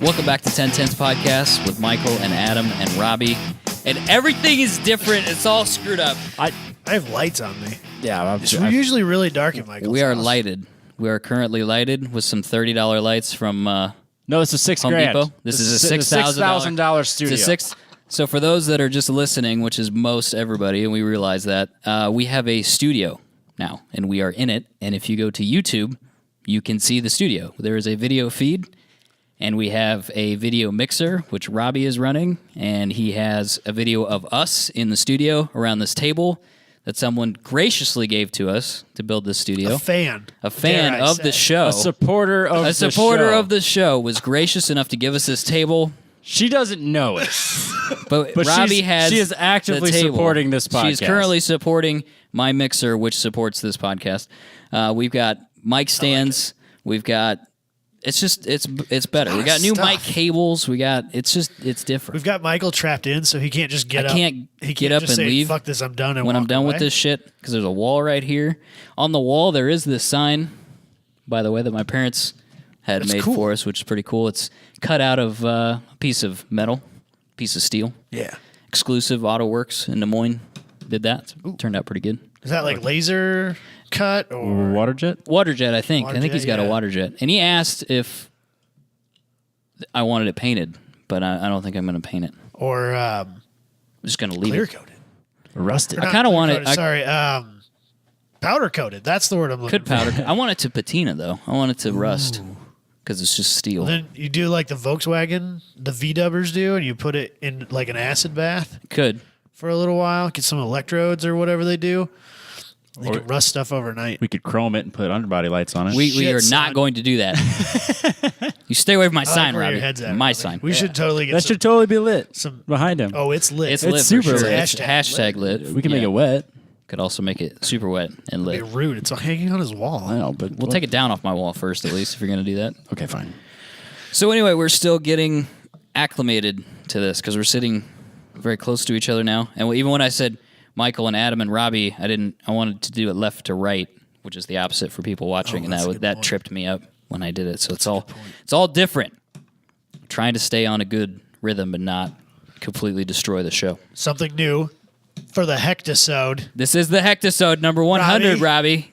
Welcome back to 1010's podcast with Michael and Adam and Robbie. And everything is different. It's all screwed up. I have lights on me. Yeah, It's usually really dark in Michael's We are house. lighted. We are currently lighted with some $30 lights from no, it's a $6,000. Home Depot. This is a $6,000 studio. It's a six. So for those that are just listening, which is most everybody, and we realize that, we have a studio now, and we are in it. And if you go to YouTube, you can see the studio. There is a video feed, and we have a video mixer, which Robbie is running, and he has a video of us in the studio around this table that someone graciously gave to us to build this studio. A fan of the show. A supporter of the show was gracious enough to give us this table. She doesn't know it. But Robbie she is actively supporting this podcast. She's currently supporting my mixer, which supports this podcast. We've got mic stands. We've got it's better. We got new mic cables. It's different. We've got Michael trapped in, so he can't just get up. He can't up just and say, leave. Fuck this, I'm done. And when I'm walk done away. with this shit, because there's a wall right here. On the wall, there is this sign, by the way, that my parents had made for us, which is pretty cool. It's cut out of a piece of metal, piece of steel. Yeah. Exclusive Auto Works in Des Moines did that. Turned out pretty good. Is that like laser cut or water jet? Water jet, I think. Water I think jet, he's got a water jet. And he asked if I wanted it painted, but I don't think I'm going to paint it. Or I'm just going to leave clear it. coated? Rusted. I kind of want it. Sorry, powder coated. That's the word I'm looking Could powder. I want it to patina, though. I want it to rust because it's just steel. Then you do like the Volkswagen, the V-dubbers do, and you put it in like an acid bath Could. for a little while. Get some electrodes or whatever they do. They can rust stuff overnight. We could chrome it and put underbody lights on it. We are not going to do that. You stay away from my sign, where your Robbie. head's at, My Robbie. sign. We should totally get that some, should totally be lit some. behind him. Oh, it's lit. It's lit. super for sure. lit. It's hashtag lit. We can make it wet. Could also make it super wet and It'd lit. be rude. It's hanging on his wall. I know, but We'll take it down off my wall first, at least, if you're going to do that. Okay, fine. So anyway, we're still getting acclimated to this because we're sitting very close to each other now. And even when I said Michael and Adam and Robbie, I wanted to do it left to right, which is the opposite for people watching, and that tripped me up when I did it. So it's all different. I'm trying to stay on a good rhythm and not completely destroy the show. Something new for the hectasode. This is the hectasode number 100, Robbie.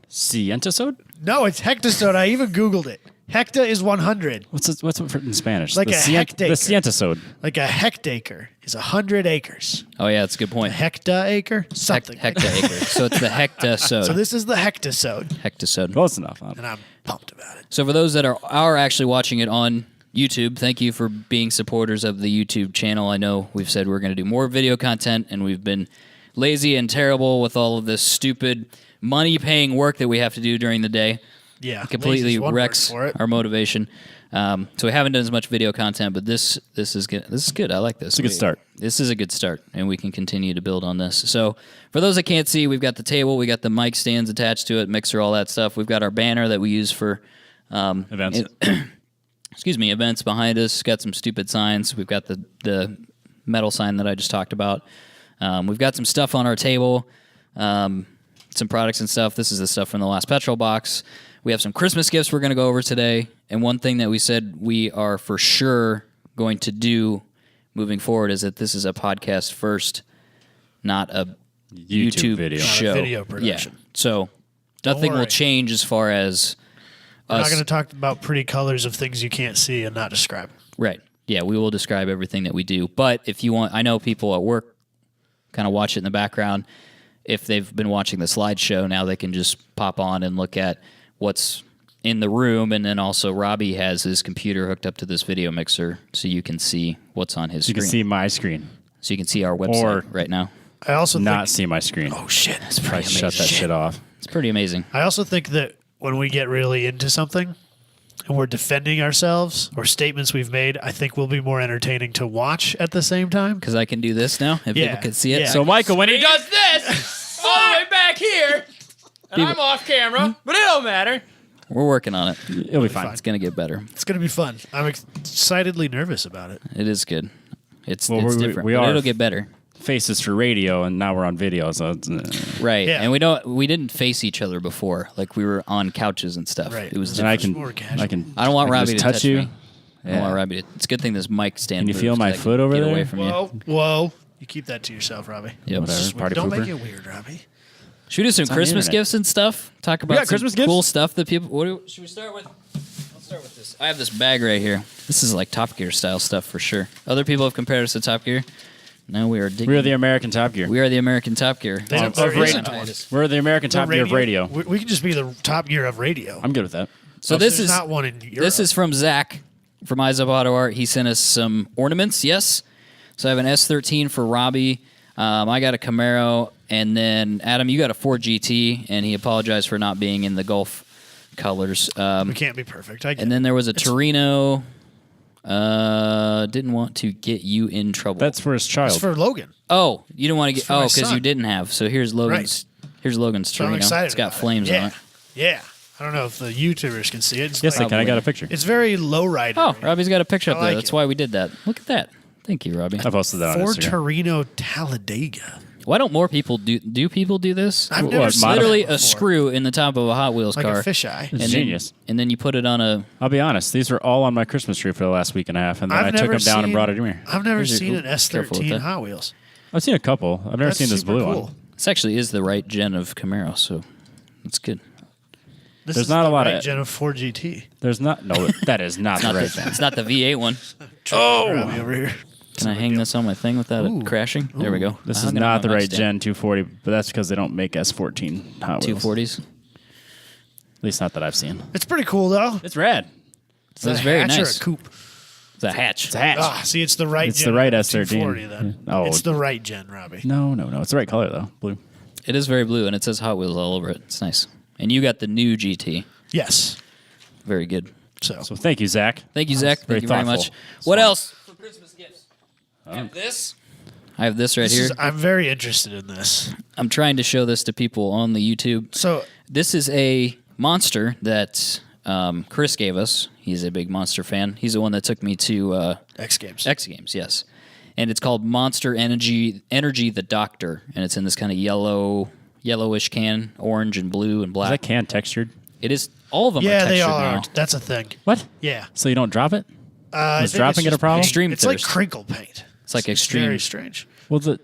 Sientasode? No, it's hectasode. I even Googled it. Hecta is 100. What's it in Spanish? Like the a hectacre. The sientasode. Like a hectacre is 100 acres. Oh, yeah, that's a good point. Hectacre? Something. Hectacre. So it's the hectasode. So this is the hectasode, Hectasode. Close enough. and I'm pumped about it. So for those that are actually watching it on YouTube, thank you for being supporters of the YouTube channel. I know we've said we're going to do more video content, and we've been lazy and terrible with all of this stupid money-paying work that we have to do during the day. Yeah, It completely lazy's one word wrecks for it. our motivation. So we haven't done as much video content, but this is good. This is good. I like this. It's a good start. This is a good start, and we can continue to build on this. So for those that can't see, we've got the table, we got the mic stands attached to it, mixer, all that stuff. We've got our banner that we use for Events. events behind us. Got some stupid signs. We've got the metal sign that I just talked about. We've got some stuff on our table, some products and stuff. This is the stuff from the last petrol box. We have some Christmas gifts we're going to go over today. And one thing that we said we are for sure going to do moving forward is that this is a podcast first, not a YouTube video. show. Not a video production. Yeah. So nothing will worry. change as far as We're us. not going to talk about pretty colors of things you can't see and not describe. Right. Yeah, we will describe everything that we do. But if you want, I know people at work kind of watch it in the background. If they've been watching the slideshow, now they can just pop on and look at what's in the room. And then also Robbie has his computer hooked up to this video mixer so you can see what's on his You screen. can see my screen. So you can see our website Or right now. I also Not think, see my screen. oh shit, It's pretty amazing. Shut that shit off. It's pretty amazing. I also think that when we get really into something and we're defending ourselves or statements we've made, I think will be more entertaining to watch at the same time. Because I can do this now, if Yeah, people can see it. yeah. So, Michael, when he does this all the way back here, and I'm off camera, but it don't matter. We're working on it. it'll be fine. It's going to get better. It's going to be fun. I'm excitedly nervous about it. It is good. It's Well, different. we but are it'll get better. Faces for radio, and now we're on video, so it's, Right. Yeah. And we didn't face each other before. Like we were on couches and stuff. Right. It was and I much can, more casual. I can. I don't want I can Robbie just to touch touch you. me. I don't want Robbie. It's a good thing this mic stand. Can you moves, feel my 'cause I foot can over get there? away from you. Whoa. You keep that to yourself, Robbie. Yep. Whatever. Party Don't pooper. make it weird, Robbie. Should we do some on the Christmas internet. gifts and stuff? Talk about got some Christmas gifts? cool stuff that people. Should we start with? Let's start with this. I have this bag right here. This is like Top Gear style stuff for sure. Other people have compared us to Top Gear. Now we are digging. We are the American Top Gear. We are the American Top Gear. There of isn't radio. one. We're the American Top Gear of radio. We can just be the Top Gear of radio. I'm good with that. So this there's is not one in Europe. This is from Zach from Eyes Up Auto Art. He sent us some ornaments. Yes. So I have an S13 for Robbie. I got a Camaro, and then Adam, you got a Ford GT, and he apologized for not being in the Gulf colors. We can't be perfect. I get And then it. there was a Torino. Didn't want to get you in trouble. That's for his child. It's for Logan. Oh, you didn't want to get. for my Because son. you didn't have. So here's Logan's. Here's Logan's So I'm Torino. excited. It's got about flames it. on it. Yeah. I don't know if the YouTubers can see it. It's yes, like, I can. I got a picture. It's very lowrider. Oh, Robbie's got a picture up I there. like That's it. why we did that. Look at that. Thank you, Robbie. I posted that on Ford Instagram. Torino Talladega. Why don't more people do? Do people do this? I've never What, seen Literally that a before. screw in the top of a Hot Wheels Like car. a fisheye. It's and genius. Then, and then you put it on a. I'll be honest. These were all on my Christmas tree for the last week and a half, and then I took them down and brought it here. I've never Here's your seen cool- an careful with S13 that. Hot Wheels. I've seen a couple. I've never That's seen this super blue cool. one. This actually is the right gen of Camaro, so it's good. This There's is not the a lot right of- gen of Ford GT. There's not. No, that is not the Not right. the, it's not the V8 one. Robbie over here. Can I hang this on my thing without it crashing? There we go. This I is hung it on not the my right stand. Gen 240, but that's because they don't make S14 Hot Wheels. 240s. At least not that I've seen. It's pretty cool though. It's rad. It's It's a very hatch nice. or a coupe. It's a hatch. It's a hatch. Ah, see, it's the right. It's gen the right of S13. 240 then. Oh. It's the right gen, Robbie. No. It's the right color though. Blue. It is very blue, and it says Hot Wheels all over it. It's nice. And you got the new GT. Yes. Very good. So So thank you, Zach. Thank you, Zach. Very Thank you very thoughtful. much. What else for Christmas gifts? I have this. I have this right here. I'm very interested in this. I'm trying to show this to people on the YouTube. So This is a monster that Chris gave us. He's a big Monster fan. He's the one that took me to X Games. X Games, yes. And it's called Monster Energy the Doctor, and it's in this kind of yellowish can, orange and blue and Is black. that can textured? It is. All of them Yeah, are they textured are. now. That's a thing. What? Yeah. So you don't drop it? I Was think dropping it's it a just problem? paint. Extreme It's like thirst. crinkle paint. It's like extreme. Very strange. Well,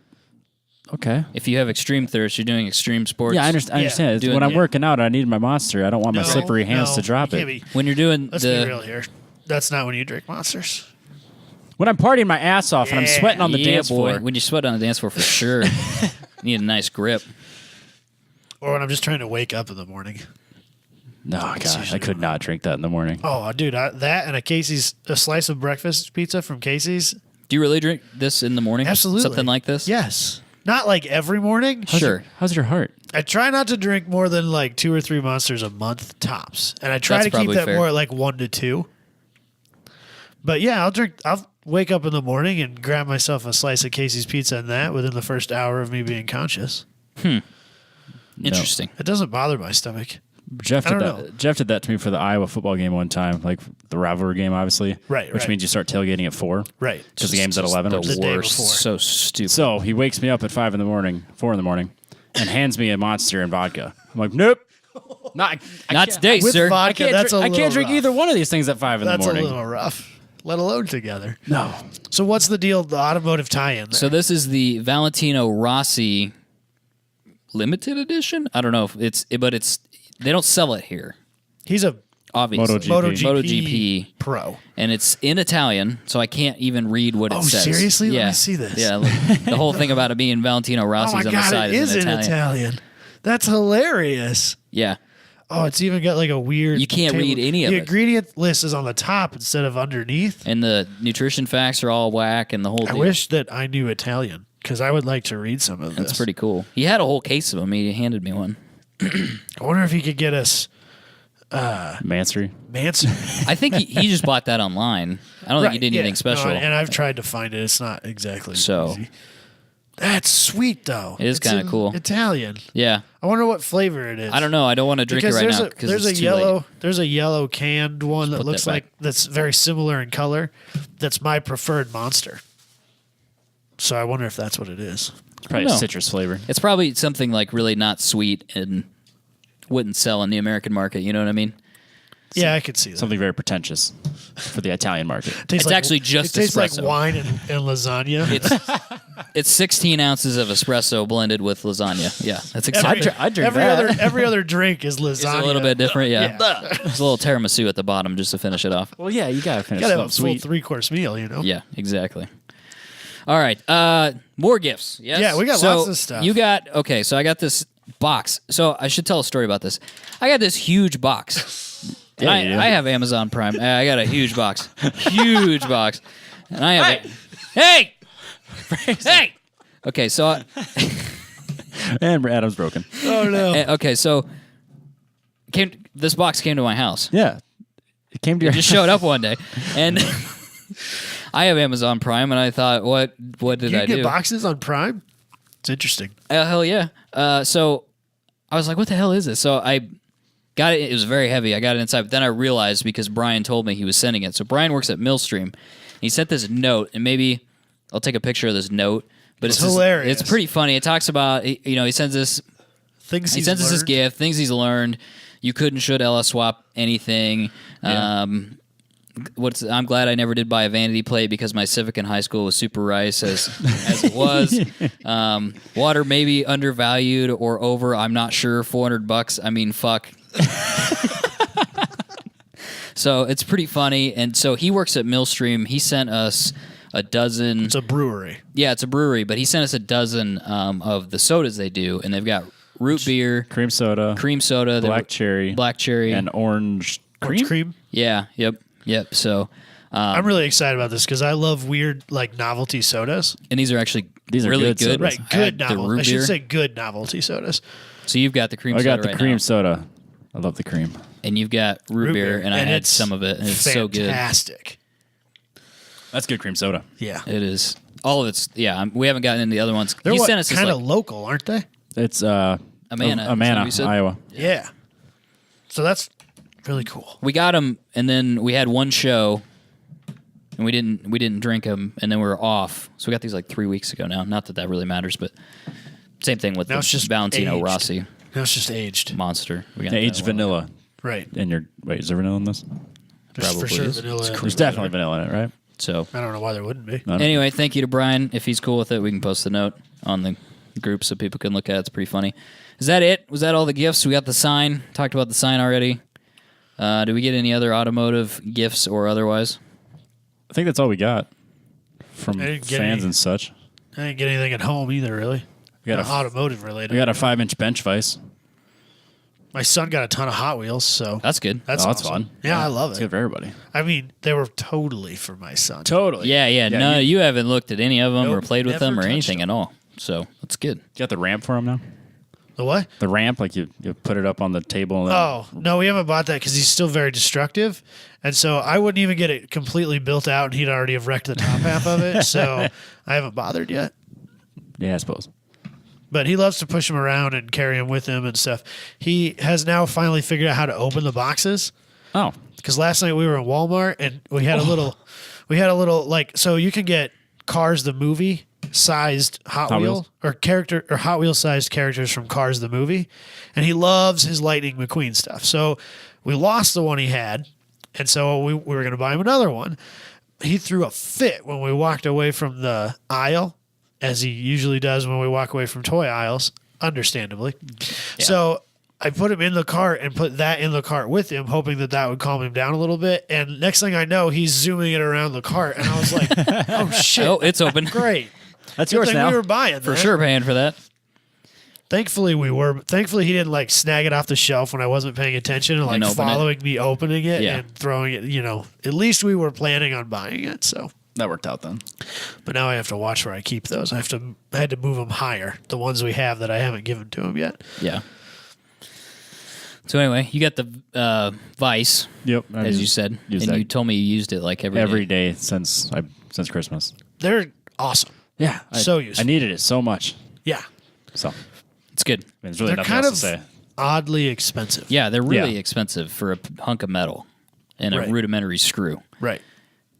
okay. If you have extreme thirst, you're doing extreme sports. Yeah, I understand. It's Doing- when I'm yeah. working out, I need my Monster. I don't want my No, slippery hands no, to drop you it. can't be- When you're doing Let's be the real here. That's not when you drink Monsters. When I'm partying my ass off and I'm Yeah. sweating on the yeah, dance boy, floor. when you sweat on the dance floor for sure, you need a nice grip. Or when I'm just trying to wake up in the morning. No, God, usually I could not drink that in the morning. Oh, dude, that and a slice of breakfast pizza from Casey's. Do you really drink this in the morning? Absolutely. Something like this? Yes. Not like every morning. Sure. How's your heart? I try not to drink more than like 2 or 3 Monsters a month tops. And I try That's to keep probably that fair. more at like 1 to 2. But yeah, I'll wake up in the morning and grab myself a slice of Casey's pizza and that within the first hour of me being conscious. Interesting. It doesn't bother my stomach. Jeff I did don't that. know. Jeff did that to me for the Iowa football game one time, like the rivalry game, obviously. Right, Which right. means you start tailgating at 4 Right. because the game's at 11. The which is- The day worst. before. So stupid. So he wakes me up at 4 in the morning, and hands me a Monster and vodka. I'm like, nope, not Not today, With sir. vodka, that's a I little can't drink rough. either one of these things at 5 in That's the a morning. little rough, let alone together. No, So what's the deal? The automotive tie-in. So this is the Valentino Rossi limited edition. I don't know if but it's they don't sell it here. He's a Obviously, MotoGP. MotoGP. pro. And it's in Italian, so I can't even read what it Oh, says. seriously? Let Yeah. me see this. Yeah, look, the whole thing about it being Valentino Oh Rossi's my on the god, side it is in in Italian. Italian. That's hilarious. Yeah, Oh, it's even got like a weird. You can't read any of the it. The ingredient list is on the top instead of underneath. and the nutrition facts are all whack, and the whole I deal. wish that I knew Italian because I would like to read some of this. That's pretty cool. He had a whole case of them. He handed me one. I wonder if he could get us Mansory. Manson. I think he just bought that online. I don't think he did yeah. anything special. No, and I've tried to find it. It's not exactly So- easy. That's sweet though. It is It's kinda in cool. Italian. Yeah, I wonder what flavor it is. I don't know. I don't want to drink Because it right now because there's it's a too yellow late. there's a yellow canned one that put looks that back. like that's very similar in color. That's my preferred Monster. So I wonder if that's what it is. Probably know. citrus flavor. It's probably something like really not sweet and wouldn't sell in the American market. You know what I mean? Yeah, I could see that. Something very pretentious for the Italian market. It's actually just it tastes espresso. like wine and lasagna. It's 16 ounces of espresso blended with lasagna. Yeah, that's exactly. I'd drink that. Every other drink is lasagna. It's a little bit different, yeah. There's a little tiramisu at the bottom just to finish it off. Well, yeah, you gotta finish You gotta have something a full sweet. 3-course meal, you know. Yeah, exactly. All right, more gifts. Yes? Yeah, we got so lots of stuff. You got so I got this box. So I should tell a story about this. I got this huge box. And Yeah, you do. I have Amazon Prime. I got a huge box, huge box, and I have. Hey, hey. Okay, so And Adam's broken. Oh no. okay, so this box came to my house. Yeah, it came to your. Just showed up one day, and I have Amazon Prime, and I thought, what did You I get do? boxes on Prime? It's interesting. Hell yeah. So I was like, what the hell is this? So I got it. It was very heavy. I got it inside. But then I realized because Brian told me he was sending it. So Brian works at Millstream. He sent this note, and maybe I'll take a picture of this note. But it's hilarious. It's pretty funny. It talks about, he sends this. Things He sends us this gift, things he's learned. You could and should LS swap anything. Yeah. I'm glad I never did buy a vanity plate because my Civic in high school was super rice as it was. Water maybe undervalued or over. I'm not sure. $400. I mean, fuck. So it's pretty funny. And so he works at Millstream. He sent us a dozen. It's a brewery. Yeah, it's a brewery, but he sent us a dozen of the sodas they do, and they've got root beer, cream soda, black cherry, and orange cream. Orange cream. Yeah, yep. So, I'm really excited about this because I love weird like novelty sodas. and these are actually These are really good good. sodas. Right, I had good the novelty. root I should beer. say good novelty sodas. So you've got the cream I soda got the right cream now, soda. I love the cream. and you've got root beer, and I had it's some of it, and it's so good. Fantastic. That's good cream soda. Yeah. It is. All of it's, we haven't gotten into the other ones. They're He sent us this, kind of like, local, aren't they? It's Amana, Amana, you said? Iowa. Yeah. So that's really cool. we got them, and then we had one show, and we didn't drink them, and then we were off. So we got these like 3 weeks ago now. Not that really matters, but same thing with Now the it's just Valentino aged. Rossi Now it's just aged. Monster. We got Yeah, that aged one. vanilla. Right. And is there vanilla in this? There's for Probably sure is. vanilla. There's definitely vanilla in it, right? So I don't know why there wouldn't be. No, no. anyway, thank you to Brian. If he's cool with it, we can post the note on the group so people can look at it. It's pretty funny. Is that it? Was that all the gifts? We got the sign. Talked about the sign already. Did we get any other automotive gifts or otherwise? I think that's all we got from I didn't get fans any. and such. I didn't get anything at home either, really. We got Not automotive related. We got a 5-inch bench vise. My son got a ton of Hot Wheels, so That's good. that's That's awesome. fun. Yeah, I love It's it. good for everybody. I mean, they were totally for my son. Totally. Yeah. No, you haven't looked at any of them or Nope, played with never them or touched anything them. at all. So that's good. You got the ramp for him now? The what? The ramp, like you put it up on the table. And then, Oh, no, we haven't bought that because he's still very destructive. And so I wouldn't even get it completely built out, and he'd already have wrecked the top half of it. So I haven't bothered yet. yeah, I suppose. But he loves to push them around and carry them with him and stuff. He has now finally figured out how to open the boxes. Oh, Because last night we were in Walmart and we had a little like, so you can get Cars the movie sized Hot Hot Wheel Wheels? or Hot Wheel sized characters from Cars the movie, and he loves his Lightning McQueen stuff. So we lost the one he had, and so we were going to buy him another one. He threw a fit when we walked away from the aisle, as he usually does when we walk away from toy aisles, understandably. So I put him in the cart and put that in the cart with him, hoping that would calm him down a little bit. And next thing I know, he's zooming it around the cart, and I was like, "Oh shit! Oh, it's open. Great! that's Good yours thing now. we were buying For that. sure paying for that. Thankfully, we were. Thankfully, he didn't like snag it off the shelf when I wasn't paying attention and like And open it. following me opening it Yeah. and throwing it. You know, at least we were planning on buying it. So, That worked out then. but now I have to watch where I keep those. I had to move them higher. The ones we have that I haven't given to him yet. Yeah. So anyway, you got the Vice, Yep. as you said, and used that you told me you used it like every day since Christmas. They're awesome. Yeah. So I useful. needed it so much. Yeah, So It's good. there's really they're nothing kind else of to say. oddly expensive. Yeah, they're really Yeah. expensive for a hunk of metal and a Right. rudimentary screw. Right.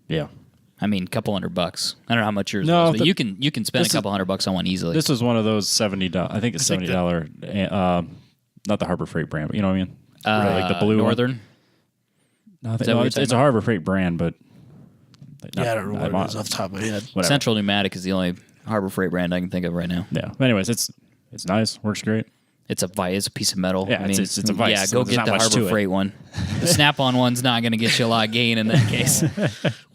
Yeah. I mean, a couple $100. I don't know how much yours No, was, but you can spend a this couple $100 on one easily. This was one of those $70. I think it's $70. Not the Harbor Freight brand, but you know what I mean. Like the blue one. Northern. No, that what you're it's talking a Harbor Freight brand, but Yeah, I don't know what it is off the top of my head. Whatever. Central Pneumatic is the only Harbor Freight brand I can think of right now. Yeah. But anyways, it's nice. Works great. It's a piece of metal. Yeah, it's a vice, Yeah, so go there's get not the much Harbor to it. Freight one. The Snap-on one's not going to get you a lot of gain in that case.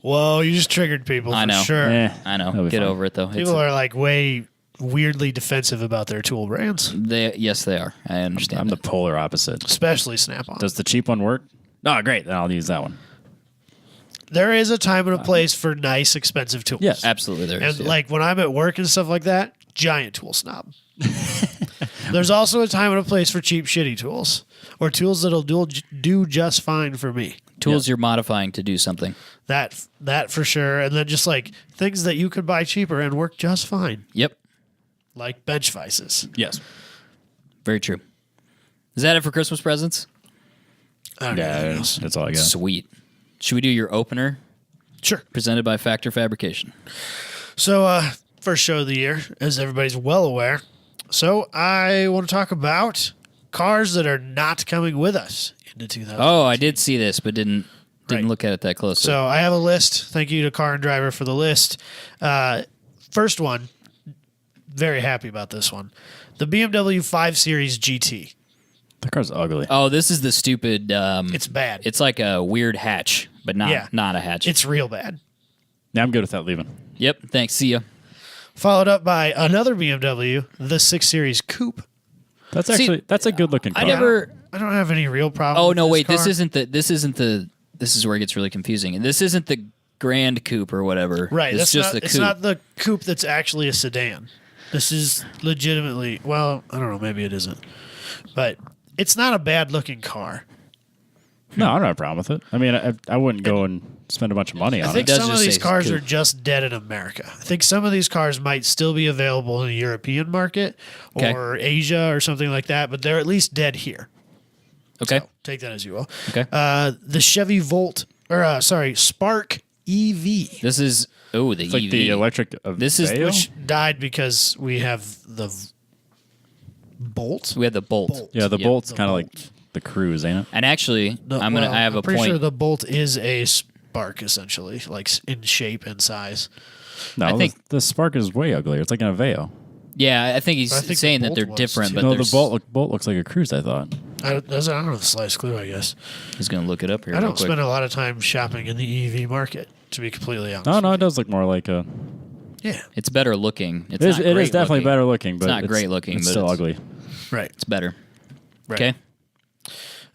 Whoa, you just triggered people I for know. sure. I know. That'll be Get fun. over it though. People are like way weirdly defensive about their tool brands, Yes, they are. I understand. I'm the polar opposite. especially Snap-on. Does the cheap one work? No, great. Then I'll use that one. There is a time and a place for nice, expensive tools. Yes. Absolutely, there is. And like when I'm at work and stuff like that, giant tool snob. There's also a time and a place for cheap, shitty tools or tools that'll do just fine for me. Tools you're modifying to do something. That for sure. And then just like things that you could buy cheaper and work just fine, Yep, like bench vices. Yes. very true. Is that it for Christmas presents? I don't know anything Yeah, else. that's all I got. Sweet. Should we do your opener Sure. presented by Factor Fabrication? So, first show of the year, as everybody's well aware. So, I want to talk about cars that are not coming with us into 2000. Oh, I did see this, but didn't Right. look at it that closely. So, I have a list. Thank you to Car and Driver for the list. First one, very happy about this one. The BMW 5 Series GT. That car's ugly. Oh, this is the stupid. It's bad. It's like a weird hatch, but not a hatch. It's real bad. Yeah, I'm good with that leaving. Yep. Thanks. See ya. Followed up by another BMW, the 6 Series Coupe. That's a good looking car. I never. I don't have any real problem. Oh with no! this Wait. car. This isn't the. This is where it gets really confusing. And this isn't the Grand Coupe or whatever. Right. It's That's just not, the it's Coupe. not the Coupe that's actually a sedan. This is legitimately, well, I don't know, maybe it isn't. But it's not a bad looking car. No, I don't have a problem with it. I mean, I wouldn't go and spend a bunch of money I on think it. does some of just these say cars Coupe. are just dead in America. I think some of these cars might still be available in the European market Okay. or Asia or something like that, but they're at least dead here. Okay. Take that as you will. Okay. The Chevy Volt, Spark EV, This is the It's EV. like the electric This is- Aveo? which died because we have the Bolt. we had the Bolt. Yeah, the Yep. Bolt's The kind of Bolt. like the Cruise, ain't it? And actually, I have a pretty point. sure the Bolt is a Spark essentially, like in shape and size. No, I think- the Spark is way uglier. It's like an Aveo. Yeah, I think he's I think the saying that Bolt they're was, different, too. but No, the there's- Bolt looks like a Cruise, I thought. I don't have the slightest clue, I guess. He's going to look it up here. I real don't quick. spend a lot of time shopping in the EV market, to be completely honest. No, it does look more like a. Yeah, It's better looking. It's It is, not it great is definitely looking. better looking, but not great looking, It's but still it's- ugly. right. It's better. Right.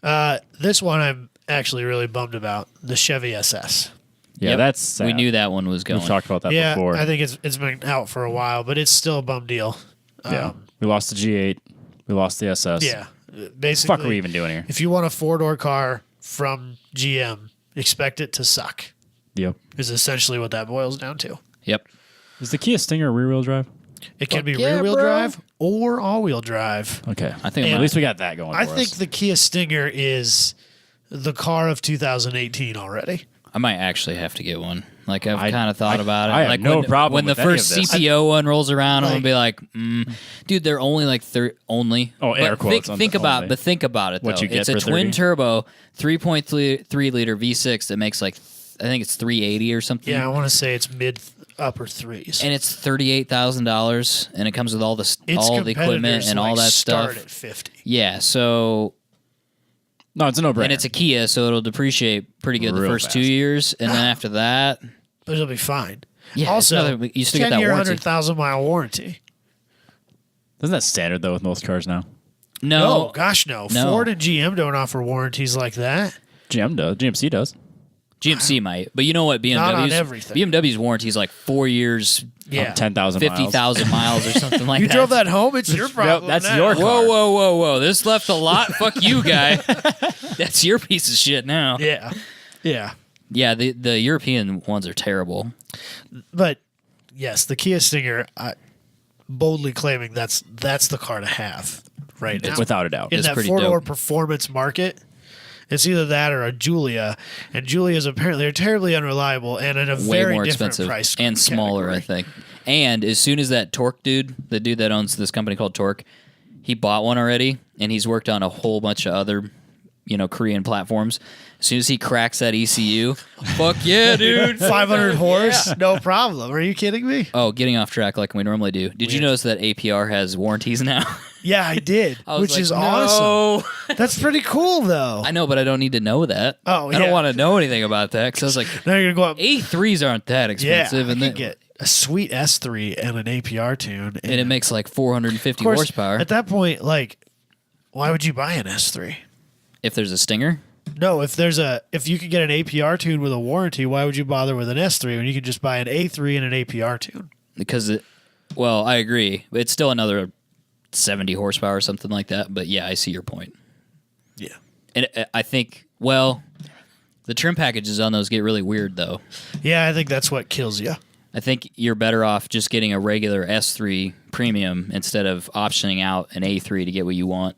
Okay. This one I'm actually really bummed about. The Chevy SS. Yeah, Yep. that's sad. We knew that one was going. We've talked about that Yeah, before. I think it's been out for a while, but it's still a bum deal. yeah, we lost the G8. We lost the SS. Yeah. Basically, Fuck, are we even doing here? if you want a four-door car from GM, expect it to suck. Yep. Is essentially what that boils down to. Yep. Is the Kia Stinger rear-wheel drive? It can be yeah, rear-wheel bro. drive or all-wheel drive. Okay. I think At least we got that going I for think us. the Kia Stinger is the car of 2018 already. I might actually have to get one. Like I've I- kind of thought I- about it. I have like no when, problem when with the any first of this. CPO one rolls around. I'm Like- gonna be like, dude, they're only like only. Oh, air But quotes on Think the about, only. but think about it though. What you get it's a for twin 30? turbo, 3.3 liter V6 that makes like I think it's 380 or something. Yeah, I want to say it's mid upper threes. And it's $38,000, and it comes with all Its all the equipment competitors, and all like, that start stuff. at 50. Yeah, so No, it's a no-brainer. and it's a Kia, so it'll depreciate pretty good the Real first fast. 2 years, and then after that, But it'll be fine. yeah. Also, it's another, you still get that 10-year, warranty. 100,000-mile warranty. Isn't that standard, though, with most cars now? No, gosh, no. No. Ford and GM don't offer warranties like that. GM does. GMC does. GMC might, but you know what? Not on BMW's everything. BMW's warranty is like 4 years, Yeah. 10,000 miles. 50,000 miles or something like You that. drove that home? It's your problem. that's now. your car. Whoa! This left a lot. Fuck you, guy. That's your piece of shit now. Yeah. Yeah. Yeah, the European ones are terrible. But yes, the Kia Stinger, boldly claiming that's the car to have right now. Without a doubt. In It's that pretty four-door dope. performance market, it's either that or a Giulia, and Giulias apparently are terribly unreliable and at a Way very more different expensive price and smaller, I category. think. And as soon as that Torque dude, the dude that owns this company called Torque, he bought one already, and he's worked on a whole bunch of other Korean platforms. As soon as he cracks that ECU, fuck yeah, dude. 500 horse, no problem. Are you kidding me? Oh, getting off track like we normally do. Did you notice that APR has warranties now? Yeah, I did, I was which like, is no. awesome. That's pretty cool, though. I know, but I don't need to know that. Oh, I yeah. don't want to know anything about that because I was like, Now you're gonna go up. A3s aren't that Yeah, expensive, I and could then get a sweet S3 and an APR tune, and it makes like 450 of course, horsepower. At that point, like, why would you buy an S3? If there's a stinger, No, if you could get an APR tune with a warranty, why would you bother with an S3 when you could just buy an A3 and an APR tune? because I agree. It's still another 70 horsepower or something like that. But yeah, I see your point. Yeah. And I think, well, the trim packages on those get really weird, though. Yeah, I think that's what kills you. I think you're better off just getting a regular S3 premium instead of optioning out an A3 to get what you want.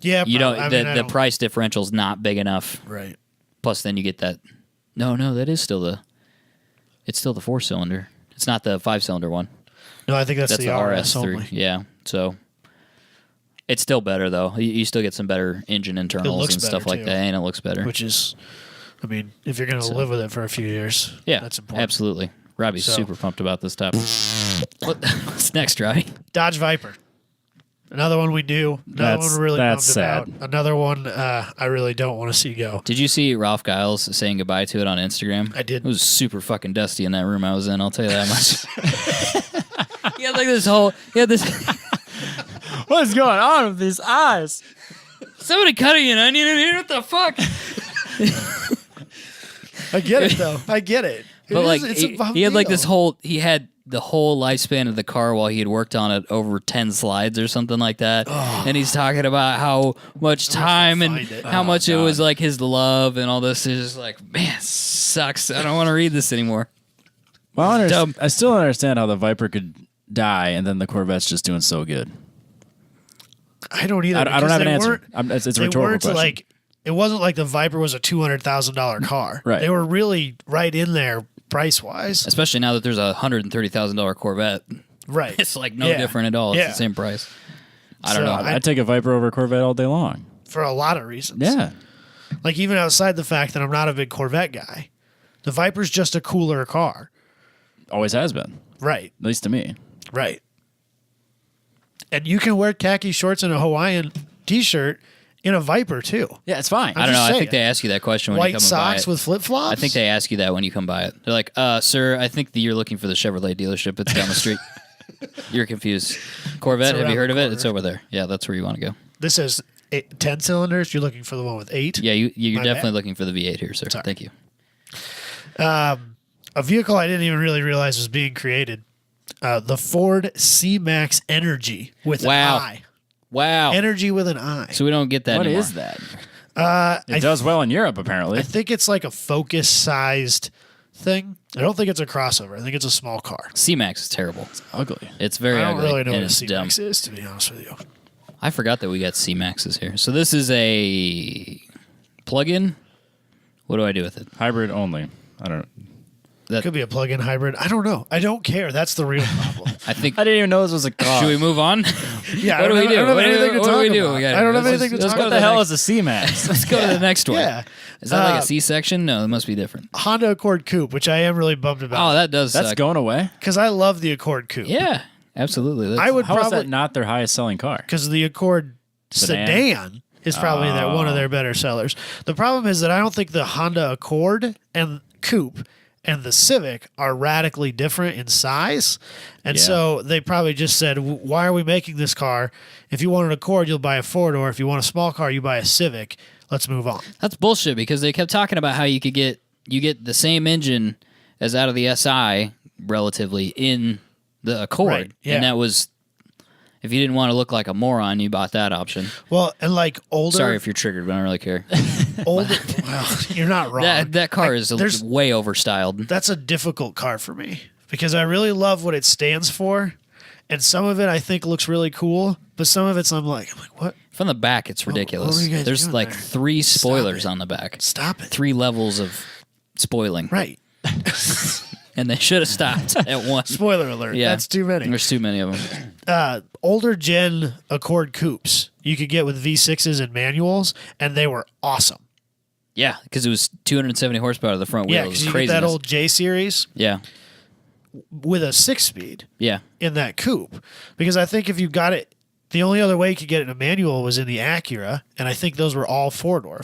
Yeah, You don't. I mean, The price differential is not big enough. Right. Plus, then you get that. No, that is still it's still the 4-cylinder. It's not the 5-cylinder one. No, I think that's That's the the RS RS3. only. Yeah, so it's still better though. You still get some better engine internals looks and stuff better, like too. that, and it looks better. Which is, I mean, if you're going to live with it for a few years, Yeah, that's important. absolutely. Robbie's So- super pumped about this topic. What's next, Robbie? Dodge Viper. Another one we do. Another one we're really that's pumped sad. about. Another one I really don't want to see go. Did you see Ralph Giles saying goodbye to it on Instagram? I did. It was super fucking dusty in that room I was in. I'll tell you that much. He had like this whole. He had this. What is going on with these eyes? Somebody cutting an onion in here. What the fuck? I get it, though. I get it. But like it's a bum he had like deal. this whole. He had the whole lifespan of the car while he had worked on it over 10 slides or something like that. And he's talking about how much time and find it. how much it God. was like his love and all this. It's just like, man, sucks. I don't want to read this anymore. Well, Dumb. I still don't understand how the Viper could die and then the Corvette's just doing so good. I don't either. I don't because have an they answer. weren't- It's a They rhetorical weren't question. like, it wasn't like the Viper was a $200,000 car. Right. They were really right in there price wise. Especially now that there's a $130,000 Corvette. Right. It's like no Yeah. different at all. It's Yeah. the same price. I don't So know. I'd take a Viper over a Corvette all day long. For a lot of reasons. Yeah. Like even outside the fact that I'm not a big Corvette guy, the Viper's just a cooler car. Always has been, Right. at least to me. Right. And you can wear khaki shorts and a Hawaiian t-shirt in a Viper too. Yeah, it's fine. I don't know. just I think saying. they ask you that question when you White come and buy socks it. with flip-flops? I think they ask you that when you come by it. They're like, sir, I think that you're looking for the Chevrolet dealership. It's down the street. You're confused. Corvette, It's have you around heard the of it? corner. It's over there. Yeah, that's where you want to go. This is 10 cylinders. You're looking for the one with 8. Yeah, you're My definitely bad. looking for the V8 here, sir. Sorry. Thank you. A vehicle I didn't even really realize was being created. The Ford C-Max Energy with Wow. an I. Wow. Energy with an I. So we don't get that What anymore. is that? It does well in Europe, apparently. I think it's like a Focus-sized thing. I don't think it's a crossover. I think it's a small car. C-Max is terrible. Ugly. It's very I don't ugly really know and what a it's dumb. C-Max is, to be honest with you. I forgot that we got C-Maxes here. So this is a plug-in. What do I do with it? Hybrid only. I don't know. Could be a plug-in hybrid. I don't know. I don't care. That's the real problem. I think. I didn't even know this was a car. Should we move on? Yeah, What do we do? I don't have What do we- anything to what do talk we do? about. We gotta- I don't have let's anything to just talk go What to about. the hell next- is a C-Max? Let's go to the next one. Yeah. Is that like a C-section? No, it must be different. Honda Accord Coupe, which I am really bummed Oh, about that does That's suck. going away. because I love the Accord Coupe. Yeah, absolutely. That's, I would How is probably that not their highest selling car? because the Accord sedan is probably one of their better sellers. The problem is that I don't think the Honda Accord and Coupe and the Civic are radically different in size. And Yeah. so they probably just said, why are we making this car? If you want an Accord, you'll buy a 4-door. If you want a small car, you buy a Civic. Let's move on. That's bullshit because they kept talking about how you get the same engine as out of the SI relatively in the Accord. Right, yeah. And that was, if you didn't want to look like a moron, you bought that option. Well, and like older, Sorry if you're triggered, but I don't really care. older. Well, you're not wrong. that car is there's- way overstyled. That's a difficult car for me because I really love what it stands for, and some of it I think looks really cool, but some of it's I'm like what? From the back, it's ridiculous. what were you guys There's doing like there? 3 spoilers it. on the back. Stop it! 3 levels of spoiling. Right. And they should have stopped at one. Spoiler alert. Yeah. That's too many. There's too many of them. Older gen Accord coupes you could get with V6s and manuals, and they were awesome. Yeah, because it was 270 horsepower to the front wheel. Yeah, It was because you get craziness. that old J series Yeah, with a 6-speed yeah. in that coupe. Because I think if you got it, the only other way you could get it in a manual was in the Acura, and I think those were all 4-door.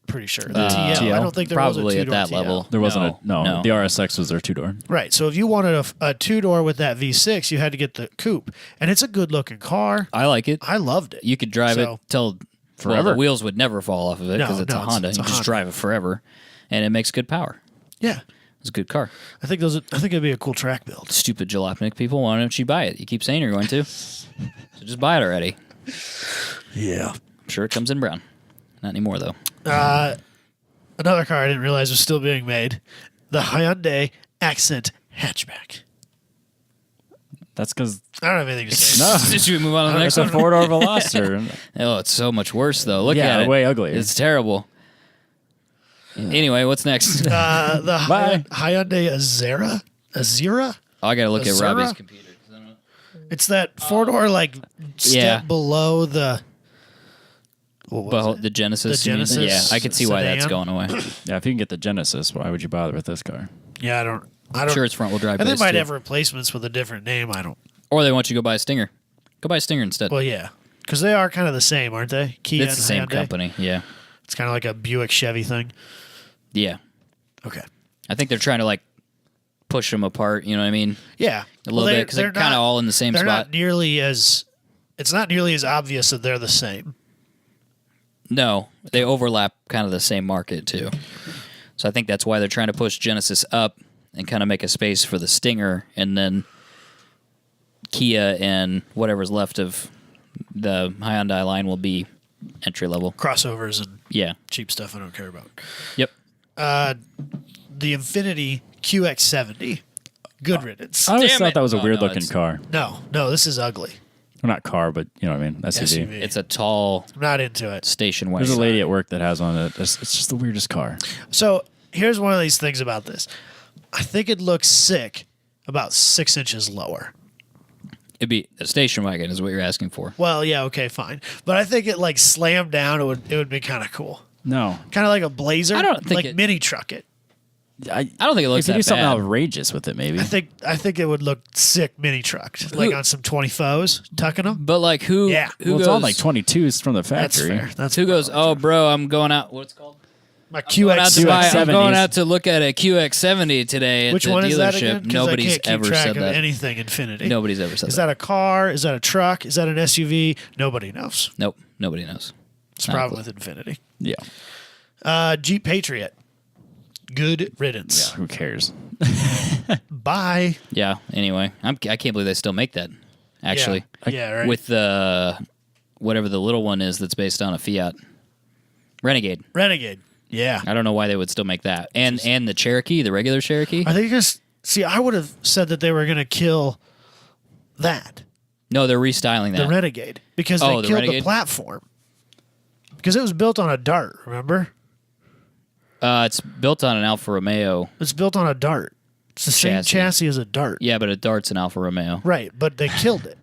Pretty sure the TL. I don't think there probably was a at 2-door that TL. level. There wasn't No. the RSX was their 2-door. Right. So if you wanted a 2-door with that V6, you had to get the coupe, and it's a good looking car. I like it. I loved it. You could drive So- it till Forever. Well, the wheels would never fall off of it No, because it's a no, Honda. it's a You just Honda. drive it forever, and it makes good power. Yeah. It's a good car. I think it'd be a cool track build. Stupid jalopnik people, why don't you buy it? You keep saying you're going to, so just buy it already. Yeah. I'm sure it comes in brown. Not anymore though. Another car I didn't realize was still being made, the Hyundai Accent hatchback. That's because I don't have anything to say. no, Should we move on to the next it's a one? 4-door Veloster. Oh, it's so much worse though. Look Yeah, at it. way uglier. It's terrible. Anyway, what's next? The Bye. Hyundai Azera? Oh, I gotta look at Azera? Robbie's computer. It's that 4-door step Yeah. below the. What was But it? the Genesis. The you mean? Genesis Yeah, I can see why that's sedan. going away. Yeah, if you can get the Genesis, why would you bother with this car? Yeah, I don't. I'm sure it's front wheel drive. And they based, might too. have replacements with a different name. I don't. Or they want you to go buy a Stinger. Go buy a Stinger instead. Well, yeah, because they are kind of the same, aren't they? Kia It's the same and Hyundai. company. Yeah. It's kind of like a Buick Chevy thing. Yeah. Okay. I think they're trying to like push them apart. You know what I mean? Yeah, A little bit because they're kind of all in the same They're spot. not nearly as. It's not nearly as obvious that they're the same. No, they overlap kind of the same market too. So I think that's why they're trying to push Genesis up and kind of make a space for the Stinger, and then Kia and whatever's left of the Hyundai line will be entry level. Crossovers and Yeah. cheap stuff I don't care about. Yep. The Infiniti QX70. Good riddance. I always Damn thought it. that was a Oh, weird no, looking it's- car. No, this is ugly. Well, not car, but you know what I mean. SUV. SUV. It's a tall I'm not into it. station There's wagon. a lady at work that has one. It's just the weirdest car. So here's one of these things about this. I think it looks sick about 6 inches lower. It'd be a station wagon is what you're asking for. Well, yeah, okay, fine. But I think it like slammed down. It would be kind of cool. No, Kind of like a Blazer. I don't think like it- mini truck it. I don't think it looks if you that do something bad. outrageous with it, maybe. I think it would look sick mini trucked, like on some 24s, tucking them. But like who? Yeah. Who Well, goes? it's on like 22s from the That's factory. fair. That's Who goes? Oh, bro, I'm going out. What's it called? my Going out to buy, I'm 70s. going out to look at a QX70 today at Which the one dealership. is that again? 'Cause Nobody's I can't keep ever track said of that. anything Infinity. Nobody's ever said Is that. that a car? Is that a truck? Is that an SUV? Nobody knows. Nope, nobody knows. It's Not the a problem clue. with Infinity. Yeah. Jeep Patriot. Good riddance. Who cares? Bye. Yeah. Anyway, I can't believe they still make that. Actually, Yeah, right. with the whatever the little one is that's based on a Fiat Renegade. Renegade. Yeah. I don't know why they would still make that. And the Cherokee, the regular Cherokee. Are they just see? I would have said that they were going to kill that No, they're restyling that. the Renegade because Oh, they the killed the Renegade? platform because it was built on a Dart. Remember, It's built on an Alfa Romeo. it's built on a Dart. It's the same Chassis. chassis as a Dart. Yeah, but a Dart's an Alfa Romeo. Right, but they killed it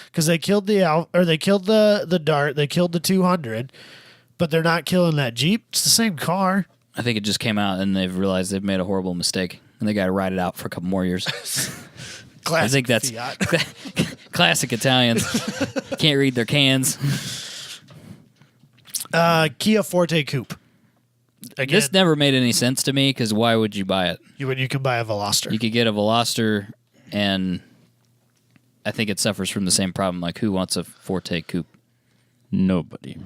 because they killed they killed the Dart. They killed the 200, but they're not killing that Jeep. It's the same car. I think it just came out and they've realized they've made a horrible mistake and they got to ride it out for a couple more years. Classic I think that's Fiat. classic Italians. Can't read their cans. Kia Forte Koup. Again, This never made any sense to me because why would you buy it? when you can buy a Veloster. You could get a Veloster, and I think it suffers from the same problem. Like, who wants a Forte Coupe? Nobody.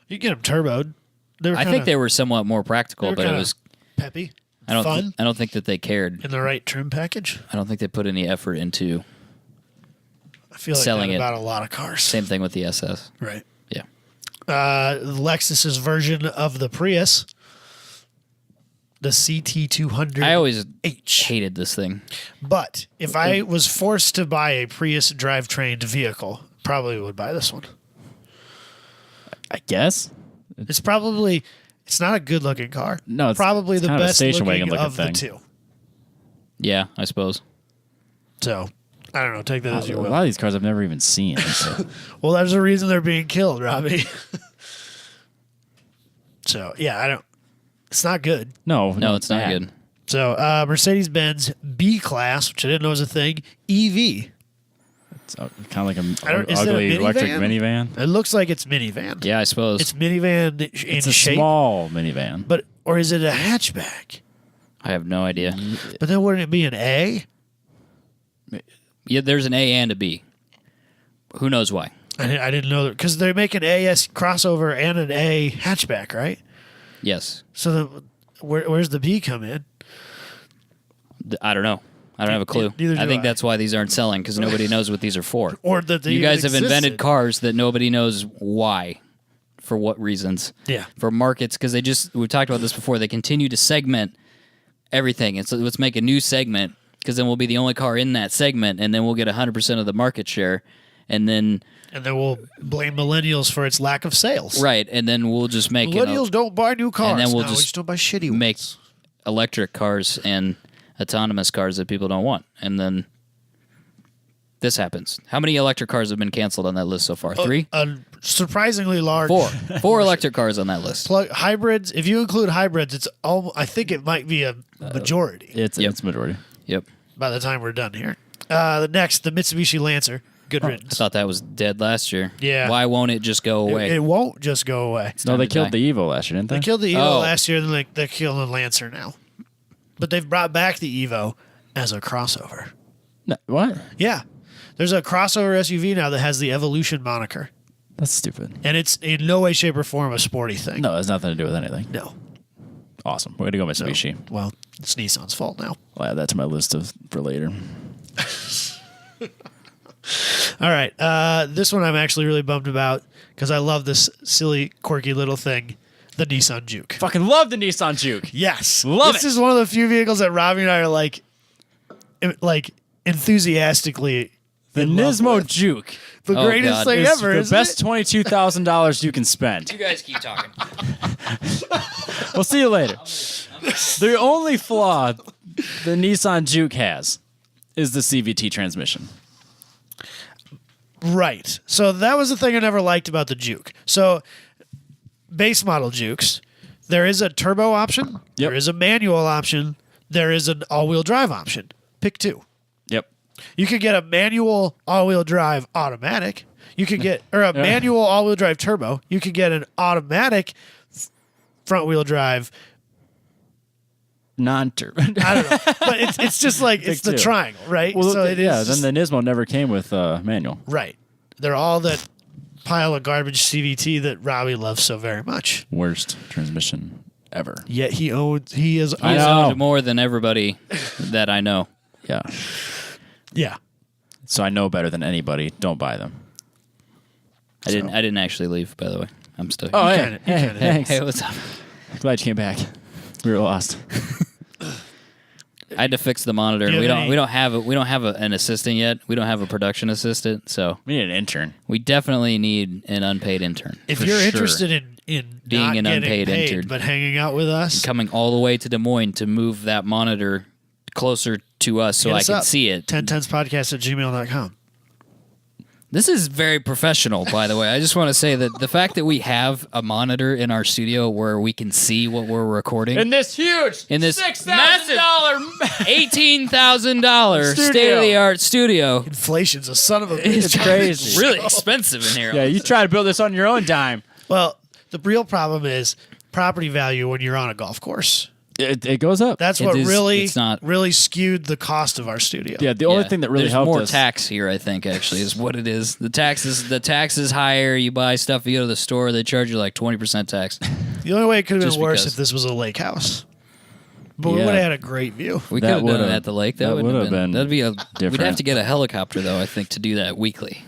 You get them turboed. They were I think they were somewhat more practical, they were but it kinda was. peppy. I don't. fun I don't think that they cared. in the right trim package. I don't think they put any effort into. I feel like Selling that it. about a lot of cars. Same thing with the SS. Right. Yeah. Lexus's version of the Prius, the CT200H. I always hated this thing. But if I was forced to buy a Prius drivetrained vehicle, probably would buy this one. I guess. It's not a good looking car. No, it's probably the kind of a best station looking wagon looking of thing. the two. Yeah, I suppose. So, I don't know. Take that as you A will. lot of these cars I've never even seen. So. Well, there's a reason they're being killed, Robbie. So, yeah, I don't. It's not good. No, It's not bad. good. So, Mercedes-Benz B-Class, which I didn't know was a thing, EV. It's kind of like an Is it a ugly electric minivan? minivan. It looks like it's minivan. Yeah, I suppose. It's minivan in It's a shape. small minivan. But or is it a hatchback? I have no idea. But then wouldn't it be an A? Yeah, there's an A and a B. Who knows why? I didn't know that because they make an AS crossover and an A hatchback, right? Yes. So then where's the B come in? I don't know. I don't have a clue. Neither do I think I. that's why these aren't selling because nobody knows what these are for. Or that they You even guys have invented existed. cars that nobody knows why, for what reasons. Yeah. For markets, because we've talked about this before, they continue to segment everything. And so let's make a new segment because then we'll be the only car in that segment and then we'll get 100% of the market share. And then, And then we'll blame millennials for its lack of sales. right, and then we'll just make Millennials don't buy new cars. then we'll No, we just don't buy shitty make ones. electric cars and autonomous cars that people don't want. And then this happens. How many electric cars have been canceled on that list so far? 3? A surprisingly large Four electric cars on that list. hybrids. If you include hybrids, it's I think it might be a majority It's majority. Yep. by the time we're done here. The Mitsubishi Lancer. Good I riddance. thought that was dead last year. Yeah. Why won't it just go away? It won't just go away. No, time they to killed die. the Evo last year, didn't they? They killed the Evo Oh. last year, then they're killing the Lancer now. But they've brought back the Evo as a crossover. No, what? Yeah. There's a crossover SUV now that has the Evolution moniker. That's stupid. And it's in no way, shape, or form a sporty thing. No, it has nothing to do with anything. No. Awesome. Way to go, Mitsubishi. Well, it's Nissan's fault now. I'll add that to my list for later. All right. This one I'm actually really bummed about because I love this silly, quirky little thing, the Nissan Juke. Fucking love the Nissan Juke. Yes. Love this it. is one of the few vehicles that Robbie and I are like enthusiastically The in love Nismo with. Juke The Oh, greatest God. thing is ever, the isn't best it? $22,000 you can spend. You guys keep talking. We'll see you later. The only flaw the Nissan Juke has is the CVT transmission. Right. So that was the thing I never liked about the Juke. So base model Jukes, there is a turbo option, Yep. there is a manual option, there is an all-wheel drive option. Pick two. Yep. You could get a manual all-wheel drive automatic. You could get manual all-wheel drive turbo. You could get an automatic front-wheel drive. Non-turbo. I don't know, but it's just like it's the two. triangle, right? Well, so it is yeah, just- then the Nismo never came with manual. right. They're all that pile of garbage CVT that Robbie loves so very much. Worst transmission ever. Yet he is. He's know. owned more than everybody that I know. Yeah. Yeah. So I know better than anybody. Don't buy them. I didn't actually leave, by the way. I'm still here. Oh, kinda- you kinda did. thanks. Hey, what's up? Glad you came back. We were lost. I had to fix the monitor. Do you We have don't. any- We don't have an assistant yet. We don't have a production assistant. So We need an intern. we definitely need an unpaid intern. If for you're sure. interested in Being not an getting unpaid paid, intern. but hanging out with us, coming all the way to Des Moines to move that monitor closer to us so hit I us can up. see it. 10tenspodcast@gmail.com. This is very professional, by the way. I just want to say that the fact that we have a monitor in our studio where we can see what we're recording In this huge in this $6,000 $18,000 Studio. state-of-the-art studio. Inflation's a son of a bitch. It's crazy. Really expensive in here. Yeah, you try to build this on your own dime. Well, the real problem is property value when you're on a golf course. It goes up. That's It what is- really it's not- really skewed the cost of our studio. Yeah, the only Yeah. thing that really There's helped more us. tax here, I think, actually, is what it is. The tax is higher. You buy stuff, you go to the store, they charge you like 20% tax. The only way it could have Just been worse because. if this was a lake house. But we Yeah. would have had a great view. We That could have done it would've- at the lake. That that would have would've been That'd be We'd have different. to get a helicopter, though, I think, to do that weekly.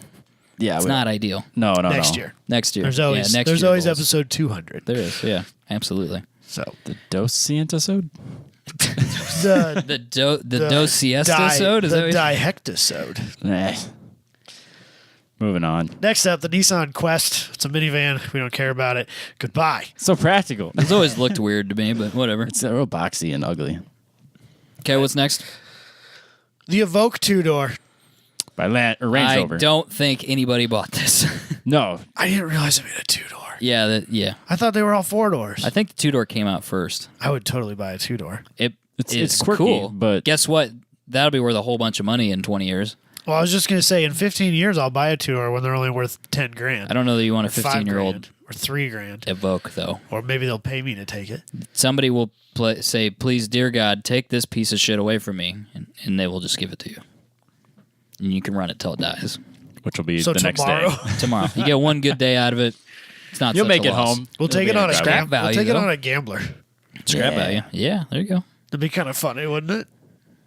Yeah, It's not ideal. No, Next no. year. Next year. There's always yeah, next there's year always goals. episode 200. There is, yeah, absolutely. So The Docientisode? the The Dos Siesta sode? Is that the what dihectasode. Nah. Moving on. Next up, the Nissan Quest. It's a minivan. We don't care about it. Goodbye. So practical. It's always looked weird to me, but whatever. It's real boxy and ugly. Okay, what's next? The Evoque 2-door. By Range Rover. I don't think anybody bought this. No. I didn't realize it made a 2-door. Yeah. I thought they were all 4-doors. I think the 2-door came out first. I would totally buy a 2-door. It's quirky, cool, but guess what? That'll be worth a whole bunch of money in 20 years. Well, I was just going to say, in 15 years, I'll buy a 2-door when they're only worth 10 grand. I don't know that you want a Or 5 15-year-old grand, or 3 grand. Evoque, though. Or maybe they'll pay me to take it. Somebody will say, please, dear God, take this piece of shit away from me, and they will just give it to you. And you can run it till it dies. which will be So the tomorrow. next day. Tomorrow. You get one good day out of it. It's not You'll such make a it loss. home. We'll take it on a scrap value, We'll take it though. on a gambler. Scrap value. Yeah, there you go. It'd be kind of funny, wouldn't it?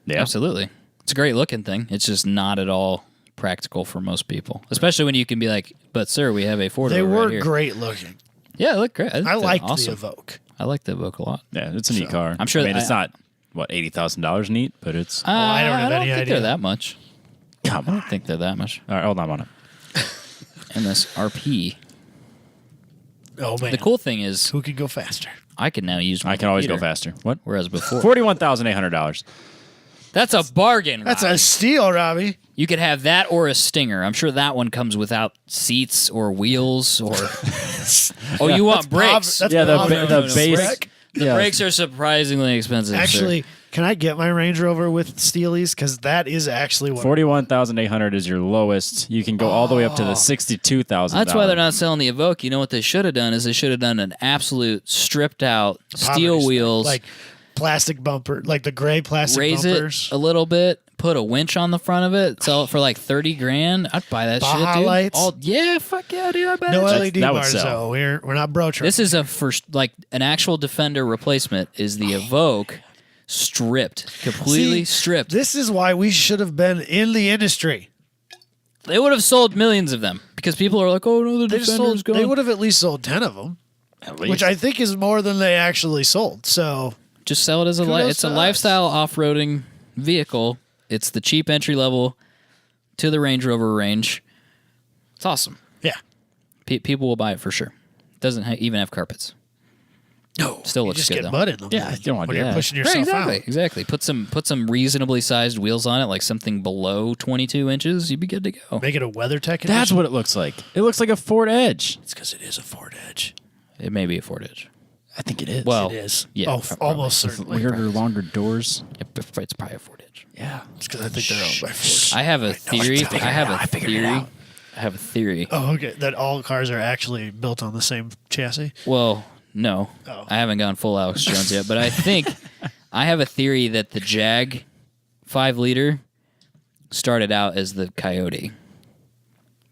Yeah. Absolutely. It's a great looking thing. It's just not at all practical for most people, especially when you can be like, but sir, we have a Fortwo They were right here. great looking. Yeah, they look great. I liked awesome. the Evoque. I like the Evoque a lot. Yeah, it's a neat car. I'm sure I mean, that it's not, what, $80,000 neat, but it's... I don't have any think idea. they're that much. Come I on. don't think they're that much. All right, hold on a minute. And this RP. Oh, man. The cool thing is, Who can go faster? I can now use. I can always go computer, faster. What? Whereas before, $41,800. that's a bargain. That's Rob. a steal, Robbie. You could have that or a Stinger. I'm sure that one comes without seats or wheels or. Oh, you want brakes? That's Yeah, the poverty. the No, base... wreck. The yeah. brakes are surprisingly expensive. Actually, can I get my Range Rover with Steelies? Because that is actually what. $41,800 is your lowest. You can go all the way up to the $62,000. That's why they're not selling the Evoque. You know what they should have done is they should have done an absolute stripped out steel Poverty wheels, like plastic bumper, like the gray plastic raise bumpers. it a little bit, put a winch on the front of it, sell it for like $30,000. I'd buy that Baja shit, dude. lights? Yeah, fuck yeah, dude. I bet No it's- LED that would bars sell. though. We're not broach. This is a first, like an actual Defender replacement. Is the Evoque stripped, completely See, stripped? This is why we should have been in the industry. They would have sold millions of them because people are like, oh no, the They just Defender's sold. gone. They would have at least sold 10 of them, At least. which I think is more than they actually sold. So Just sell it as a Kudos it's a to us. lifestyle off-roading vehicle. It's the cheap entry level to the Range Rover range. It's awesome. yeah, People will buy it for sure. Doesn't even have carpets. no, Still you looks just good, get though. mud in them. Yeah, you don't want to when do you're that. pushing Right, yourself exactly, out. exactly. Put some reasonably sized wheels on it, like something below 22 inches. You'd be good to go. Make it a WeatherTech. That's edition. what it looks like. It looks like a Ford Edge. It's because it is a Ford Edge. It may be a Ford Edge. I think it is. Well, It is. yeah, Oh, probably. almost certainly. Weirder, longer doors. It's probably a Ford Edge. Yeah. It's because I think they're owned by Ford. I have a theory. figured I have it out. a I figured it theory. out. I have a theory. Oh, okay. That all cars are actually built on the same chassis. Well, no, Oh. I haven't gone full Alex Jones yet, but I think I have a theory that the Jag 5-liter started out as the Coyote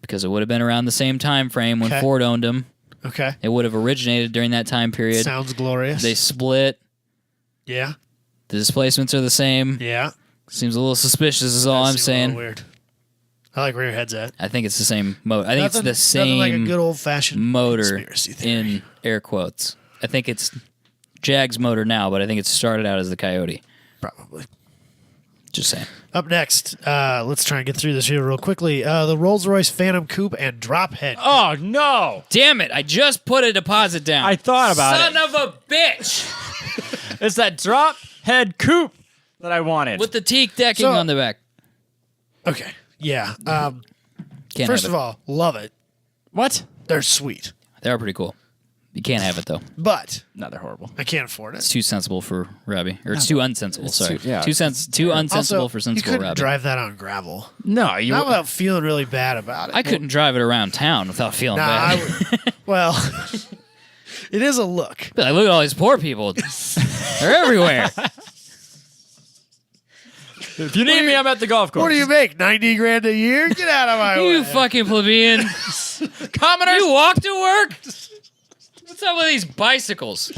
because it would have been around the same time frame when Okay. Ford owned them. Okay. It would have originated during that time period. Sounds glorious. They split. yeah. The displacements are the same. Yeah. Seems a little suspicious is all I'm That seems a little saying. Weird. I like where your head's at. I think it's the same motor. I think Nothing- it's the nothing same like a good old fashioned motor conspiracy theory. in air quotes. I think it's Jag's motor now, but I think it started out as the Coyote. Probably. Just saying. Up next, let's try and get through this here real quickly. The Rolls-Royce Phantom Coupe and drop head. Oh, no. Damn it! I just put a deposit down. I thought about Son it. of a bitch! It's that drop head coupe that I wanted. With the teak decking So- on the back. Okay. Yeah. Can't First have of it. all, love it. What? They're sweet. They are pretty cool. You can't have it though. But No, they're horrible. I can't afford It's it. too sensible for Robbie, or it's too unsensible. Sorry, too- yeah. too unsensible Also, for you sensible couldn't Robbie. drive that on gravel. No, you... Not without feeling really bad about it. I couldn't drive it around town without feeling Nah, bad. I would, well, it is a look. Be like, look at all these poor people. They're everywhere. If you need me, I'm at the golf course. What do you make? 90 grand a year? Get out of my You way. fucking plebeian. Commoner, you walk to work? What's up with these bicycles?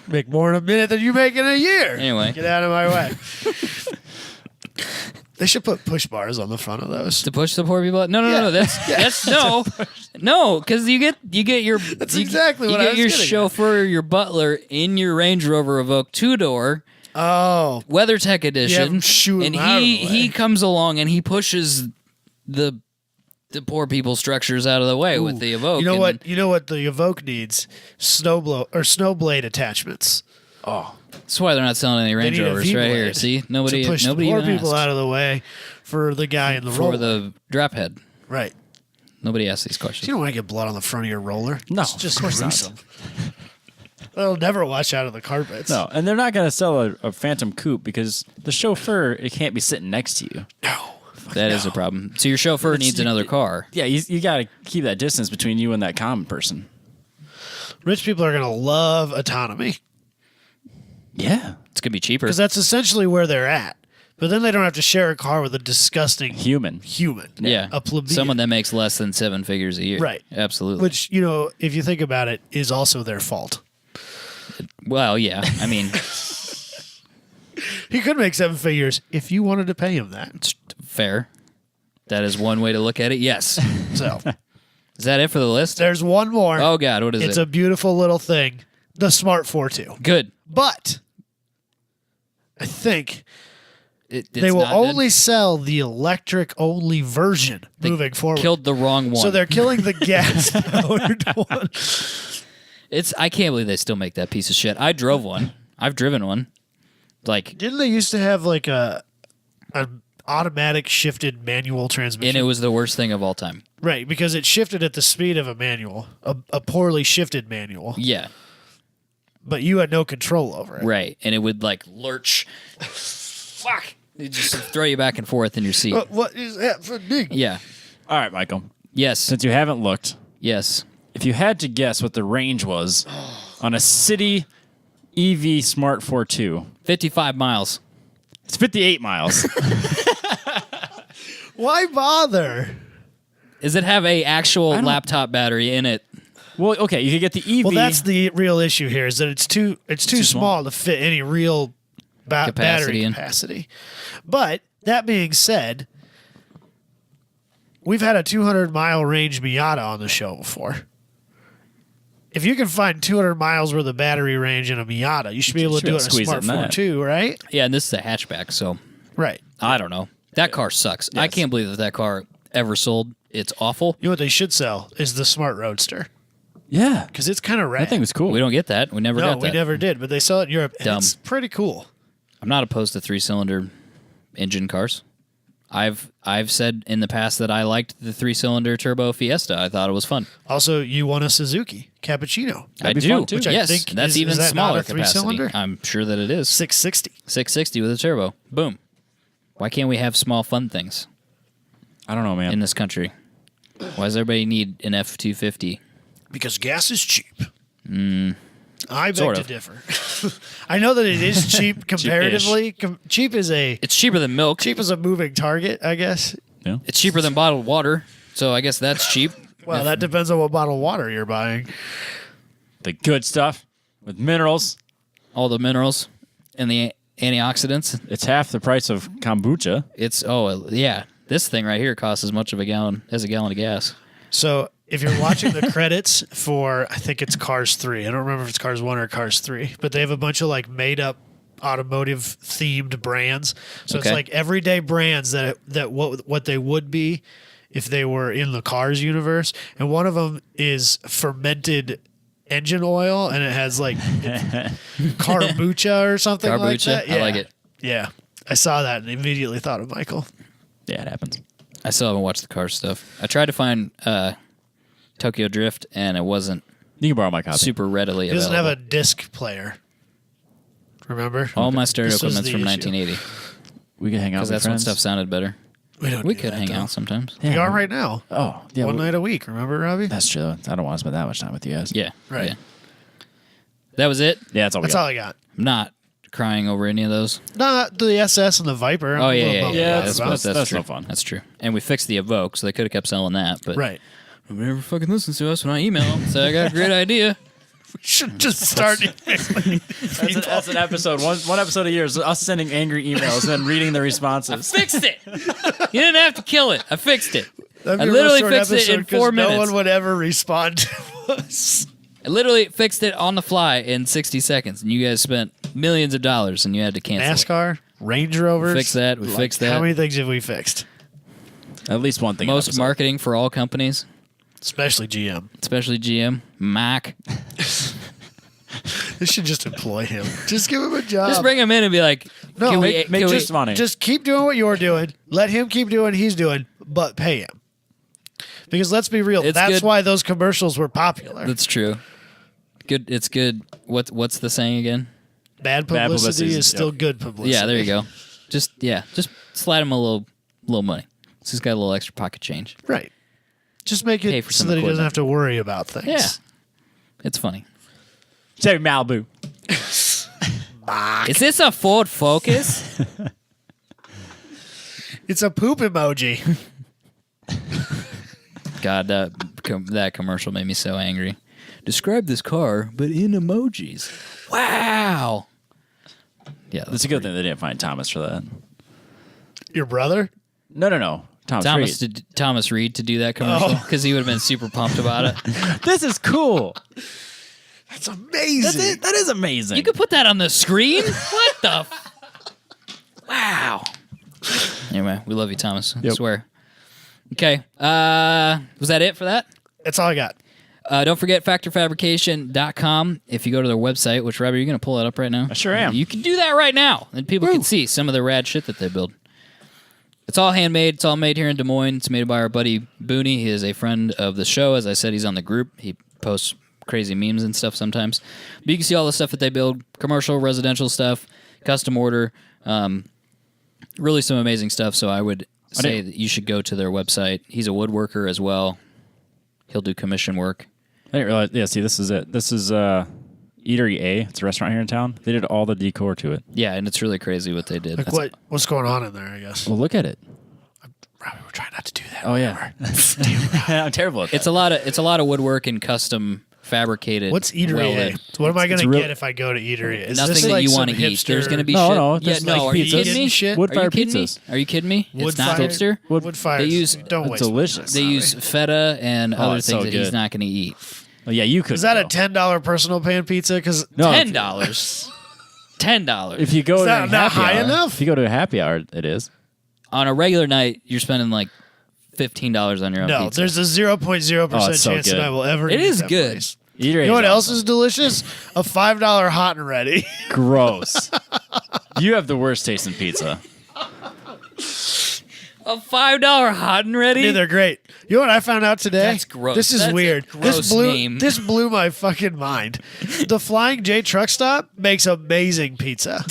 Make more in a minute than you make in a year. Anyway. Get out of my way. They should put push bars on the front of those. To push the poor people out? No. Yeah. That's no, because you get your That's you- exactly you what I get was your getting at. chauffeur, your butler in your Range Rover Evoque 2-door Oh, WeatherTech edition, shoo him and out of the he way. comes along and he pushes the poor people structures out of the way with the Evoque. you know and what? You know what the Evoque needs? Snow blade attachments. Oh, That's why they're not selling any Range need a Rovers right here. V-blade See, nobody to push nobody the poor even people asked out of the way for the guy in the for roller. the drop head. Right. Nobody asked these questions. You don't want to get blood on the front of your roller. No, It's just of course not. gruesome. They'll never wash out of the carpets. no, and they're not going to sell a Phantom Coupe because the chauffeur it can't be sitting next to you. No. That is a problem. So your chauffeur needs another car. Yeah, you got to keep that distance between you and that common person. Rich people are going to love autonomy Yeah, It's gonna be cheaper. because that's essentially where they're at. But then they don't have to share a car with a disgusting human. human. A plebeian. someone that makes less than 7 figures a year. Right. Absolutely. Which, if you think about it, is also their fault. Well, yeah. I mean, He could make 7 figures if you wanted to pay him that. it's fair. That is one way to look at it. Yes. So Is that it for the list? there's one more. Oh God, what is It's it? a beautiful little thing. The Smart Fortwo. Good. But I think It's they will not only sell the electric only version moving forward. killed the wrong one. So they're killing the gas powered one. I can't believe they still make that piece of shit. I drove one. I've driven one. Like, Didn't they used to have like a automatic shifted manual transmission? and it was the worst thing of all time. Right, because it shifted at the speed of a manual, a poorly shifted manual, Yeah. but you had no control over it. Right. And it would like lurch. Fuck. It just throw you back and forth in your seat. What is happening? Yeah. All right, Michael. Yes. Since you haven't looked, Yes. if you had to guess what the range was on a city EV Smart Fortwo, 55 miles. it's 58 miles. Why bother? Does it have a actual laptop battery in it? Well, okay, you could get the EV. Well, that's the real issue here. Is that it's too too small to fit any real battery Capacity in. capacity. But that being said, we've had a 200-mile range Miata on the show before. If you can find 200 miles worth of battery range in a Miata, you should be able to do it in a squeeze it Smart in that. 4 right? Yeah, and this is a hatchback, so Right. I don't know. That car sucks. I can't believe that car ever sold. It's awful. You know what they should sell is the Smart Roadster yeah. because it's kind of rad. That thing was cool. We don't get that. We never no, got that. we never did, but they sell it in Europe. And Dumb. it's pretty cool. I'm not opposed to 3-cylinder engine cars. I've said in the past that I liked the 3-cylinder turbo Fiesta. I thought it was fun. Also, you want a Suzuki Cappuccino. I be do. fun, too. Which I yes, think that's is even that not smaller a capacity. 3-cylinder? I'm sure that it is. 660. 660 with a turbo. Boom. Why can't we have small fun things I don't know, man. in this country? Why does everybody need an F-250? Because gas is cheap. I beg Sort to of. differ. I know that it is cheap comparatively. Cheap is It's cheaper than milk. cheap is a moving target, I guess. yeah. It's cheaper than bottled water, so I guess that's cheap. Well, that depends on what bottle of water you're buying. The good stuff with minerals. All the minerals and the antioxidants. It's half the price of kombucha. It's yeah. This thing right here costs as much of a gallon as a gallon of gas. So if you're watching the credits for, I think it's Cars 3. I don't remember if it's Cars 1 or Cars 3, but they have a bunch of like made up automotive themed brands. So it's Okay. like everyday brands that what they would be if they were in the Cars universe. And one of them is fermented engine oil, and it has like kombucha or something like Kombucha? that. I like it. Yeah. I saw that and immediately thought of Michael. Yeah, it happens. I still haven't watched the car stuff. I tried to find Tokyo Drift, and it wasn't You can borrow my copy. super readily He doesn't available. have a disc player. Remember? All my stereo This was equipment's the from issue. 1980 We can hang out because with that's when friends. stuff sounded better. We don't We do could that, hang though. out sometimes. We are right now. Oh, yeah. One night a week. Remember, Robbie? That's true. I don't want to spend that much time with you guys. Yeah. Right. Yeah. That was it. Yeah, that's all we That's got. all I got. I'm not crying over any of those. Not the SS and the Viper. I'm Oh a yeah, little yeah, bummed yeah. about That's, that. that's true. no fun. That's true. And we fixed the Evoque, so they could have kept selling that. But Right. nobody ever fucking listens to us when I email them. So I got a great idea. Should just start. That's an episode. One episode a year is us sending angry emails and then reading the responses. Fixed it. You didn't have to kill it. I fixed it. That'd I be a literally real short fixed it episode in 'cause 4 No minutes. one would ever respond to us. I literally fixed it on the fly in 60 seconds, and you guys spent millions of dollars, and you had to cancel it. NASCAR, Range Rovers. Fix that. We fixed that. How many things have we fixed? At least one thing. an Most episode. marketing for all companies, Especially GM. especially GM, Mac. They should just employ him. Just give him a job. Just bring him in and be like, No, can make we, can we- just money. Just keep doing what you're doing. Let him keep doing what he's doing, but pay him. Because let's be real, It's that's good. why those commercials were popular. That's true. Good. It's good. What's the saying again? Bad Bad publicity publicity, is still good publicity. Yeah, there you go. Just slide him a little money. So he's got a little extra pocket change. Right. Just make Pay it for so some that he doesn't equipment. have to worry about things. Yeah, it's funny. Chevy Malibu. Is this a Ford Focus? It's a poop emoji. God, that commercial made me so angry. Describe this car, but in emojis. Wow. Yeah, It's a good thing they didn't find Thomas for that. Your brother? No. Thomas Reed. Thomas Reed to do that commercial because he would have been super pumped about it. This is cool. That's amazing. That is amazing. You could put that on the screen. What the? Wow. Anyway, we love you, Thomas. I Yep. swear. Okay. Was that it for that? That's all I got. Don't forget factorfabrication.com. If you go to their website, which, Robbie, you're going to pull that up right now? I sure am. You can do that right now, and people can see some of the rad shit that they build. It's all handmade. It's all made here in Des Moines. It's made by our buddy Booney. He is a friend of the show. As I said, he's on the group. He posts crazy memes and stuff sometimes. But you can see all the stuff that they build, commercial, residential stuff, custom order. Really some amazing stuff, so I would say that you should go to their website. He's a woodworker as well. He'll do commission work. I didn't realize. Yeah, see, this is it. This is Eatery A. It's a restaurant here in town. They did all the decor to it. Yeah, and it's really crazy what they did. Like what's going on in there, I guess. Well, look at it. Robbie, we're trying not to do that. Oh yeah. I'm terrible at that. It's a lot of woodwork and custom fabricated. What's Eatery welded. A? So what am I going to real- get if I go to Eatery A? Is Nothing this that like you some want to eat. hipster There's going to be No, shit. no, Yeah, there's no. like Are you pizzas. kidding me? Shit? Are you Wood-fired kidding me? pizzas. Are you kidding me? It's not Wood-fired- hipster. Wood fire. They use- Don't It's waste. delicious. They use feta and other it's things so that he's good. not going to eat. Well, yeah, you could. Is that a go. $10 personal pan pizza? Because No, $10. $10. If you go Is to that a not happy high hour, enough? If you go to a happy hour, it is. On a regular night, you're spending like $15 on your own no, pizza. there's a 0.0% Oh, it's so chance that good. I will ever It eat is that good. place. Eatery You know is what else awesome. is delicious? A $5 hot and ready. Gross. You have the worst taste in pizza. A $5 hot and ready? Dude, they're great. You know what I found out today? That's gross. This is That's a weird. gross name. This blew my fucking mind. The Flying J Truck Stop makes amazing pizza.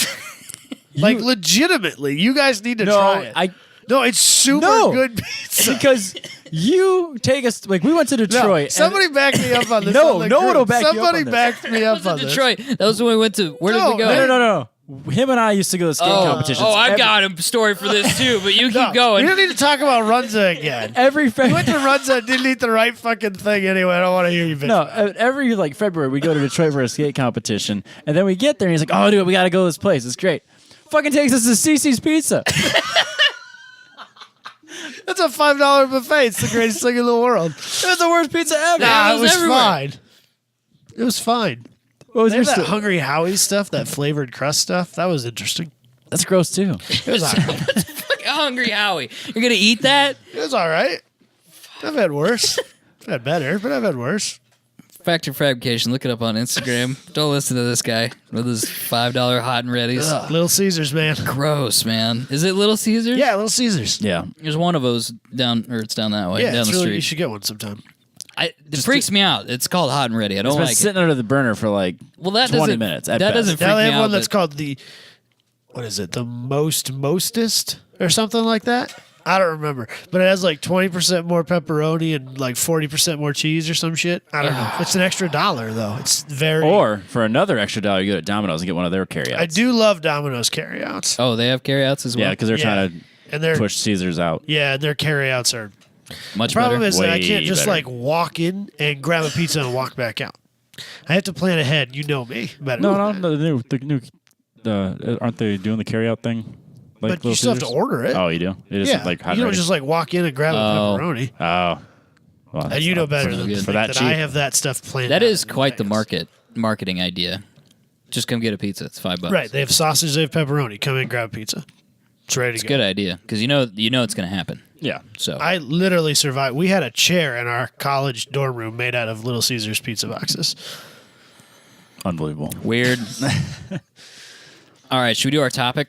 Like legitimately, you guys need to try it. No, it's super No. good pizza. Because you take us like we went to No, Detroit. and- somebody back me up on this. No, on the no one group. will back you up on Somebody this. backed me up was on in this. Detroit. That was when we went to. Where did No, we go? man. No. Him and I used to go to skate competitions. Oh, I've every, got a story for this too, but you keep No, going. We don't need to talk about Runza again. every We went to February. Runza and didn't eat the right fucking thing anyway. I don't want to hear you bitch. No, about it. every like February we go to Detroit for a skate competition, and then we get there and he's like, "Oh, dude, we got to go to this place. It's great." Fucking takes us to CC's Pizza. That's a $5 buffet. It's the greatest thing in the world. It was the worst pizza ever. Nah, it it was was everywhere. fine. It was fine. What was They your have that sto- Hungry Howie stuff, that flavored crust stuff. That was interesting. That's gross too. It was all right. Fucking Hungry Howie. You're gonna eat that? It was all right. I've had worse. I've had better, but I've had worse. Factor Fabrication. Look it up on Instagram. Don't listen to this guy with his $5 hot and readies. Little Caesars, man. Gross, man. Is it Little Caesars? Yeah, Little Caesars. Yeah. There's one of those down, or it's down that way, Yeah, down it's the really, street. you should get one sometime. It freaks me out. It's called hot and ready. I don't It's been like it. sitting under the burner for like Well, that 20 doesn't, minutes at That best. doesn't freak Now they me have out. one that's but- called the, what is it? The mostest or something like that? I don't remember. But it has like 20% more pepperoni and like 40% more cheese or some shit. I don't know. It's an extra $1 though. It's very. Or for another extra $1, you go to Domino's and get one of their carryouts. I do love Domino's carryouts. Oh, they have carryouts as well. Yeah, because they're Yeah. trying And to they're push Caesars out. yeah, their carryouts are. Much Problem better. is that I Way can't just better. like walk in and grab a pizza and walk back out. I have to plan ahead. You know me better. No, than no, that. the new, aren't they doing the carryout thing? Like But you Little still have to Caesars? order it. Oh, you do? It yeah, isn't like hot you don't ready? just like walk in and grab a pepperoni. Oh. Well, And that's you know not- better so than good. to For think that that cheap. I have that stuff planned. That out is in quite the advance. marketing idea. Just come get a pizza. It's $5. Right, they have sausage, they have pepperoni. Come in, grab a pizza. It's ready It's to a go. good idea because you know it's going to happen. Yeah. So I literally survived. We had a chair in our college dorm room made out of Little Caesars pizza boxes. Unbelievable. Weird. All right, should we do our topic?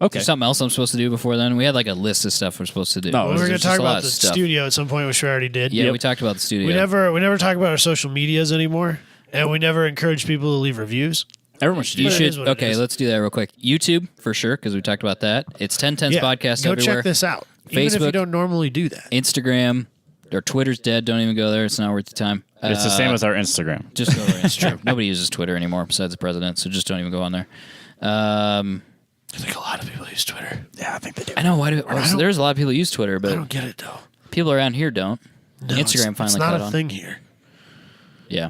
Okay. There's something else I'm supposed to do before then? We had like a list of stuff we're supposed to do. No, We were going There's to talk just a lot about of the stuff. studio at some point, which we already did. Yeah, Yep. we talked about the studio. We never talk about our social medias anymore, and we never encourage people to leave reviews. Everyone should do You But it that. is should. what it Okay, is. let's do that real quick. YouTube for sure because we talked about that. It's 1010s podcast go everywhere. check this out. Even if you Facebook. don't normally do that. Instagram. Our Twitter's dead. Don't even go there. It's not worth the time. It's the same as our Instagram. Just go to Instagram. Nobody uses Twitter anymore besides the president, so just don't even go on there. I think a lot of people use Twitter. Yeah, I think they do. I know why. don't- There's a lot of people who use Twitter, I but don't get it though. people around here don't. No, Instagram it's finally not caught a on. thing here. Yeah.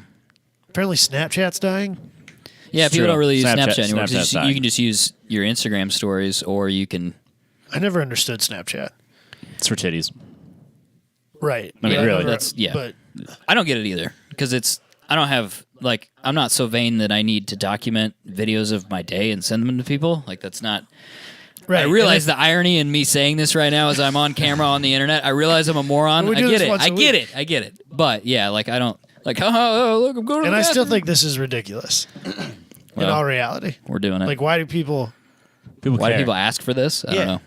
Apparently, Snapchat's dying. Yeah, It's people true. don't really use Snapchat- Snapchat anymore. 'Cause Snapchat's you dying. can just use your Instagram stories, or you can. I never understood Snapchat. It's for titties. Right. I mean, Yeah, really, that's- yeah. But I don't get it either because I don't have like I'm not so vain that I need to document videos of my day and send them to people. Like that's not. right. I realize the irony in me saying this right now as I'm on camera on the internet. I realize I'm a moron. We I do get this it. once I a get week. it. I get it. But yeah, like I don't like. Oh, look, I'm going to And the I still bathroom. think this is ridiculous. In Well, all reality, we're doing it. like, why do people? People Why do care. people ask for this? I Yeah. don't know.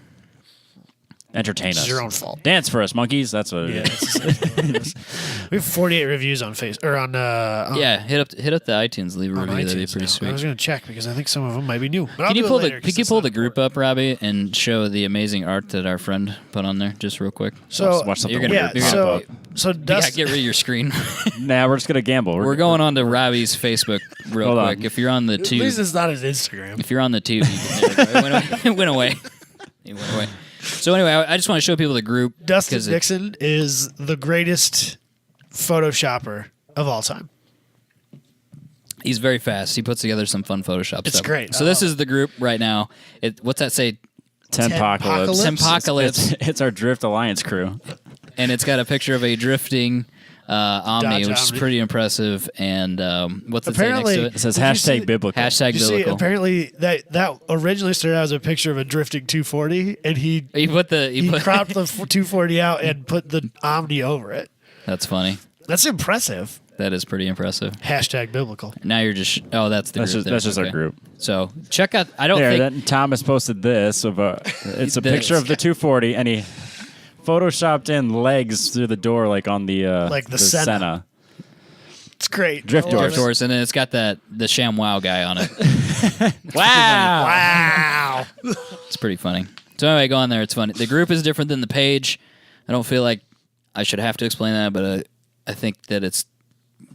Entertain It's us. your own fault. Dance for us, monkeys. That's what it is. We have 48 reviews on Facebook or on. Yeah, hit up the iTunes, leave a on review. That'd be iTunes pretty now. I sweet. was going to check because I think some of them might be new. But I'll Can you do it pull later 'cause Can you it's pull not the group up, Robbie, and show the amazing art that our friend put on there, just real quick? So Watch something You're gonna- weird. yeah, you're so gonna- so Yeah, Dustin, get rid of your screen. Nah, we're just gonna gamble. We're going on to Robbie's Facebook real Hold on. quick. If you're on the at tube, least it's not his Instagram. if you're on the tube, you can, it went away. It went away. So anyway, I just want to show people the group. Dustin 'cause Dixon is the greatest Photoshopper of all time. He's very fast. He puts together some fun Photoshop It's stuff. great. So this is the group right now. What's that say? Tenpocalypse. Tenpocalypse. It's our Drift Alliance crew. And it's got a picture of a drifting Omni, Dodge which is Omni. pretty impressive. And what's it say next Apparently- to It it? says Did you see hashtag biblical. Hashtag You see, biblical. apparently that originally started out as a picture of a drifting 240, and he He put the he put, cropped the 240 out and put the Omni over it. That's funny. That's impressive. That is pretty impressive. Hashtag biblical. Now you're just that's the That's group just that's just there. our group. So check out. I don't There, think then Thomas posted this of a. It's a This. picture of the 240, and he photoshopped in legs through the door, like on the Like the Senna. It's great. Drift I love doors. it. doors, and then it's got the ShamWow guy on it. wow. Wow. It's pretty funny. So anyway, go on there. It's funny. The group is different than the page. I don't feel like I should have to explain that, but I think that it's.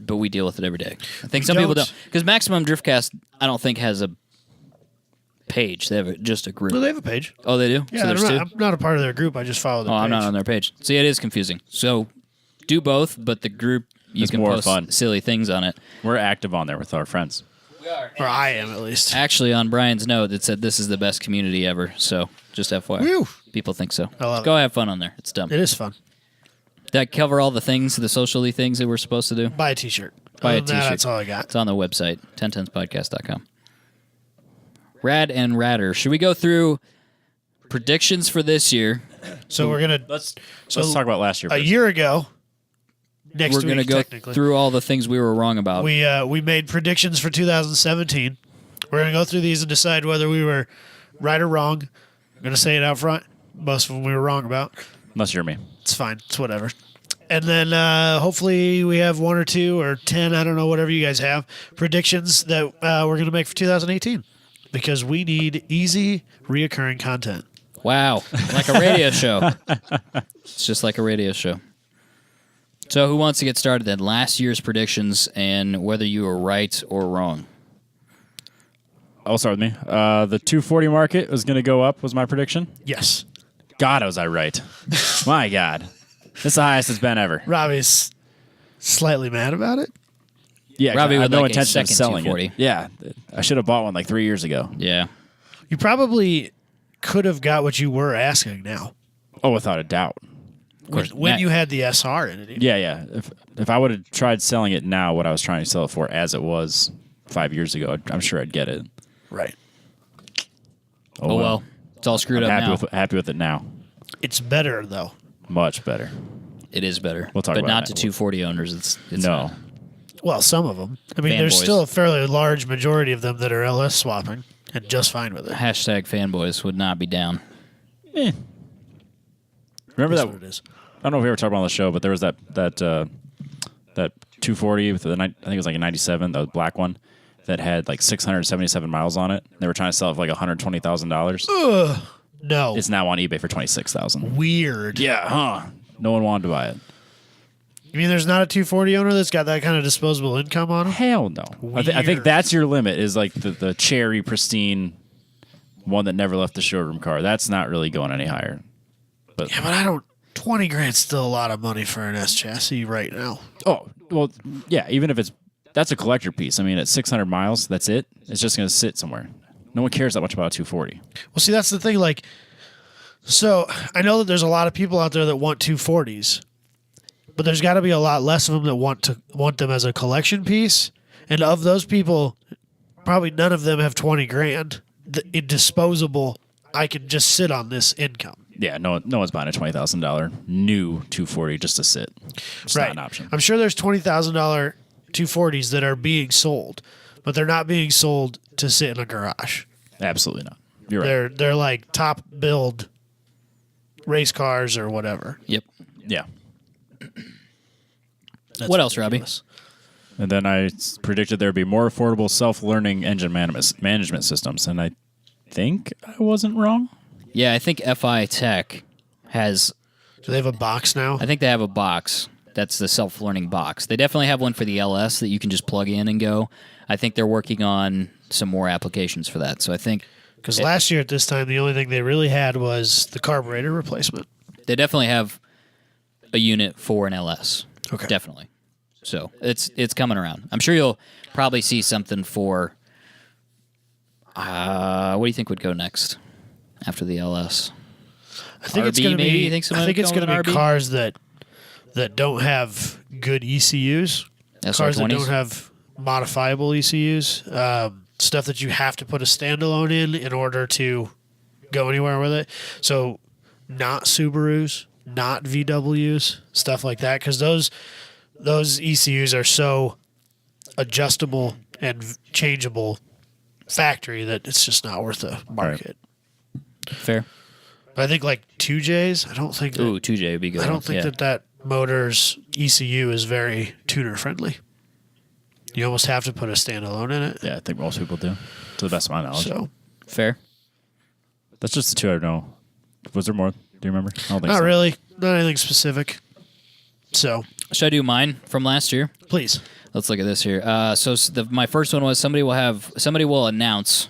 But we deal with it every day. I think some people don't, because Maximum Driftcast, I don't think has a page. They have just a group. No, they have a page. Oh, they do. Yeah, so there's two. I'm not a part of their group. I just follow their Oh, page. I'm not on their page. See, it is confusing. So do both, but the group you It's can more post fun. silly things on it. We're active on there with our friends. Or I am, at least. Actually, on Brian's note, it said this is the best community ever. So just FYI, Whew. people think so. I love Go have fun on there. It's dumb. It is fun. That cover all the things, the socially things that we're supposed to do. Buy a t-shirt. Buy a Other than that, t-shirt. That's all I got. It's on the website, 1010spodcast.com. Rad and Radder. Should we go through predictions for this year? So we're going to... Let's So talk about last year. A first. year ago, next We're week, going to go technically, through all the things we were wrong about. we made predictions for 2017. We're going to go through these and decide whether we were right or wrong. I'm going to say it out front. Most of them we were wrong about. Unless you're me. It's fine. It's whatever. And then hopefully we have 1 or 2 or 10, I don't know, whatever you guys have, predictions that we're going to make for 2018. Because we need easy, reoccurring content. Wow. Like a radio show. It's just like a radio show. So who wants to get started then? Last year's predictions and whether you were right or wrong. I'll start with me. The 240 market was going to go up, was my prediction. Yes. God, was I right. My God. It's the highest it's been ever. Robbie's slightly mad about it. Yeah, Robbie I have would no like a intention of second selling 240. it. Yeah, I should have bought one like 3 years ago. Yeah. You probably could have got what you were asking now. Oh, without a doubt. When you had the SR in it. even. Yeah. If I would have tried selling it now, what I was trying to sell it for as it was 5 years ago, I'm sure I'd get it. Right. Oh, well. It's all screwed I'm up happy now. happy with it now. It's better, though. Much better. It is better. We'll talk but about not that. to 240 owners. It's No. not. Well, some of them. I mean, there's Fanboys. still a fairly large majority of them that are LS swapping and just fine with it. Hashtag fanboys would not be down. Remember That's that? what it is. I don't know if we ever talked about it on the show, but there was that 240 with I think it was like a 97, the black one that had like 677 miles on it. They were trying to sell it for like $120,000. No. It's now on eBay for $26,000. Weird. Yeah, huh? No one wanted to buy it. You mean there's not a 240 owner that's got that kind of disposable income on him? Hell no. I think Weird. that's your limit. Is like the cherry pristine one that never left the showroom car. That's not really going any higher. Yeah, but I don't. 20 grand's still a lot of money for an S chassis right now. Oh well, yeah. Even if that's a collector piece. I mean, at 600 miles, that's it. It's just going to sit somewhere. No one cares that much about a 240. Well, see, that's the thing. Like, so I know that there's a lot of people out there that want 240s, but there's got to be a lot less of them that want them as a collection piece. And of those people, probably none of them have 20 grand in disposable. I can just sit on this income. Yeah, no one's buying a $20,000 new 240 just to sit. It's not an option. I'm sure there's $20,000 240s that are being sold, but they're not being sold to sit in a garage. Absolutely not. You're right. They're like top build race cars or whatever. Yep. Yeah. That's What else, Robbie? ridiculous. And then I predicted there would be more affordable self-learning engine management systems, and I think I wasn't wrong. Yeah, I think FI Tech has. Do they have a box now? I think they have a box. That's the self-learning box. They definitely have one for the LS that you can just plug in and go. I think they're working on some more applications for that. So I think Because last year at this time, the only thing they really had was the carburetor replacement. they definitely have a unit for an LS. Okay. Definitely. So it's coming around. I'm sure you'll probably see something for. What do you think would go next after the LS? I think it's RB going to maybe? be. You think I someone think would it's call going it to an be RB? cars that don't have good ECUs. Cars that SR20s? don't have modifiable ECUs. Stuff that you have to put a standalone in order to go anywhere with it. So, not Subarus, not VWs, stuff like that, because those ECUs are so adjustable and changeable factory that it's just not worth the market. Fair. But I think like 2Js, I don't think that, Ooh, 2J would be good. I don't think yeah. that motor's ECU is very tuner friendly. You almost have to put a standalone in it. Yeah, I think most people do, to the best of my knowledge. So Fair. That's just the two I know. Was there more? Do you remember? I don't think not so. really, not anything specific. So Should I do mine from last year? please, Let's look at this here. My first one was somebody will announce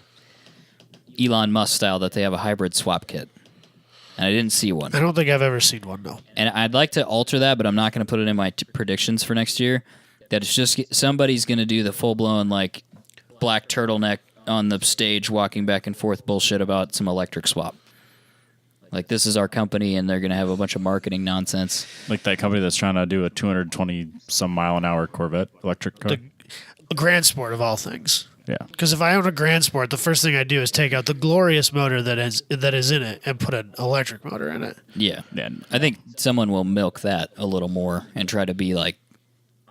Elon Musk style that they have a hybrid swap kit, and I didn't see one. I don't think I've ever seen one. No. And I'd like to alter that, but I'm not going to put it in my predictions for next year. That it's just somebody's going to do the full blown like black turtleneck on the stage, walking back and forth bullshit about some electric swap. Like, this is our company, and they're going to have a bunch of marketing nonsense. Like that company that's trying to do a 220 some mile an hour Corvette electric car. A Grand Sport of all things. Yeah. Because if I own a Grand Sport, the first thing I do is take out the glorious motor that is in it and put an electric motor in it. Yeah. Yeah. I think someone will milk that a little more and try to be like,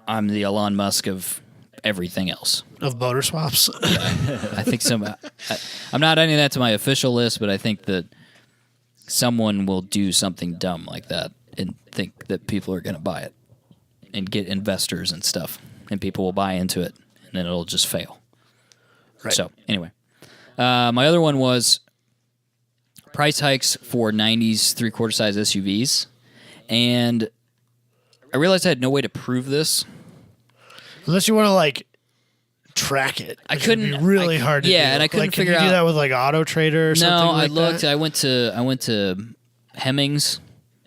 I'm the Elon Musk of everything else. Of motor swaps. I think I'm not adding that to my official list, but I think that someone will do something dumb like that and think that people are going to buy it and get investors and stuff, and people will buy into it, and then it'll just fail. Right. So anyway, my other one was price hikes for 90s 3/4 size SUVs, and I realized I had no way to prove this. Unless you want to like track it. I which would be couldn't- really I- hard to yeah, do. and I couldn't like, figure can you out- do that with like Auto Trader or something No, like I looked. that? I went to Hemmings,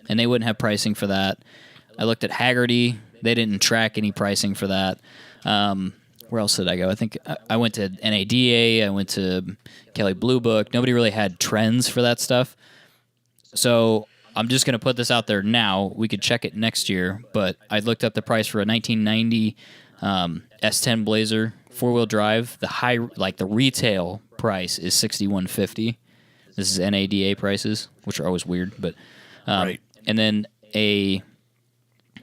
and they wouldn't have pricing for that. I looked at Haggerty. They didn't track any pricing for that. Where else did I go? I think I went to NADA. I went to Kelly Blue Book. Nobody really had trends for that stuff. So I'm just going to put this out there now. We could check it next year, but I looked up the price for a 1990 S10 Blazer 4-wheel drive. The retail price is $6,150. This is NADA prices, which are always weird, but Right. And then a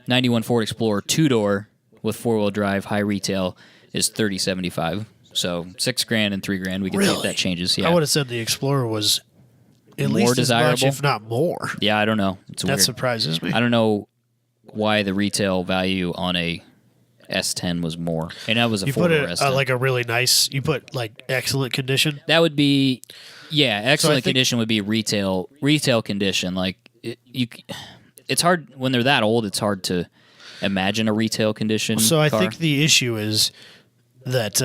91 Ford Explorer 2-door with 4-wheel drive, high retail is $30,75. So $6,000 and $3,000. We can see if that changes. Yeah, I would have said the Explorer was at More least desirable? as much, if not more. yeah. I don't know. It's That weird. surprises me. I don't know why the retail value on a S10 was more, and that was a You put four-door it S10. like a really nice. You put like excellent condition. That would be, yeah, excellent think- condition would be retail condition. Like it's hard when they're that old. It's hard to imagine a retail condition. So I car. think the issue is that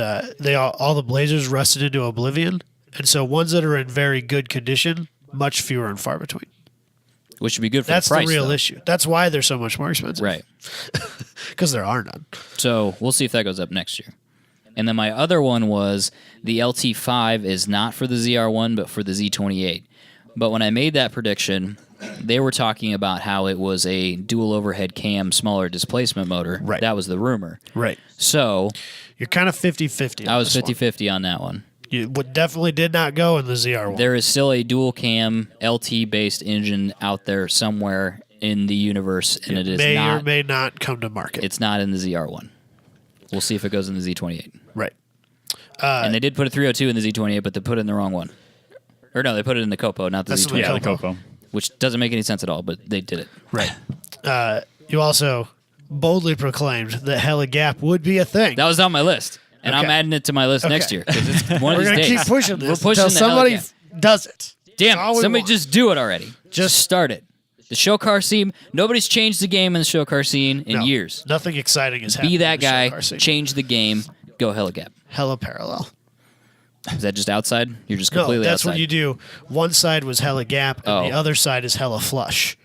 all the Blazers rusted into oblivion, and so ones that are in very good condition, much fewer and far between. which would be good for That's the price. the real though. issue. That's why they're so much more expensive. right? Because there are none. So we'll see if that goes up next year. And then my other one was the LT5 is not for the ZR1, but for the Z28. But when I made that prediction, they were talking about how it was a dual overhead cam, smaller displacement motor. Right. That was the rumor. Right. So You're kind of 50-50. I was 50-50 on that one. You definitely did not go in the ZR1. There is still a dual cam LT-based engine out there somewhere in the universe, and it is may not. or may not come to market. It's not in the ZR1. We'll see if it goes in the Z28. right. And they did put a 302 in the Z28, but they put it in the wrong one. Or no, they put it in the Copo, not the That's Z28, in the Copo. Copo. which doesn't make any sense at all, but they did it. Right. You also boldly proclaimed that Hella Gap would be a thing. That was on my list, and I'm Okay. adding it to my list next year. 'Cause it's one of We're these going to days. keep pushing this We're pushing until the Hella somebody Gap. does it. Damn That's all it! we Somebody want. just do it already. Just start it. The show car scene. Nobody's changed the game in the show car scene in No, years. Nothing exciting is happening. Be that in the show guy. car scene. Change the game. Go Hella Gap. Hella parallel. Is that just outside? You're just No, completely that's outside. when you do. One side was Hella Gap, and Oh. the other side is Hella Flush.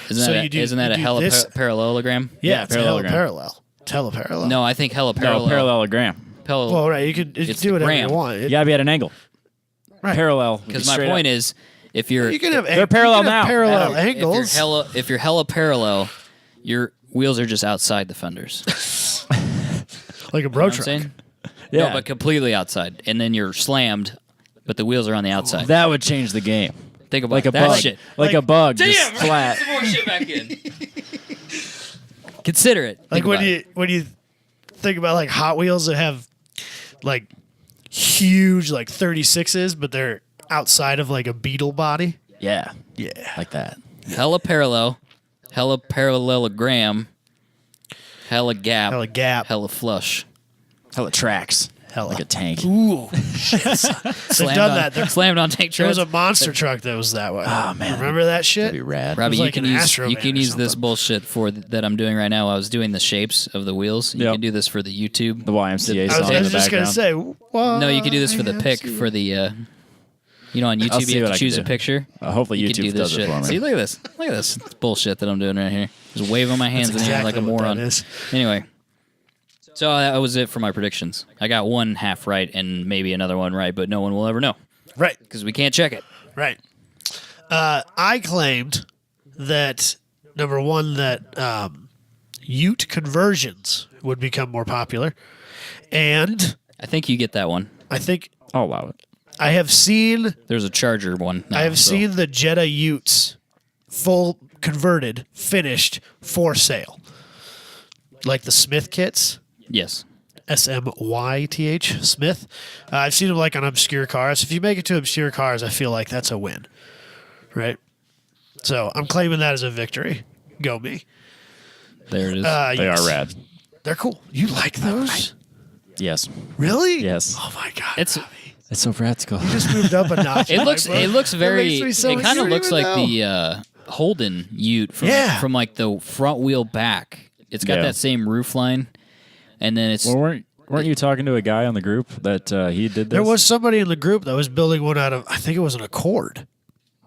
Isn't so that, you do- isn't that you a do hella this- parallelogram? Yeah, it's a Hella parallelogram. parallel. It's Hella parallel. No, I think hella No, parallel. parallelogram. Well, right. You can It's do whatever gram. you want. You gotta be at an angle. Right. Parallel. Because my point is, if you're You can have They're parallel now. Parallel if angles. you're hella parallel, your wheels are just outside the fenders. like a bro You know what I'm truck. saying? Yeah, No, but completely outside, and then you're slammed, but the wheels are on the outside. that would change the game. Think about Like a that bug. shit. Like a bug, just flat. Some more shit back in. Consider it. Like Think when about it. you think about like Hot Wheels that have like huge like 36s, but they're outside of like a Beetle body. Yeah, Yeah. like that. hella parallelogram, hella gap, Hella Gap. hella flush. Hella tracks. Hella. Like a tank. Ooh. They've Slammed done on, that. Slammed on tank There was treads. a monster truck that was that way. Oh, man. Remember that shit? That'd be rad. Robbie, was like you an can use Astro you Man can or use this something. bullshit for that I'm doing right now. I was doing the shapes of the wheels. You Yep. can do this for the YouTube. The YMCA I song was, in I the was just going to background. say, what? No, you can do this for the pick for the. You know, on YouTube see you what have I to can choose a do. picture. Hopefully You can YouTube do this does it shit. for me. See, look at this. Look at this. It's bullshit that I'm doing right here. Just waving my hands in the air like a exactly what moron. that is. Anyway, so that was it for my predictions. I got one half right and maybe another one right, but no one will ever know Right. because we can't check it. Right. I claimed that, number one, that Ute conversions would become more popular. And I think you get that one. I think I'll allow it. I have seen There's a Charger one. Now, I have so- seen the Jetta Utes full converted, finished for sale. Like the Smith kits. Yes. SMYTH, Smith. I've seen them like on obscure cars. If you make it to obscure cars, I feel like that's a win. Right? So I'm claiming that as a victory. Go me. There it is. They Yes. are rad. They're cool. You like those? Yes. Really? Yes. Oh my God. It's It's so practical. just moved up a notch. it looks very makes me so it kind of excited looks like now. the Holden Ute from Yeah. from like the front wheel back. It's got Yeah. that same roof line, and then it's Well, weren't you talking to a guy on the group that he did this? There was somebody in the group that was building one out of, I think it was an Accord.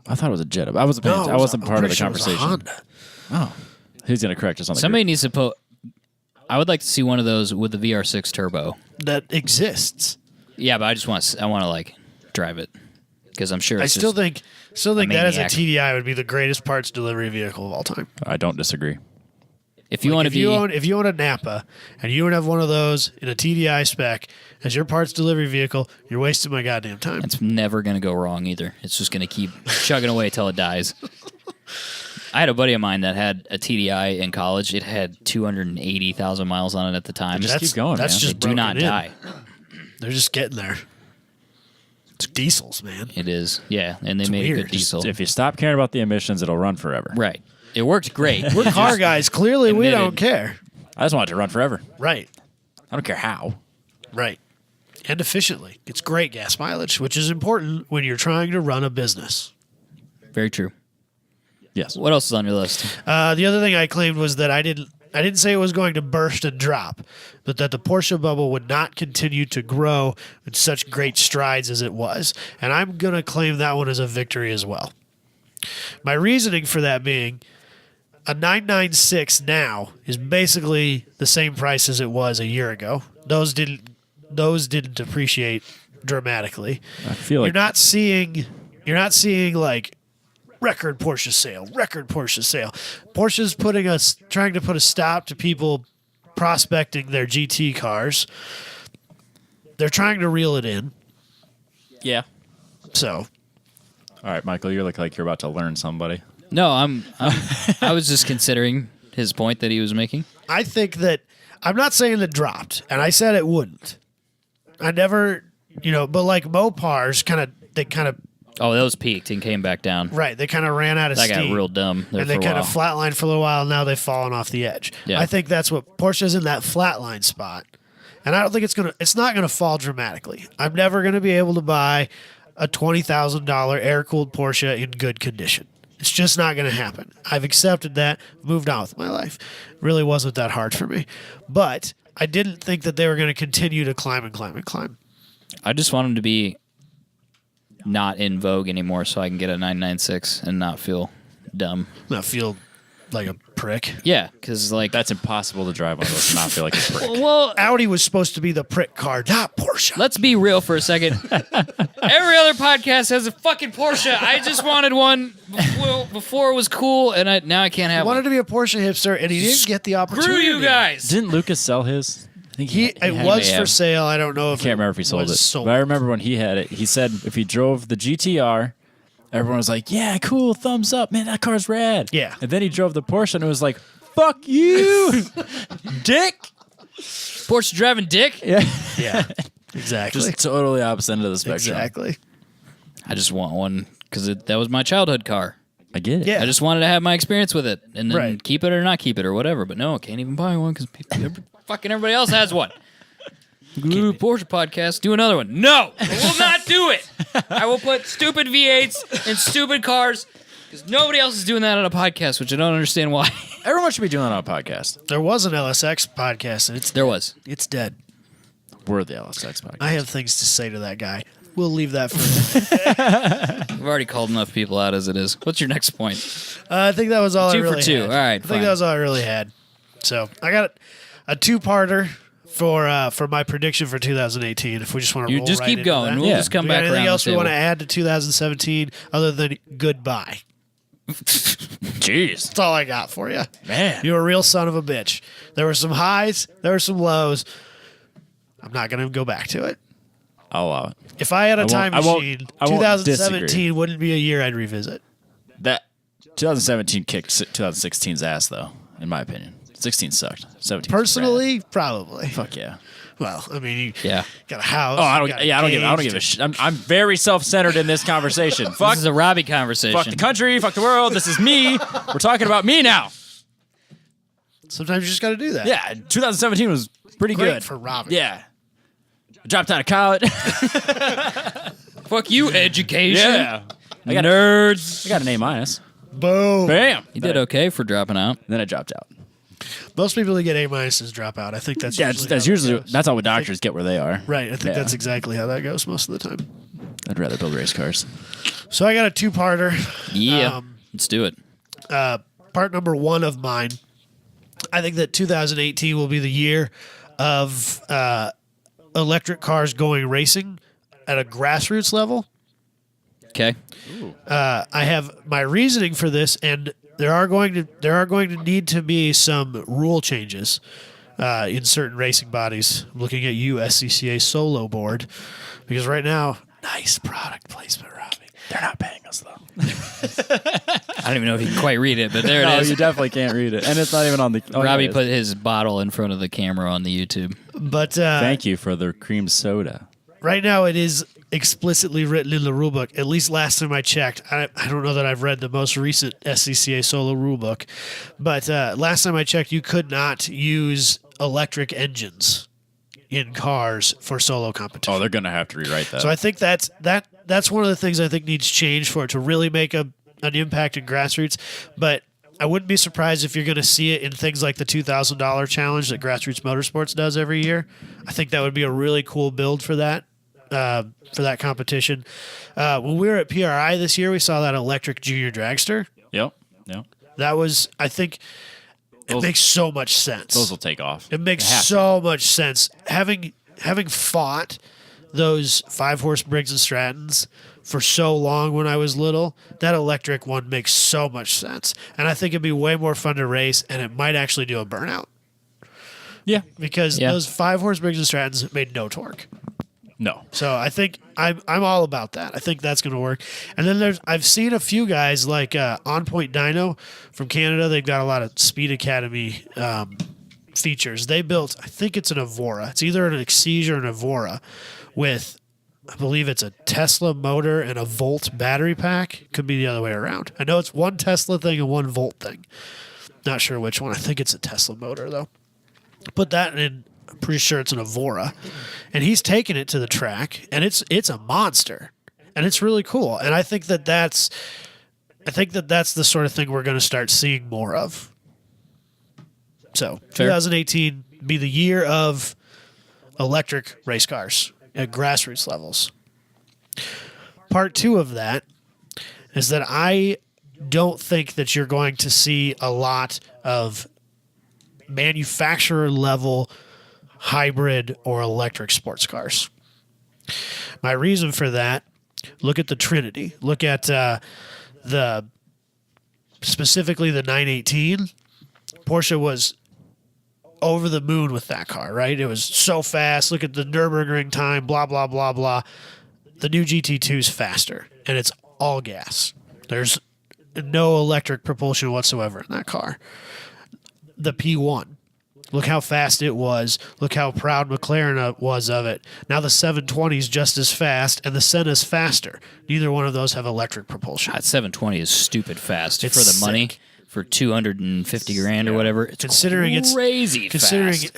I thought it was a Jetta. I wasn't. No, I wasn't part of the I'm pretty sure it was a conversation. Honda. He's gonna correct us on the somebody needs to put. I would like to see one of those with the VR6 turbo. That exists. Yeah, but I want to like drive it because I'm sure I it's still just- think that as a maniac. TDI would be the greatest parts delivery vehicle of all time. group. I don't disagree. if you want to If be you own a Napa and you don't have one of those in a TDI spec as your parts delivery vehicle, you're wasting my goddamn time. it's never going to go wrong either. It's just going to keep chugging away till it dies. I had a buddy of mine that had a TDI in college. It had 280,000 miles on it at the time. Just keep going, That's man. just They do not broken in. die. They're just getting there. It's diesels, man. It is, yeah, and they made a weird. good diesel. If you stop caring about the emissions, it'll run forever. Right. It worked great. We're car guys. Clearly, we Admitted. don't care. I just want it to run forever. Right. I don't care how. Right. And efficiently. It's great gas mileage, which is important when you're trying to run a business. Very true. Yes. What else is on your list? The other thing I claimed was that I didn't say it was going to burst and drop, but that the Porsche bubble would not continue to grow in such great strides as it was. And I'm going to claim that one as a victory as well. My reasoning for that being a 996 now is basically the same price as it was a year ago. Those didn't depreciate dramatically. I feel like You're not seeing like record Porsche sale. Porsche's trying to put a stop to people prospecting their GT cars. They're trying to reel it in. yeah. So All right, Michael, you look like you're about to learn somebody. No, I was just considering his point that he was making. I think that I'm not saying it dropped, and I said it wouldn't. I never, but like Mopars they kind of Oh, those peaked and came back down. right. They kind of ran out of That steam. got real dumb there and for they a kind while. of flatlined for a little while. Now they've fallen off the edge. Yeah. I think that's what Porsche's in, that flatline spot, and I don't think it's not gonna fall dramatically. I'm never gonna be able to buy a $20,000 air cooled Porsche in good condition. It's just not gonna happen. I've accepted that, moved on with my life. It really wasn't that hard for me, but I didn't think that they were gonna continue to climb and climb and climb. I just want him to be not in vogue anymore so I can get a 996 and not feel dumb. Not feel like a prick. Yeah, because like That's impossible to drive one of those and not feel like a prick. well, Audi was supposed to be the prick car, not Porsche. let's be real for a second. Every other podcast has a fucking Porsche. I just wanted one before it was cool, and now I can't have Wanted one. to be a Porsche hipster, and he didn't get the opportunity. Screw you guys. Didn't Lucas sell his? I think It may was for have. sale. I don't know if I can't remember if he sold was it. sold. But I remember when he had it, he said if he drove the GTR, everyone was like, yeah, cool, thumbs up. Man, that car's rad. Yeah. And then he drove the Porsche and it was like, fuck you, dick. Porsche driving dick? Yeah. Yeah, exactly. Just totally opposite end of the spectrum. Exactly. I just want one because that was my childhood car. I get it. Yeah. I just wanted to have my experience with it and then Right. keep it or not keep it or whatever. But no, I can't even buy one because fucking everybody else has one. Ooh, Porsche podcast, do another one. No, I will not do it. I will put stupid V8s in stupid cars because nobody else is doing that on a podcast, which I don't understand why. Everyone should be doing that on a podcast. There was an LSX podcast, and There was. it's dead. We're the LSX podcast. I have things to say to that guy. We'll leave that for We've already called enough people out as it is. What's your next point? I think that was all I 2 for really 2. had. All right, I think fine. that was all I really had. So I got a two-parter for my prediction for 2018. If we just want to You roll just right keep into going. that. We'll Yeah. just come We got back anything around else the we want to table. add to 2017 other than goodbye? Jeez. That's all I got for you. Man. You're a real son of a bitch. There were some highs, there were some lows. I'm not going to go back to it. I'll allow it. If I had a time I won't- machine, I won't 2017 disagree. wouldn't be a year I'd revisit. That 2017 kicked 2016's ass, though, in my opinion. 16 sucked. 17 Personally, probably. fuck yeah. Well, I mean, you Yeah. got a house. Oh, I you don't. got Yeah, I don't give. I don't engaged. give a shit. I'm very self-centered in this conversation. This Fuck. is a Robbie conversation. Fuck the country. Fuck the world. This is me. We're talking about me now. Sometimes you just got to do that. Yeah, 2017 was pretty Great good for Robin. Yeah. I dropped out of college. Fuck you, education. Yeah. I got Nerds. I got an A minus. Boom. Bam. You did okay for dropping out. Then I dropped out. Most people that get A minuses drop out. I think that's Yeah, usually that's how that usually goes. that's how doctors get where they are. Right. I think Yeah. that's exactly how that goes most of the time. I'd rather build race cars. So I got a two-parter. Yeah. Let's do it. Part number one of mine. I think that 2018 will be the year of electric cars going racing at a grassroots level. Okay. I have my reasoning for this, and there are going to need to be some rule changes in certain racing bodies. I'm looking at you, SCCA Solo Board, because right now, nice product placement, Robbie. They're not paying us, though. I don't even know if you can quite read it, but there No, it is. you definitely can't read it. And it's not even on the... Oh, Robbie yeah, it put is. his bottle in front of the camera on the YouTube. But Thank you for the cream soda. right now it is explicitly written in the rulebook. At least last time I checked. I don't know that I've read the most recent SCCA solo rulebook, but last time I checked, you could not use electric engines in cars for solo competition. Oh, they're going to have to rewrite that. So I think that's one of the things I think needs change for it to really make an impact in grassroots. But I wouldn't be surprised if you're going to see it in things like the $2,000 challenge that Grassroots Motorsports does every year. I think that would be a really cool build for that competition. When we were at PRI this year, we saw that electric junior dragster. Yep. That was, I think, it makes so much sense. Those will take off. It makes so much sense. Having fought those 5-horse Briggs and Strattons for so long when I was little, that electric one makes so much sense. And I think it'd be way more fun to race, and it might actually do a burnout. Yeah. Because those 5-horse Briggs and Strattons made no torque. No. So I think I'm all about that. I think that's going to work. And then I've seen a few guys like On Point Dyno from Canada. They've got a lot of Speed Academy features. They built, I think it's an Evora. It's either an Exige or an Evora with, I believe it's a Tesla motor and a Volt battery pack. Could be the other way around. I know it's one Tesla thing and one Volt thing. Not sure which one. I think it's a Tesla motor though. Put that in. I'm pretty sure it's an Evora, and he's taking it to the track, and it's a monster, and it's really cool. And I think that's the sort of thing we're going to start seeing more of. So, Fair. 2018 be the year of electric race cars at grassroots levels. Part 2 of that is that I don't think that you're going to see a lot of manufacturer level hybrid or electric sports cars. My reason for that, look at the Trinity. Look at specifically the 918. Porsche was over the moon with that car, right? It was so fast. Look at the Nürburgring time, blah, blah, blah, blah. The new GT2 is faster, and it's all gas. There's no electric propulsion whatsoever in that car. The P1. Look how fast it was. Look how proud McLaren was of it. Now the 720 is just as fast, and the Senna's faster. Neither one of those have electric propulsion. That 720 is stupid fast It's for the money. sick. For 250 grand or whatever. It's crazy fast.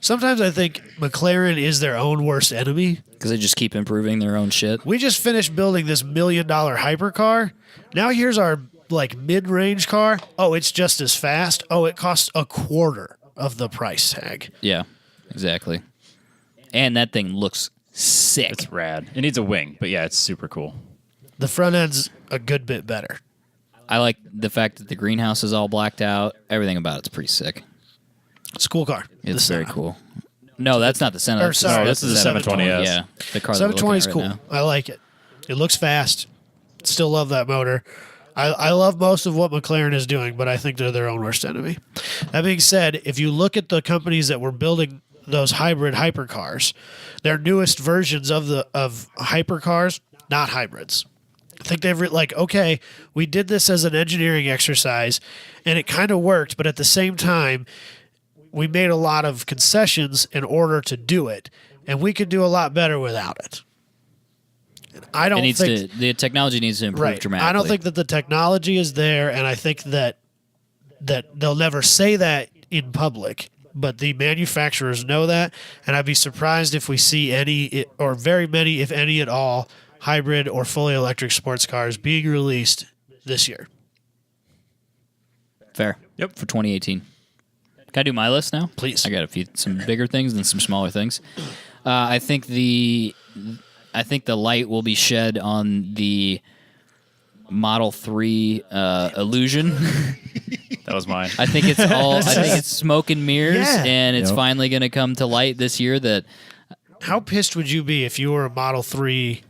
Sometimes I think McLaren is their own worst enemy. Because they just keep improving their own shit. We just finished building this $1 million hypercar. Now here's our mid-range car. Oh, it's just as fast. Oh, it costs a quarter of the price tag. Yeah, exactly. And that thing looks sick. It's rad. It needs a wing, but yeah, it's super cool. The front end's a good bit better. I like the fact that the greenhouse is all blacked out. Everything about it's pretty sick. It's a cool car. It's The very Senna. cool. No, that's not the Senna. Or, sorry, this is the 720S. Yeah, the car that we're 720 is looking cool. at right now. I like it. It looks fast. Still love that motor. I love most of what McLaren is doing, but I think they're their own worst enemy. That being said, if you look at the companies that were building those hybrid hypercars, their newest versions of hypercars, not hybrids. I think they've okay, we did this as an engineering exercise, and it kind of worked, but at the same time, we made a lot of concessions in order to do it, and we could do a lot better without it. I don't think the technology needs to improve dramatically. I don't think that the technology is there, and I think that they'll never say that in public, but the manufacturers know that, and I'd be surprised if we see any or very many, if any at all, hybrid or fully electric sports cars being released this year. Fair. Yep. For 2018. Can I do my list now? Please. I got some bigger things and some smaller things. I think the light will be shed on the Model 3 Illusion. That was mine. I think it's smoke and mirrors, Yeah. and it's Yep. finally going to come to light this year. That How pissed would you be if you were a Model 3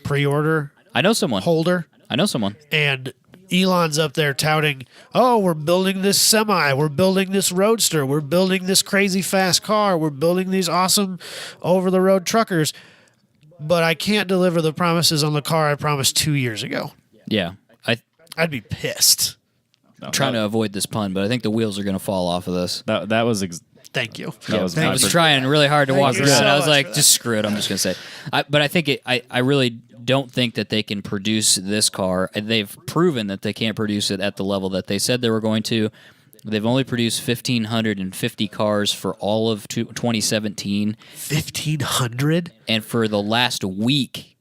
pre-order I know someone. holder and Elon's up there touting, oh, we're building this semi, we're building this roadster, we're building this crazy fast car, we're building these awesome over-the-road truckers. but I can't deliver the promises on the car I promised 2 years ago. Yeah. I'd be pissed. I'm trying to avoid this pun, but I think the wheels are going to fall off of this. That was Thank you. That was Thank my I was you. trying really hard to walk you through it. so I was much like, for that. just screw it. I'm just going to say. But I think I really don't think that they can produce this car. They've proven that they can't produce it at the level that they said they were going to. They've only produced 1,550 cars for all of 2017. 1,500? And for the last week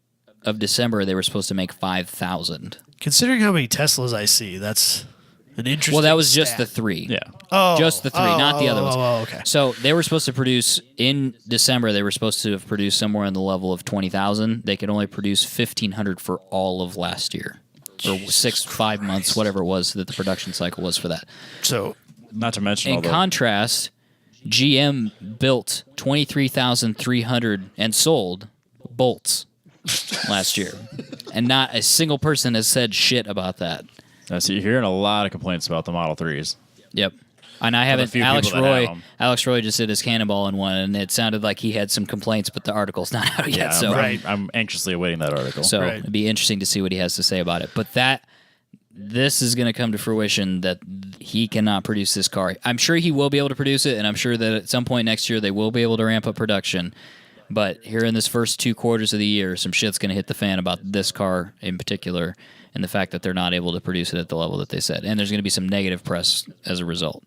of December, they were supposed to make 5,000. Considering how many Teslas I see, that's an interesting Well, that was just the stat. 3. yeah. Oh, Just the 3, not the other ones. okay. So they were supposed to produce in December. They were supposed to have produced somewhere in the level of 20,000. They could only produce 1,500 for all of last year, or 5 months, whatever it was that the production cycle was for that. So, Not to mention all In the contrast, GM built 23,300 and sold Bolts last year, and not a single person has said shit about that. So you're hearing a lot of complaints about the Model 3s. Yep. And I haven't. few Alex people that have Roy. 'em. Alex Roy just did his cannonball in one, and it sounded like he had some complaints, but the article's not out Yeah, yet. So, I'm anxiously awaiting that article. so Right. it'd be interesting to see what he has to say about it. But this is going to come to fruition that he cannot produce this car. I'm sure he will be able to produce it, and I'm sure that at some point next year they will be able to ramp up production. But here in this first 2 quarters of the year, some shit's going to hit the fan about this car in particular, and the fact that they're not able to produce it at the level that they said. And there's going to be some negative press as a result.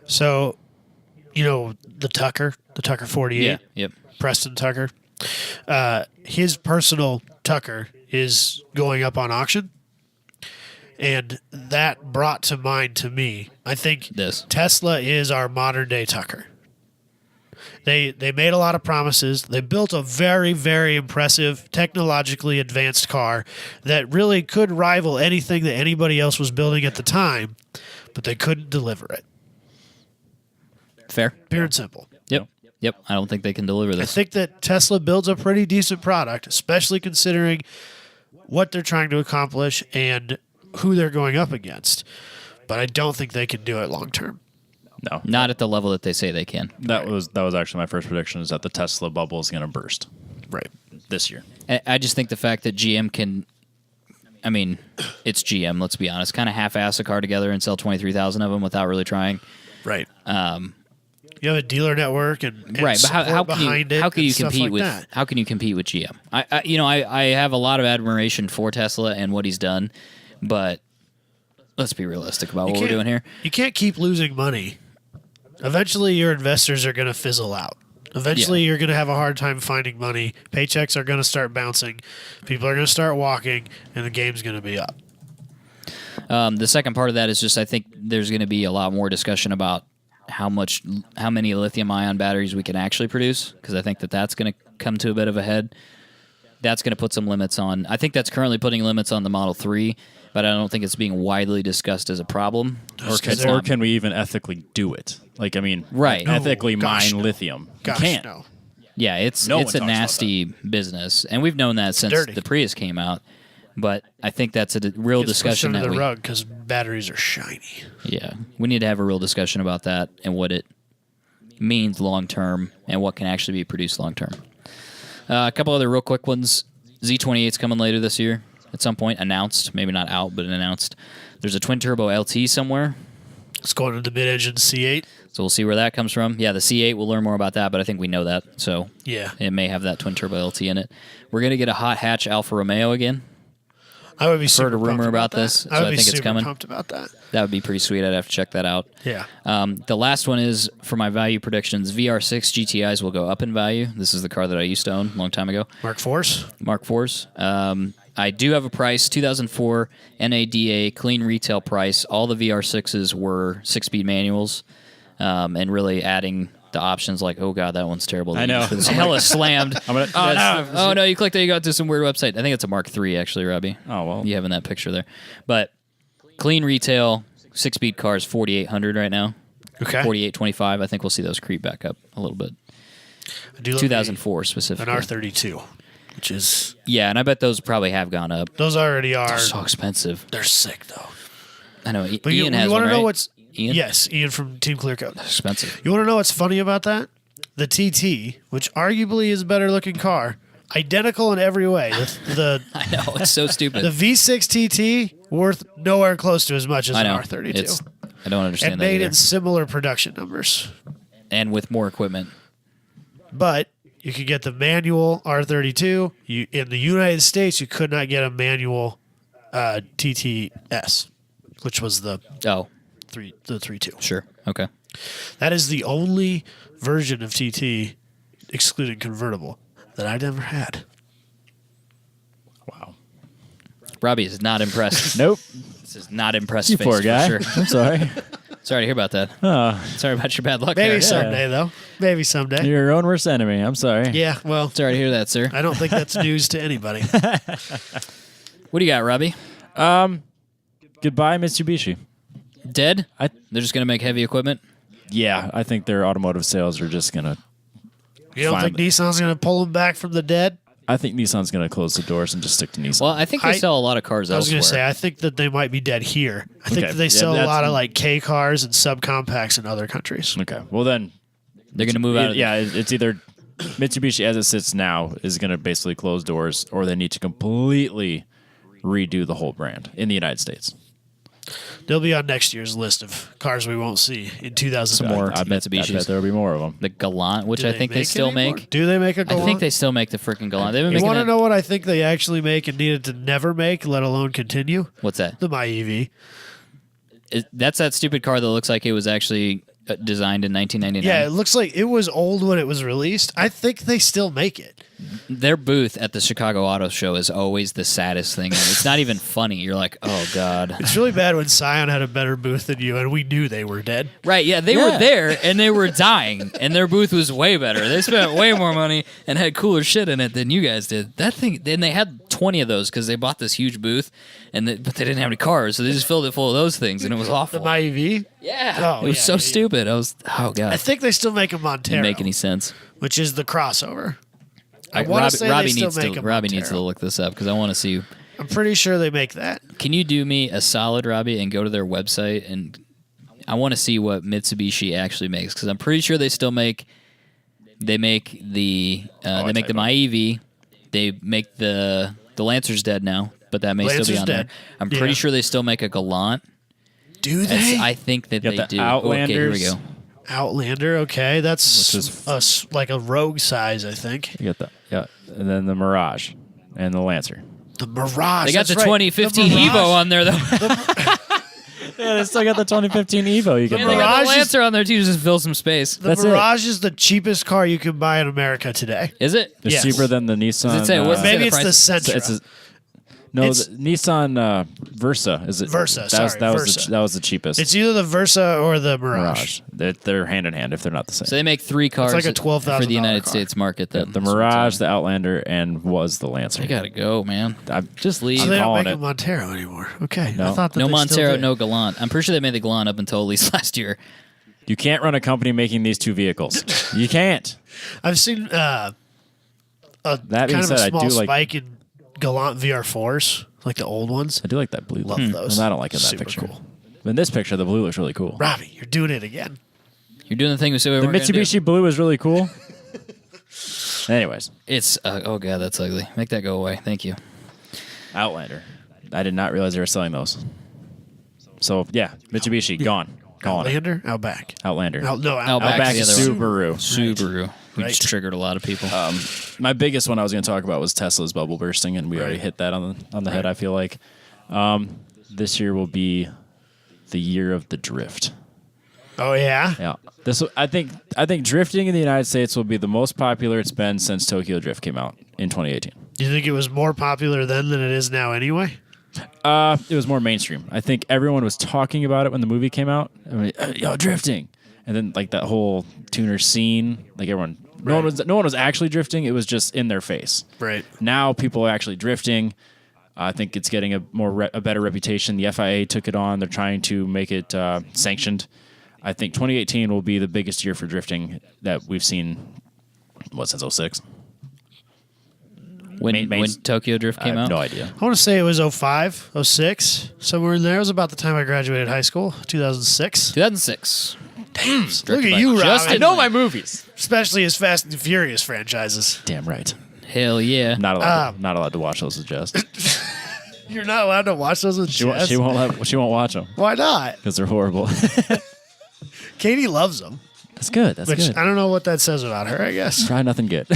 the Tucker 48, Yeah. Yep. Preston Tucker, his personal Tucker is going up on auction. And that brought to mind to me, I think This. Tesla is our modern day Tucker. They made a lot of promises. They built a very, very impressive, technologically advanced car that really could rival anything that anybody else was building at the time, but they couldn't deliver it. Fair. Pure and simple. Yep. Yep. I don't think they can deliver I this. think that Tesla builds a pretty decent product, especially considering what they're trying to accomplish and who they're going up against. But I don't think they can do it long term. No. Not at the level that they say they can. That was actually my first prediction, is that the Tesla bubble is going to burst Right. this year. I just think the fact that GM can, I mean, it's GM, let's be honest, kind of half-ass a car together and sell 23,000 of them without really trying. Right. You have a dealer network and Right, but how support can behind you it how can and you stuff compete like with that. how can you compete with GM? I have a lot of admiration for Tesla and what he's done, but let's be realistic about what we're doing here. You can't keep losing money. Eventually, your investors are going to fizzle out. Eventually, you're going to have a hard time finding money. Paychecks are going to start bouncing. People are going to start walking, and the game's going to be up. The second part of that is just I think there's going to be a lot more discussion about how many lithium-ion batteries we can actually produce, because I think that's going to come to a bit of a head. That's going to put some limits on. I think that's currently putting limits on the Model 3, but I don't think it's being widely discussed as a problem. Or can we even ethically do it? Like, I mean, Right. No, ethically gosh, mine no. lithium. Gosh, you can't. no. Yeah, it's No one a talks about nasty business, and we've known that since dirty. the Prius came out. But I think that's a real It's pushed discussion under that the rug because batteries are shiny. yeah, we need to have a real discussion about that and what it means long term and what can actually be produced long term. A couple other real quick ones. Z28's coming later this year at some point, announced, maybe not out, but announced. There's a twin turbo LT somewhere, It's going into mid-engine C8. so we'll see where that comes from. Yeah, the C8, we'll learn more about that, but I think we know that, so Yeah. it may have that twin turbo LT in it. We're going to get a hot hatch Alfa Romeo again. I would be super Heard a rumor pumped about that. this, so I would I be think it's super coming. pumped about that. That would be pretty sweet. I'd have to check that out. Yeah. The last one is, for my value predictions, VR6 GTIs will go up in value. This is the car that I used to own a long time ago. Mark Force. Mark IVs. I do have a price, 2004 NADA clean retail price. All the VR6s were 6-speed manuals, and really adding the options like, oh god, that one's terrible. I know. It's hella slammed. no. Oh no, you clicked there, you got to some weird website. I think it's a Mark III actually, Robbie. Oh, well. You having that picture there. But clean retail, 6-speed cars, 4,800 right now. Okay. 4,825. I think we'll see those creep back up a little bit. I do love 2004 an specifically. R32, which is Yeah, and I bet those probably have gone up. those already are. They're so expensive. They're sick though. I know. But Ian has you one, want to right? know what's Ian? Yes, Ian from Team Clearcoat. Expensive. You want to know what's funny about that? The TT, which arguably is a better looking car, identical in every way. The I know, it's so stupid. the V6 TT worth nowhere close to as much as I an know. R32. I don't understand And that made either. in similar production numbers. And with more equipment. But you could get the manual R32. In the United States, you could not get a manual TTS, which was the Oh, 3.2. sure. Okay. That is the only version of TT, excluding convertible, that I never had. Wow. Robbie is not impressed. Nope. This is not impressed. You face poor for guy. Sure. I'm sorry. Sorry to hear about that. Oh, Sorry about your bad luck. Maybe there. someday, though. Maybe someday. you're your own worst enemy. I'm sorry. Yeah, well, Sorry to hear that, sir. I don't think that's news to anybody. What do you got, Robbie? Goodbye, Mitsubishi. Dead? I They're just going to make heavy equipment? Yeah, I think their automotive sales are just gonna. You don't Fine. think Nissan's going to pull them back from the dead? I think Nissan's gonna close the doors and just stick to Nissan. Well, I think they sell a lot of cars I was elsewhere. going to say, I think that they might be dead here. I think Okay. that they Yeah, sell a that's- lot of like K cars and subcompacts in other countries. Okay. Well then, They're going to move out of yeah, it's either Mitsubishi as it sits now is going to basically close doors, or they need to completely redo the whole brand in the United States. They'll be on next year's list of cars we won't see in 2000. Some more I bet Mitsubishis. there'll be more of them. The Galant, which Do I think they still anymore? make. Do they make a I Galant? think they still make the freaking Galant. They've been You making want to that- know what I think they actually make and needed to never make, let alone continue? What's that? The My EV. That's that stupid car that looks like it was actually designed in 1999. Yeah, it looks like it was old when it was released. I think they still make it. Their booth at the Chicago Auto Show is always the saddest thing. It's not even funny. You're like, oh, God. It's really bad when Scion had a better booth than you, and we knew they were dead. Right, yeah, they were there, and they were dying, and their booth was way better. They spent way more money and had cooler shit in it than you guys did. That thing, then they had 20 of those because they bought this huge booth, but they didn't have any cars, so they just filled it full of those things, and it was The awful. My EV. Yeah, Oh, it was yeah, so yeah. stupid. I was, oh, God. I think they still make a Montero, Didn't make any sense. which is the crossover. I want Robbie, to say Robbie they still needs make to a Robbie needs to Montero. look this up because I want to see. I'm pretty sure they make that. Can you do me a solid, Robbie, and go to their website and I want to see what Mitsubishi actually makes because I'm pretty sure they still make. They make the My EV. They make the Lancer's dead now, but that may still be Lancer's on dead. there. I'm Yeah. pretty sure they still make a Galant. Do they? I think that You they got the do. Okay, here we Outlanders. go. Outlander, okay. That's Which is- like a Rogue size, I think. You got that, yeah, and then the Mirage and the Lancer. The Mirage. They got that's the right. 2015 The Mirage. Evo on there though. Yeah, they still got the 2015 Evo. You can And they buy. got the Mirage is- Lancer on there too, just fill some space. The That's it. Mirage is the cheapest car you can buy in America today. Is it? It's Yes. cheaper than the Nissan. Does it say what's Maybe the it's the price? Sentra. It's no, It's- the Nissan Versa. Is it Versa, That sorry, was, that was Versa. that was the cheapest. It's either the Versa or the Mirage. Mirage. They're hand in hand if they're not the same. So they make 3 cars like a for $12,000 the United car. States market. That the Mirage, the Outlander, and was the Lancer. I gotta go, man. I'm Just leave. So I'm they don't calling make it. a Montero anymore. Okay. No. I thought that No they still Montero, did. no Galant. I'm pretty sure they made the Galant up until at least last year. You can't run a company making these two vehicles. You can't. I've seen a That kind being of said, a I small do like spike in Galant VR4s, like the old ones. I do like that blue. Love look. those. And I don't like it in that Super picture. cool. But in this picture, the blue looks really cool. Robbie, you're doing it again. You're doing the thing we said we The weren't gonna do. Mitsubishi blue is really cool. Anyways, It's oh god, that's ugly. Make that go away. Thank you. Outlander. I did not realize they were selling those. So yeah, Mitsubishi gone. Calling it. Outlander, Outback. Outlander. No, Outback. Outback the is other Subaru. Subaru, which Right. triggered a lot of people. My biggest one I was going to talk about was Tesla's bubble bursting, and we already hit that on the head. I feel like this year will be the year of the drift. Oh yeah. Yeah, I think drifting in the United States will be the most popular it's been since Tokyo Drift came out in 2018. Do you think it was more popular then than it is now anyway? It was more mainstream. I think everyone was talking about it when the movie came out. I mean, yo, drifting, and then like that whole tuner scene, like everyone, no one was actually drifting. It was just in their face. Right. Now people are actually drifting. I think it's getting a better reputation. The FIA took it on. They're trying to make it sanctioned. I think 2018 will be the biggest year for drifting that we've seen. Since 06? when Tokyo Drift I came have out, no idea. I want to say it was 05, 06, somewhere in there. It was about the time I graduated high school, 2006. 2006. Damn, look Directed at by you, Rob. Justin I know my movies. Especially his Fast and Furious franchises. Damn right. Hell yeah. Not allowed to watch those with Jess. You're not allowed to watch those with Jess? She won't watch them Why not? because they're horrible. Katie loves them. That's good. That's Which good. I don't know what that says about her, I guess. Probably nothing good.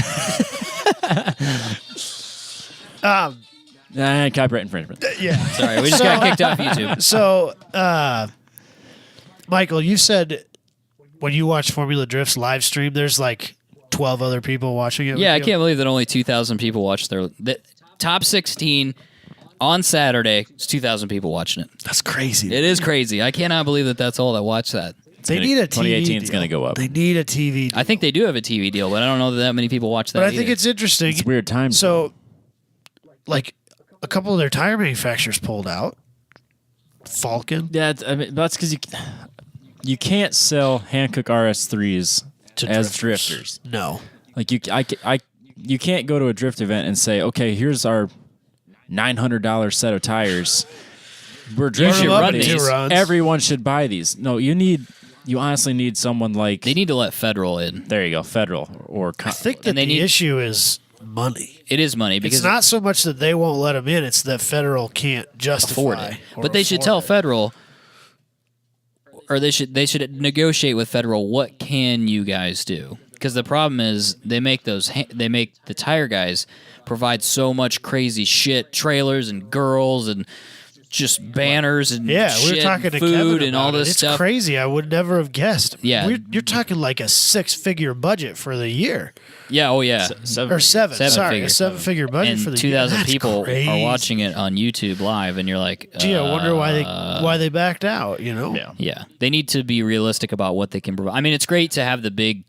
Copyright infringement. Yeah. Sorry, we just got kicked off YouTube. So, Michael, you said when you watch Formula Drift's live stream, there's like 12 other people watching it. Yeah, I with you? can't believe that only 2,000 people watched the top 16 on Saturday. It's 2,000 people watching it. That's crazy. It is crazy. I cannot believe that that's all that watch that. They need a TV 2018 is deal. going to go up. They need a TV deal. I think they do have a TV deal, but I don't know that many people watch that. But I think either. it's interesting. It's weird times. So, like, a couple of their tire manufacturers pulled out. Falcon Yeah, that's because you can't sell Hankook RS3s to as drifters. No. Like you can't go to a drift event and say, okay, here's our $900 set of tires. We're drifting should run these. these. runs. Everyone should buy these. No, you honestly need someone like they need to let Federal in. there you go, Federal or I think that And they the need- issue is money. It is money because It's not so much that they won't let them in; it's that Federal can't justify afford it. or But they should afford tell it. Federal, or they should negotiate with Federal. What can you guys do? Because the problem is they make the tire guys provide so much crazy shit, trailers and girls and just banners and Yeah, we shit were talking and to food Kevin and all about it. this It's stuff. crazy. I would never have guessed. Yeah. You're talking like a 6-figure budget for the year, Yeah, oh yeah. or seven. Seven Sorry, figure. a 7-figure budget for And the 2,000 year. That's people crazy. are watching it on YouTube live, and you're like, Gee, I wonder why they backed out. You know? Yeah. yeah, they need to be realistic about what they can provide. I mean, it's great to have the big,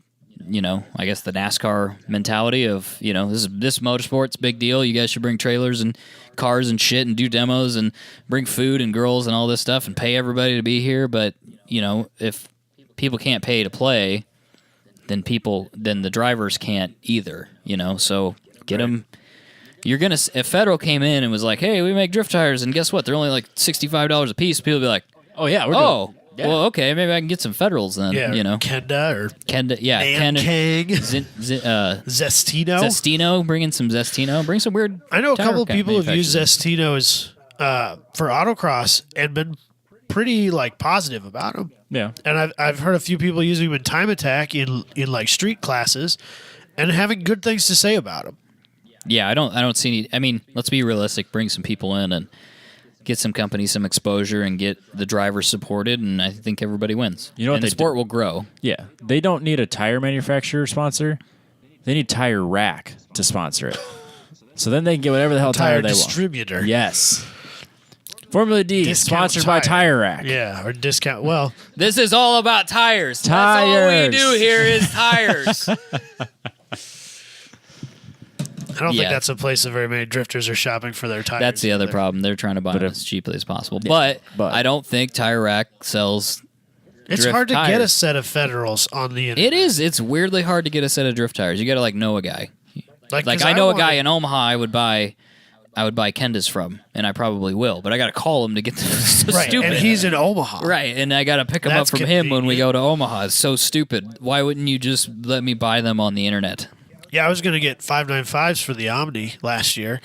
I guess the NASCAR mentality of, this motorsport's big deal. You guys should bring trailers and cars and shit and do demos and bring food and girls and all this stuff and pay everybody to be here. But, if people can't pay to play, then the drivers can't either, so get them. If Federal came in and was like, hey, we make drift tires and guess what? They're only like $65 a piece. People would be like, Oh yeah, we're oh, Yeah. well, okay, maybe I can get some Federals then. Yeah, Kenda or Kenda, yeah, Kang, Kenda, Zestino. Zestino, bring in some Zestino, bring some weird. I know a tire couple of people have used manufacturers. Zestino as for autocross and been pretty like positive about them. Yeah. And I've heard a few people using them in time attack in like street classes, and having good things to say about them. Yeah, I don't see any. I mean, let's be realistic. Bring some people in and get some companies some exposure and get the drivers supported, and I think everybody wins. You know what and the they sport will grow. Yeah. They don't need a tire manufacturer sponsor. They need Tire Rack to sponsor it. So then they can get whatever the hell tire, Tire they distributor. want. Yes. Formula D, Discount sponsored by Tire Rack. Yeah, or discount. Well, This is all about tires. That's all we Tires. do here is tires. I don't Yeah. think that's a place that very many drifters are shopping for their tires. That's the other either. problem. They're trying to buy them if- as cheaply as possible. But I don't think Tire Rack sells. It's drift hard to get a tires. set of Federals on the internet. It is. It's weirdly hard to get a set of drift tires. You got to know a guy. Like 'cause I know a guy wanted- in Omaha. I would buy Kendas from, and I probably will. But I got to call him to get them. It's so right, stupid. and he's in Omaha. Right, and I got to pick them up That's from him when we go convenient. to Omaha. It's so stupid. Why wouldn't you just let me buy them on the internet? Yeah, I was going to get 595s for the Omni last year.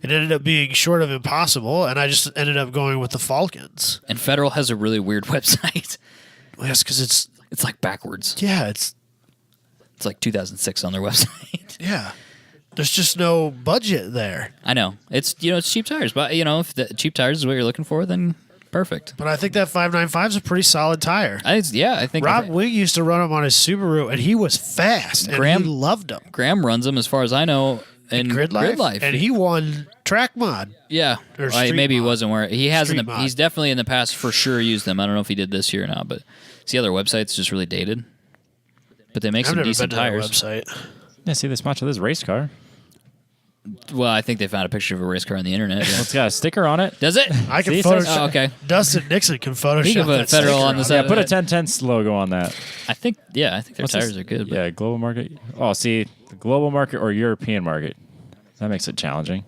It ended up being short of impossible, and I just ended up going with the Falcons. And Federal has a really weird website. Yes, because it's It's like backwards. it's It's like 2006 on their website. yeah. There's just no budget there. I know. It's it's cheap tires, but if the cheap tires is what you're looking for, then perfect. But I think that 595 is a pretty solid tire. I think Rob Wing used to run them on his Subaru, and he was fast, and Graham- he loved them. Graham runs them as far as I know in Grid Life, and he won track mod. yeah, or Well, Street maybe he Mod. wasn't where he has in Street the, Mod. he's definitely in the past for sure used them. I don't know if he did this year or not, but see, other websites just really dated. But they make I've some never decent been to that tires. website. Yeah, see, they sponsor this race car. Well, I think they found a picture of a race car on the internet. yeah. It's got a sticker on it. Does it? I can See, it says- Photoshop. Oh, okay. Dustin Nixon can Photoshop He can put that Federal sticker on the on. side. Yeah, put a 1010 logo on that. I think their What's tires this? are good. But Yeah, global market. Oh, see, the global market or European market. That makes it challenging.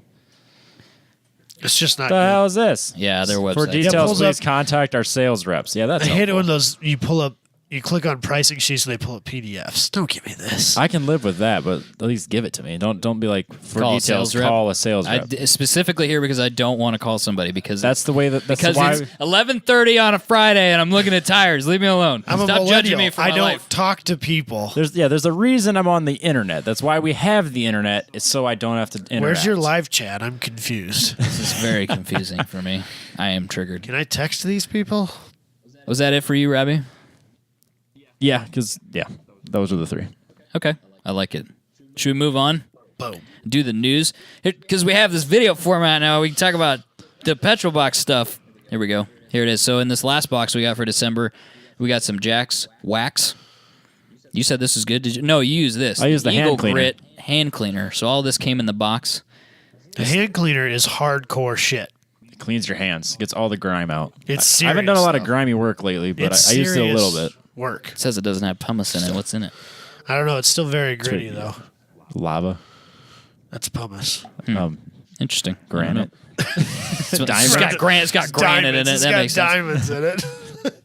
It's just not What the good. hell is this? yeah, their For website. details, pulls please up- contact our sales reps. Yeah, that's I hate it helpful. when you pull up You click on pricing sheets and they pull up PDFs. Don't give me this. I can live with that, but at least give it to me. Don't be like for Call a details. sales rep. Call a sales rep. Specifically here because I don't want to call somebody because That's the way that. That's because why. it's 11:30 on a Friday and I'm looking at tires. Leave me alone. I'm a Stop millennial. judging me for my I don't life. talk to people. There's a reason I'm on the internet. That's why we have the internet. It's so I don't have to interact. Where's your live chat? I'm confused. This is very confusing for me. I am triggered. Can I text these people? Was that it for you, Robbie? Yeah, because those are the three. Okay, I like it. Should we move on? Boom. Do the news because we have this video format now. We can talk about the petrol box stuff. Here we go. Here it is. So in this last box we got for December, we got some Jack's wax. You said this is good. Did you? No, you use this. I use the Eagle hand cleaner. Grit hand cleaner. So all this came in the box. The hand cleaner is hardcore shit. It cleans your hands, gets all the grime out. It's I haven't done a lot of serious, grimy work lately, but It's I used it a little serious bit. work. It says it doesn't have pumice in it. What's in it? I don't know. It's still very gritty, pretty- though. Lava, That's pumice. Interesting. granite. It's got granite. It's got granite in it. It's That got makes sense. diamonds in it.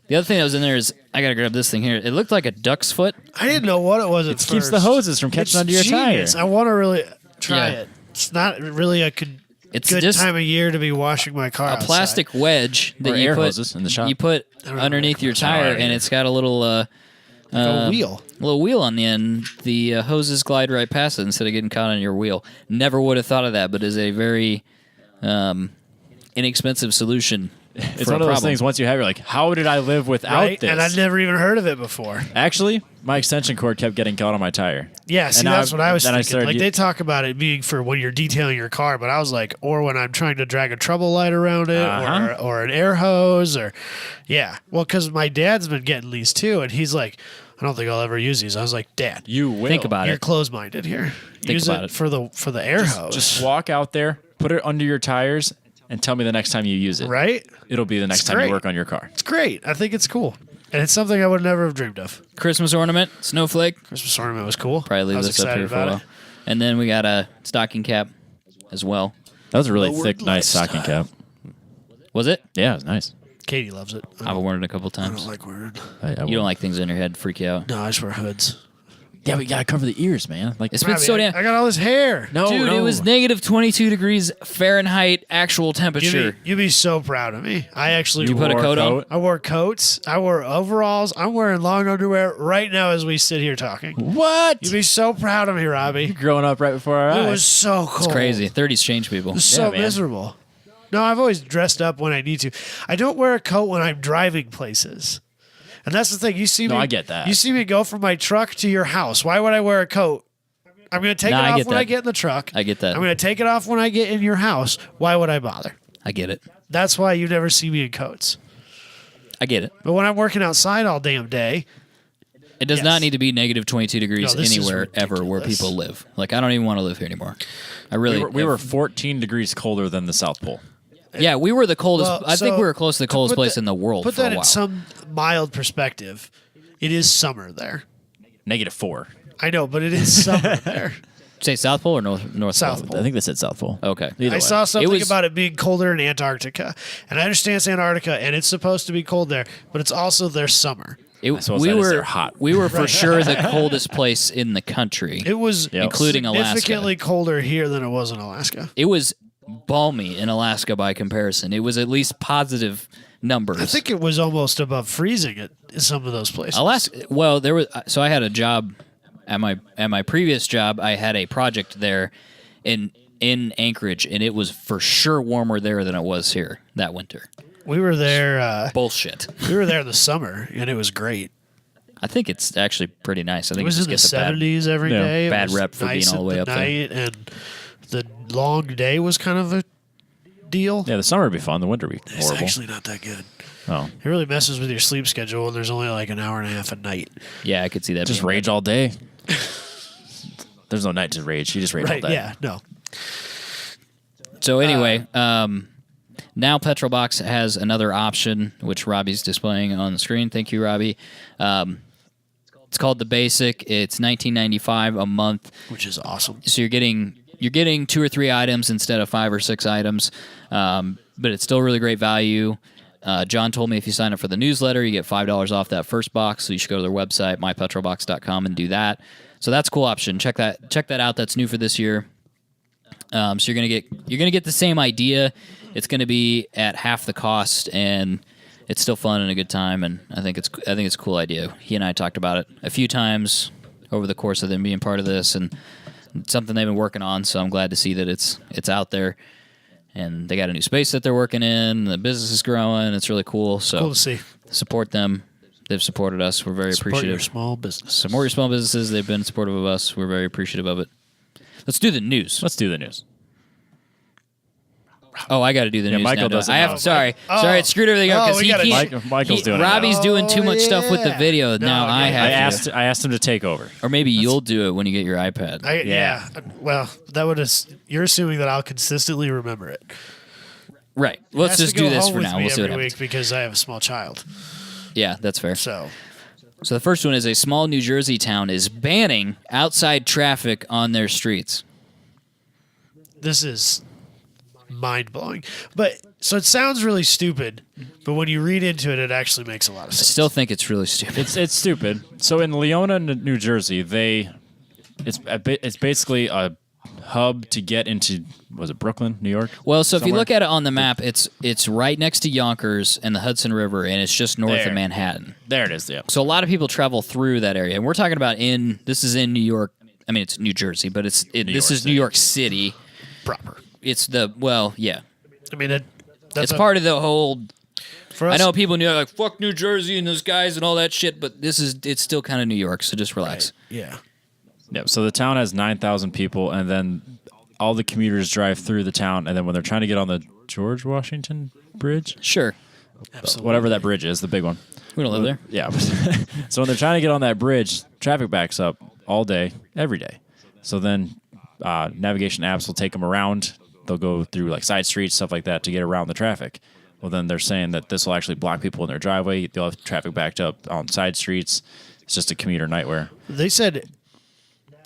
The other thing that was in there is I gotta grab this thing here. It looked like a duck's foot. I didn't know what it was at It first. keeps the hoses from catching onto your genius. tire. I want to really try Yeah. it. It's not really a good It's good just time of year to be washing my car. a plastic wedge that Or you air put hoses in the shop. You put don't know underneath what your it tire, is. and it's got a little like a wheel. wheel on the end. The hoses glide right past it instead of getting caught on your wheel. Never would have thought of that, but is a very inexpensive solution. It's for one a of those problem. things. Once you have, it, you're like, how did I live without Right? this? And I'd never even heard of it before. Actually, my extension cord kept getting caught on my tire. Yeah, see, And now that's what I was then I thinking. started Like, u- they talk about it being for when you're detailing your car, but I was like, or when I'm trying to drag a trouble light around it, Uh-huh. or an air hose, or, yeah. Well, because my dad's been getting these too, and he's like, I don't think I'll ever use these. I was like, Dad, You will Think about you're it. close-minded here. Use about it it. for the air hose. Just walk out there, put it under your tires, and tell me the next time you use it. right? It'll be the next It's time great. you work on your car. It's great. I think it's cool. And it's something I would never have dreamed of. Christmas ornament, snowflake. Christmas ornament was cool. Probably I leave was this up excited here for a about while. it. And then we got a stocking cap as well. That was a really Lowered thick, nice lifestyle. stocking cap. Was it? Yeah, it was nice. Katie loves it. I've worn it a couple I times. don't like wearing. You don't like things in your head freak you out. No, I just wear hoods. Yeah, we gotta cover the ears, man. Like It's been so damn. I got all this hair. no, Dude, no. it was negative 22 degrees Fahrenheit actual temperature. You'd be so proud of me. I actually You put a wore coat on? I wore coats. I wore overalls. I'm wearing long underwear right now as we sit here talking. What? You'd be so proud of me, Robbie. Growing up right before our eyes. It was so cold. It's crazy. 30s change people. It was so Yeah, man. miserable. No, I've always dressed up when I need to. I don't wear a coat when I'm driving places. And that's the thing. You see me. No, I get that. You see me go from my truck to your house. Why would I wear a coat? I'm going to take No, it I off get when I that. get in the truck. I get that. I'm going to take it off when I get in your house. Why would I bother? I get it. That's why you never see me in coats. I get it. But when I'm working outside all damn day, It does Yes. not need to be negative 22 degrees No, this is anywhere ever where ridiculous. people live. Like, I don't even want to live here anymore. I really. We were 14 degrees colder than the South Pole. Yeah, we were the coldest. Well, I think so we were close to the coldest put place that- in the world put for a that while. in some mild perspective. It is summer there. -4. I know, but it is summer there. Say South Pole or North South Pole? Pole. I think they said South Pole. Okay. Either I way. saw something was- about it being colder in Antarctica. And I understand it's Antarctica and it's supposed to be cold there, but it's also their summer. suppose We that is were they're hot. We were for sure the coldest place in the country. It was Yep. Including Alaska. significantly colder here than it was in Alaska. It was balmy in Alaska by comparison. It was at least positive numbers. I think it was almost above freezing at some of those places. Alaska. Well, there was. So I had a job at my previous job. I had a project there in Anchorage, and it was for sure warmer there than it was here that winter. We were there. Bullshit. We were there in the summer, and it was great. I think it's actually pretty nice. I think It was it in the just gets a bad. 70s every Yeah. day. It Bad was rep for being nice all the way at up there. night, and the long day was kind of a deal. Yeah, the summer would be fun. The winter would be It's horrible. actually not that good. Oh, It really messes with your sleep schedule, and there's only like an hour and a half a night. Yeah, I could see that. just being rage all day. There's no night to rage. You just rage Right? all day. Yeah. No. So anyway, now Petrolbox has another option, which Robbie's displaying on the screen. Thank you, Robbie. It's called the Basic. It's $19.95 a month. Which is awesome. So you're getting 2 or 3 items instead of 5 or 6 items, but it's still really great value. John told me if you sign up for the newsletter, you get $5 off that first box. So you should go to their website, mypetrolbox.com, and do that. So that's a cool option. Check that out. That's new for this year. So you're gonna get the same idea. It's gonna be at half the cost, and it's still fun and a good time. And I think it's a cool idea. He and I talked about it a few times over the course of them being part of this, and it's something they've been working on. So I'm glad to see that it's out there, and they got a new space that they're working in. The business is growing. It's really cool. So Cool to see. Support them. They've supported us. We're very Support your appreciative. small business. Support your small businesses. They've been supportive of us. We're very appreciative of it. Let's do the news. Let's do the news. Oh, I got to do the news. Michael now, don't doesn't I? know. Sorry, Oh. it screwed everything up Oh, because we he gotta- can't. Michael's doing it now. Robbie's doing too much stuff with the yeah. video. Now No, I okay. have to. I asked him to take over. Or maybe you'll do it when you get your iPad. Yeah. Well, that would. You're assuming that I'll consistently remember it. Right. Let's Has to just go do this home for with now. me We'll see what every happens. week because I have a small child. Yeah, that's fair. So So the first one is a small New Jersey town is banning outside traffic on their streets. this is mind blowing. But so it sounds really stupid, but when you read into it, it actually makes a lot of I sense. still think it's really stupid. It's stupid. So in Leona, New Jersey, it's basically a hub to get into. Was it Brooklyn, New York? Well, so if you somewhere? look at it on the map, it's right next to Yonkers and the Hudson River, and it's just north There. of Manhattan. There it is. Yeah. So a lot of people travel through that area, and we're talking about this is in New York. I mean, it's New Jersey, but this York is City. New York City. Proper. It's yeah. I mean, that's It's part of the whole. for us. I know people knew like fuck New Jersey and those guys and all that shit, but it's still kind of New York, so just relax. Yeah. Yep. So the town has 9,000 people, and then all the commuters drive through the town, and then when they're trying to get on the George Washington Bridge, Sure, Absolutely. whatever that bridge is, the big one. we don't live there. Yeah. So when they're trying to get on that bridge, traffic backs up all day, every day. So then navigation apps will take them around. They'll go through like side streets, stuff like that, to get around the traffic. Well, then they're saying that this will actually block people in their driveway. They'll have traffic backed up on side streets. It's just a commuter nightmare. They said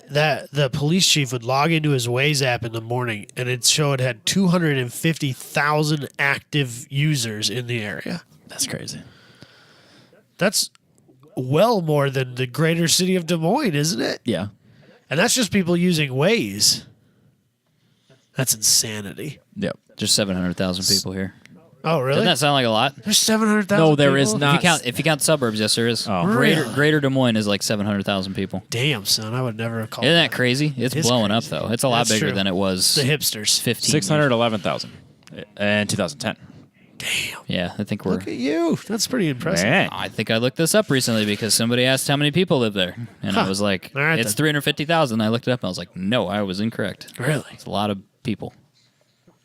that the police chief would log into his Waze app in the morning, and it showed it had 250,000 active users in the area. That's crazy. That's well more than the greater city of Des Moines, isn't it? Yeah. And that's just people using Waze. That's insanity. Yep. Just 700,000 people here. Oh, really? Doesn't that sound like a lot? There's 700,000. No, there people? is not. If you count suburbs, yes, there is. Oh. Really? Greater Des Moines is like 700,000 people. Damn, son, I would never have called Isn't that crazy? It's It's blowing crazy. up though. It's a lot That's bigger true. than it was the hipsters. 15. 611,000 in 2010. Damn. Yeah, I think we're. Look at you. That's pretty impressive. Man. I think I looked this up recently because somebody asked how many people live there, and I Huh. was like, All right, "It's then. 350,000." I looked it up, and I was like, "No, I was incorrect. Really? It's a lot of people.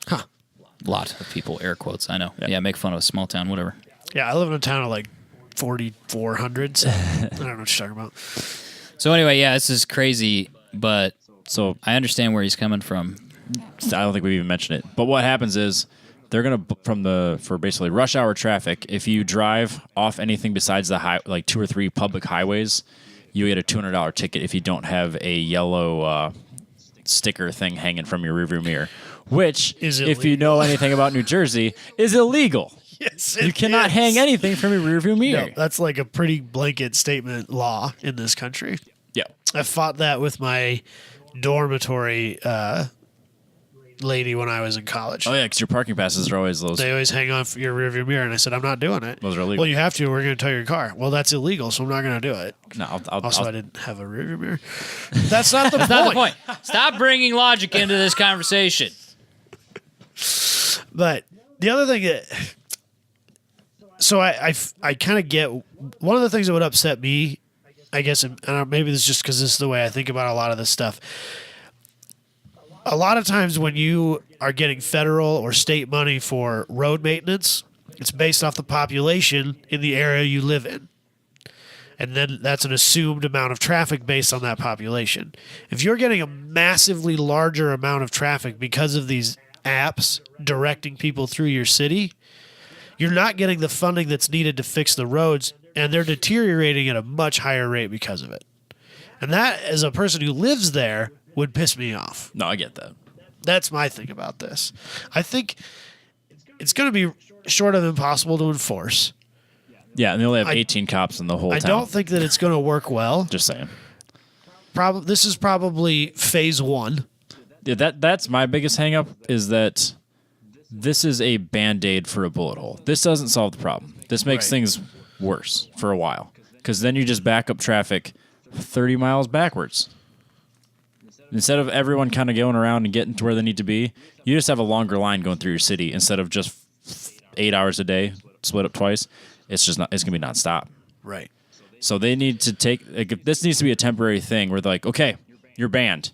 Huh. Lot of people." Air quotes. I know. Yeah, make fun of a small town. Whatever. Yeah, I live in a town of like 4,400. So I don't know what you're talking about. So anyway, yeah, this is crazy, but So I understand where he's coming from. I don't think we even mentioned it. But what happens is they're gonna for basically rush hour traffic. If you drive off anything besides the like 2 or 3 public highways, you get a $200 ticket if you don't have a yellow sticker thing hanging from your rearview mirror. Which, Is if you know anything about New Jersey, is illegal. Yes, You cannot hang anything from your rearview mirror. No, that's like a pretty blanket statement law in this country. Yeah. I fought that with my dormitory lady when I was in college. Oh yeah, because your parking passes are always those. They always hang off your rearview mirror, and I said, I'm not doing it. Those are illegal. Well, you have to. We're going to tow your car. Well, that's illegal, so I'm not going to do it. No, Also, I didn't have a rearview mirror. That's not the point. Not the point. Stop bringing logic into this conversation. But the other thing that, so I kind of get one of the things that would upset me, I guess, and maybe this is just because this is the way I think about a lot of this stuff. A lot of times when you are getting federal or state money for road maintenance, it's based off the population in the area you live in. And then that's an assumed amount of traffic based on that population. If you're getting a massively larger amount of traffic because of these apps directing people through your city, you're not getting the funding that's needed to fix the roads, and they're deteriorating at a much higher rate because of it. And that, as a person who lives there, would piss me off. No, I get that. That's my thing about this. I think it's going to be short of impossible to enforce. Yeah, and they only have 18 cops in the whole I town. don't think that it's going to work well. Just saying. This is probably phase 1. Yeah, that's my biggest hang-up is that this is a Band-Aid for a bullet hole. This doesn't solve the problem. This makes things worse for a while because then you just back up traffic 30 miles backwards. Instead of everyone kind of going around and getting to where they need to be, you just have a longer line going through your city instead of just 8 hours a day split up twice. It's just not. It's gonna be nonstop. Right. So they need to take. Like, this needs to be a temporary thing where they're like, okay, you're banned,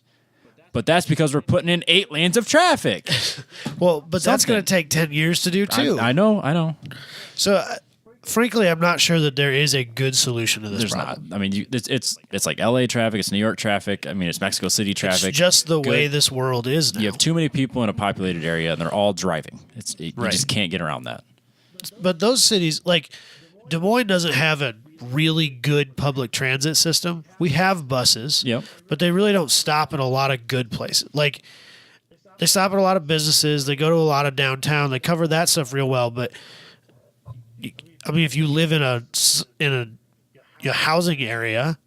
but that's because we're putting in 8 lanes of traffic. Well, but that's going to take 10 years to do too. I know. So, frankly, I'm not sure that there is a good solution to this There's problem. not. I mean, it's like LA traffic. It's New York traffic. I mean, it's Mexico City traffic. It's just the way this world is now. You have too many people in a populated area, and they're all driving. You Right. just can't get around that. But those cities, like Des Moines, doesn't have a really good public transit system. We have buses, Yep. but they really don't stop at a lot of good places. Like they stop at a lot of businesses. They go to a lot of downtown. They cover that stuff real well. But I mean, if you live in a housing area,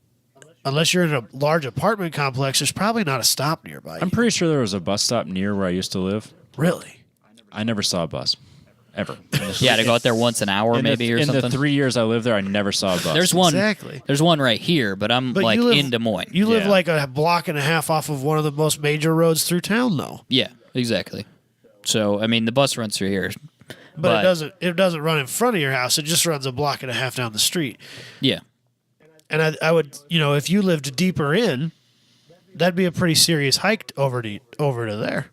unless you're in a large apartment complex, there's probably not a stop nearby. I'm pretty sure there was a bus stop near where I used to live. Really? I never saw a bus. Ever. Yeah, to go out there once an hour maybe or in something. the 3 years I lived there, I never saw a bus. There's one. Exactly. There's one right here, but I'm But like you live- in Des Moines. You live Yeah. like a block and a half off of one of the most major roads through town, though. Yeah, exactly. So I mean, the bus runs through here. But it doesn't run in front of your house. It just runs a block and a half down the street. Yeah. And I would, if you lived deeper in, that'd be a pretty serious hike over to there.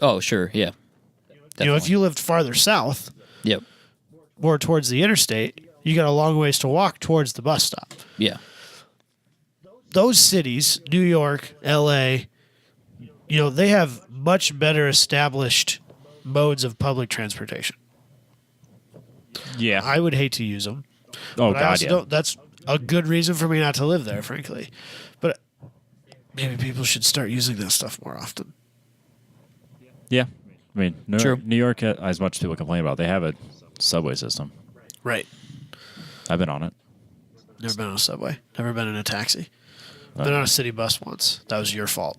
Oh, sure. Yeah. Definitely. If you lived farther south, Yep. more towards the interstate, you got a long ways to walk towards the bus stop. Yeah. Those cities, New York, LA, they have much better established modes of public transportation. Yeah. I would hate to use them. Oh, But I God, also yeah. don't, that's a good reason for me not to live there, frankly. But maybe people should start using that stuff more often. Yeah. I mean, True. New York, as much as people complain about, they have a subway system. Right. I've been on it. Never been on a subway. Never been in a taxi. Been on a city bus once. That was your fault.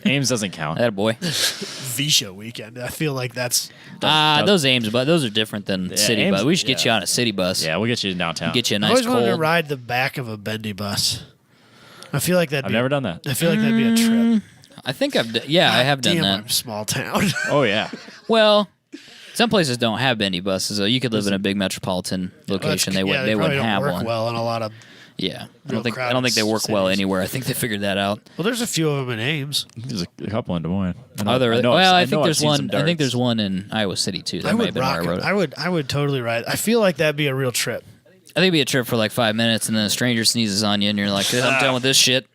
Ames doesn't count. That boy. V-show weekend. I feel like that's... Those Ames, but those are different than city Ames- bus. We should get you yeah. on a city bus. Yeah, we'll get you downtown. Get you a I nice always wanted to cold. ride the back of a bendy bus. I feel like I've never done that. I feel like that'd be a trip. I think I have done Damn, that. I'm small town. Oh, yeah. Well, some places don't have bendy buses. So you could live in a big metropolitan location. They probably wouldn't don't have work one. well in a lot of... Yeah, Real I don't crowded think they work well cities. anywhere. I think they figured that out. Well, there's a few of them in Ames. There's a couple in Des Moines. Oh, there. I know Well, I've- I think know I've there's seen one. some I think darts. there's one in Iowa City too. That I might would have been rock where I wrote it. it. I would totally ride. I feel like that'd be a real trip. I think it'd be a trip for like 5 minutes, and then a stranger sneezes on you, and you're like, "I'm done with this shit."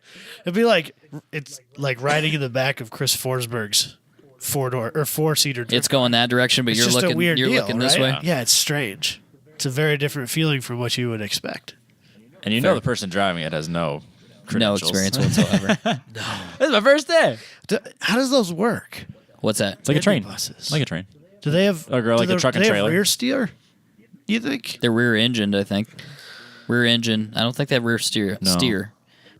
It'd be like it's like riding in the back of Chris Forsberg's four-seater. It's going that direction, but It's you're just looking. a weird you're deal, looking this right? way. Yeah, it's strange. It's a very different feeling from what you would expect. And you know the person driving it has no No credentials. experience whatsoever. This is my first day. How does those work? What's that? It's like a train. Buses. Like a train. Do they have Or like do a truck and do they have trailer. rear steer? You think? They're rear engined, I think. Rear engine. I don't think they have rear steer, No.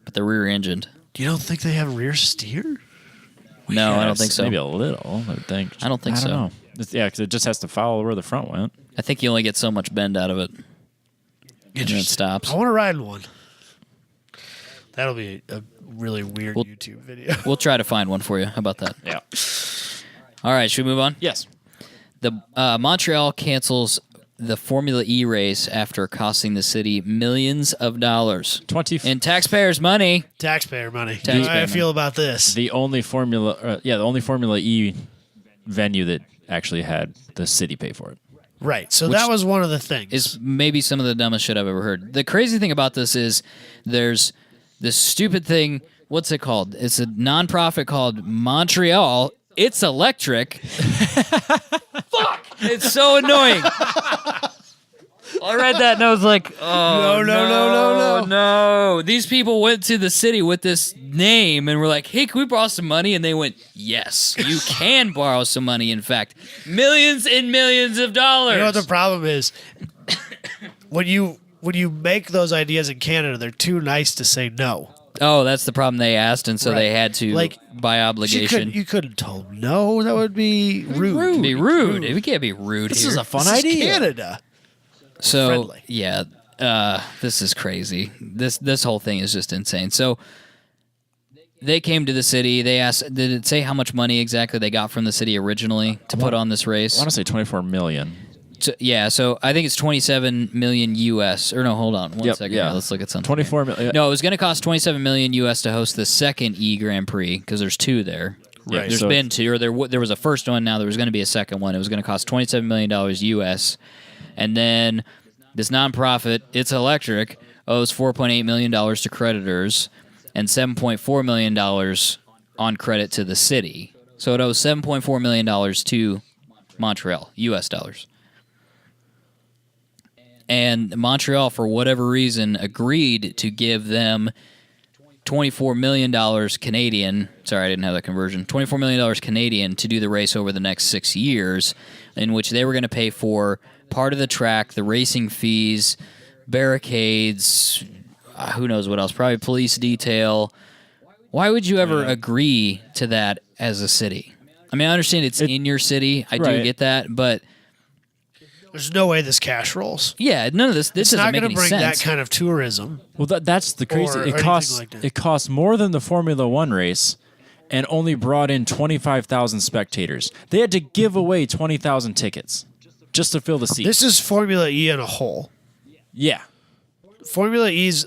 but they're rear engined. You don't think they have rear steer? No, I don't Yes, think so. Maybe a little, I would think. I don't think so. know. Yeah, because it just has to follow where the front went. I think you only get so much bend out of it, and then it stops. I want to ride in one. That'll be a really weird YouTube video. We'll try to find one for you. How about that? Yeah. All right, should we move on? Yes. The Montreal cancels the Formula E race after costing the city millions of dollars 20. in taxpayers' money. Taxpayer money. Taxpayer How do I money. feel about this? The only Formula E venue that actually had the city pay for it. Right. So that was one of the things. Is maybe some of the dumbest shit I've ever heard. The crazy thing about this is there's this stupid thing. What's it called? It's a nonprofit called Montreal. It's electric. Fuck! It's so annoying. I read that and I was like, oh, no. These people went to the city with this name and were like, hey, can we borrow some money? And they went, yes, you can borrow some money. In fact, millions and millions of dollars. You know what the problem is? When you make those ideas in Canada, they're too nice to say no. Oh, that's the problem they asked, and so they had to, by obligation. You couldn't tell them no. That would be rude. It'd be rude. We can't be rude This here. is a fun This is idea. Canada. So friendly. yeah, this is crazy. This whole thing is just insane. So they came to the city. They asked, did it say how much money exactly they got from the city originally to put on this race? I want to say 24 million. So I think it's 27 million US. Or no, hold on one second. Yeah. Let's look at something. 24 million. No, it was going to cost 27 million US to host the second E Grand Prix because there's two there. Right. There's So- been two, or there was a first one. Now there was going to be a second one. It was going to cost $27 million US, and then this nonprofit, It's Electric, owes $4.8 million to creditors and $7.4 million on credit to the city. So it owes $7.4 million to Montreal, US dollars. And Montreal, for whatever reason, agreed to give them $24 million Canadian. Sorry, I didn't have that conversion. $24 million Canadian to do the race over the next 6 years, in which they were going to pay for part of the track, the racing fees, barricades, who knows what else, probably police detail. Why would you ever agree to that as a city? I mean, I understand it's in your city. I do Right. get that, but There's no way this cash rolls. yeah, none of this It's doesn't not make going to any bring sense. that kind of tourism. Well, that's the crazy. Or It anything costs like that. it costs more than the Formula One race, and only brought in 25,000 spectators. They had to give away 20,000 tickets just to fill the seats. This is Formula E in a whole. Yeah, Formula E's.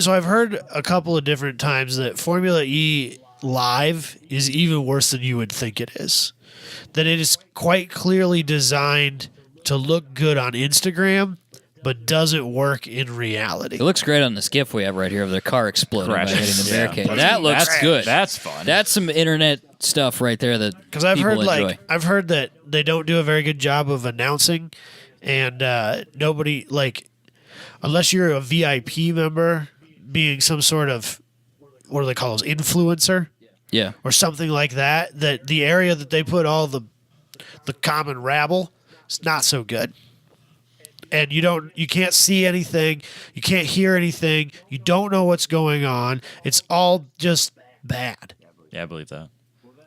So I've heard a couple of different times that Formula E live is even worse than you would think it is. That it is quite clearly designed to look good on Instagram, but doesn't work in reality. It looks great on the GIF we have right here of the car exploding by Crashes. hitting the Yeah. barricade. That looks That's good. That's fun. That's some internet stuff right there that Because I've people heard enjoy. I've heard that they don't do a very good job of announcing, and nobody unless you're a VIP member, being some sort of what do they call those influencer Yeah. or something like that. That the area that they put all the common rabble is not so good, and you can't see anything, you can't hear anything, you don't know what's going on. It's all just bad. Yeah, I believe that.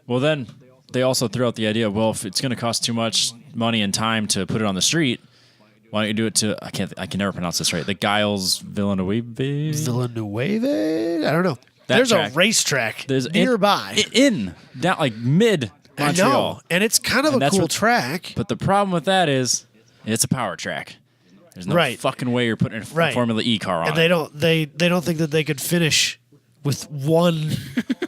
Well, then they also threw out the idea. Well, if it's going to cost too much money and time to put it on the street, why don't you do it to? I can never pronounce this right. The Giles Villeneuve. Villanueva? I don't know. That There's track. a racetrack There's nearby. down like mid I Montreal. know, and it's kind of And a that's cool what- track. But the problem with that is it's a power track. There's no Right. fucking way you're putting a Right. Formula E car on. And it. they don't think that they could finish with one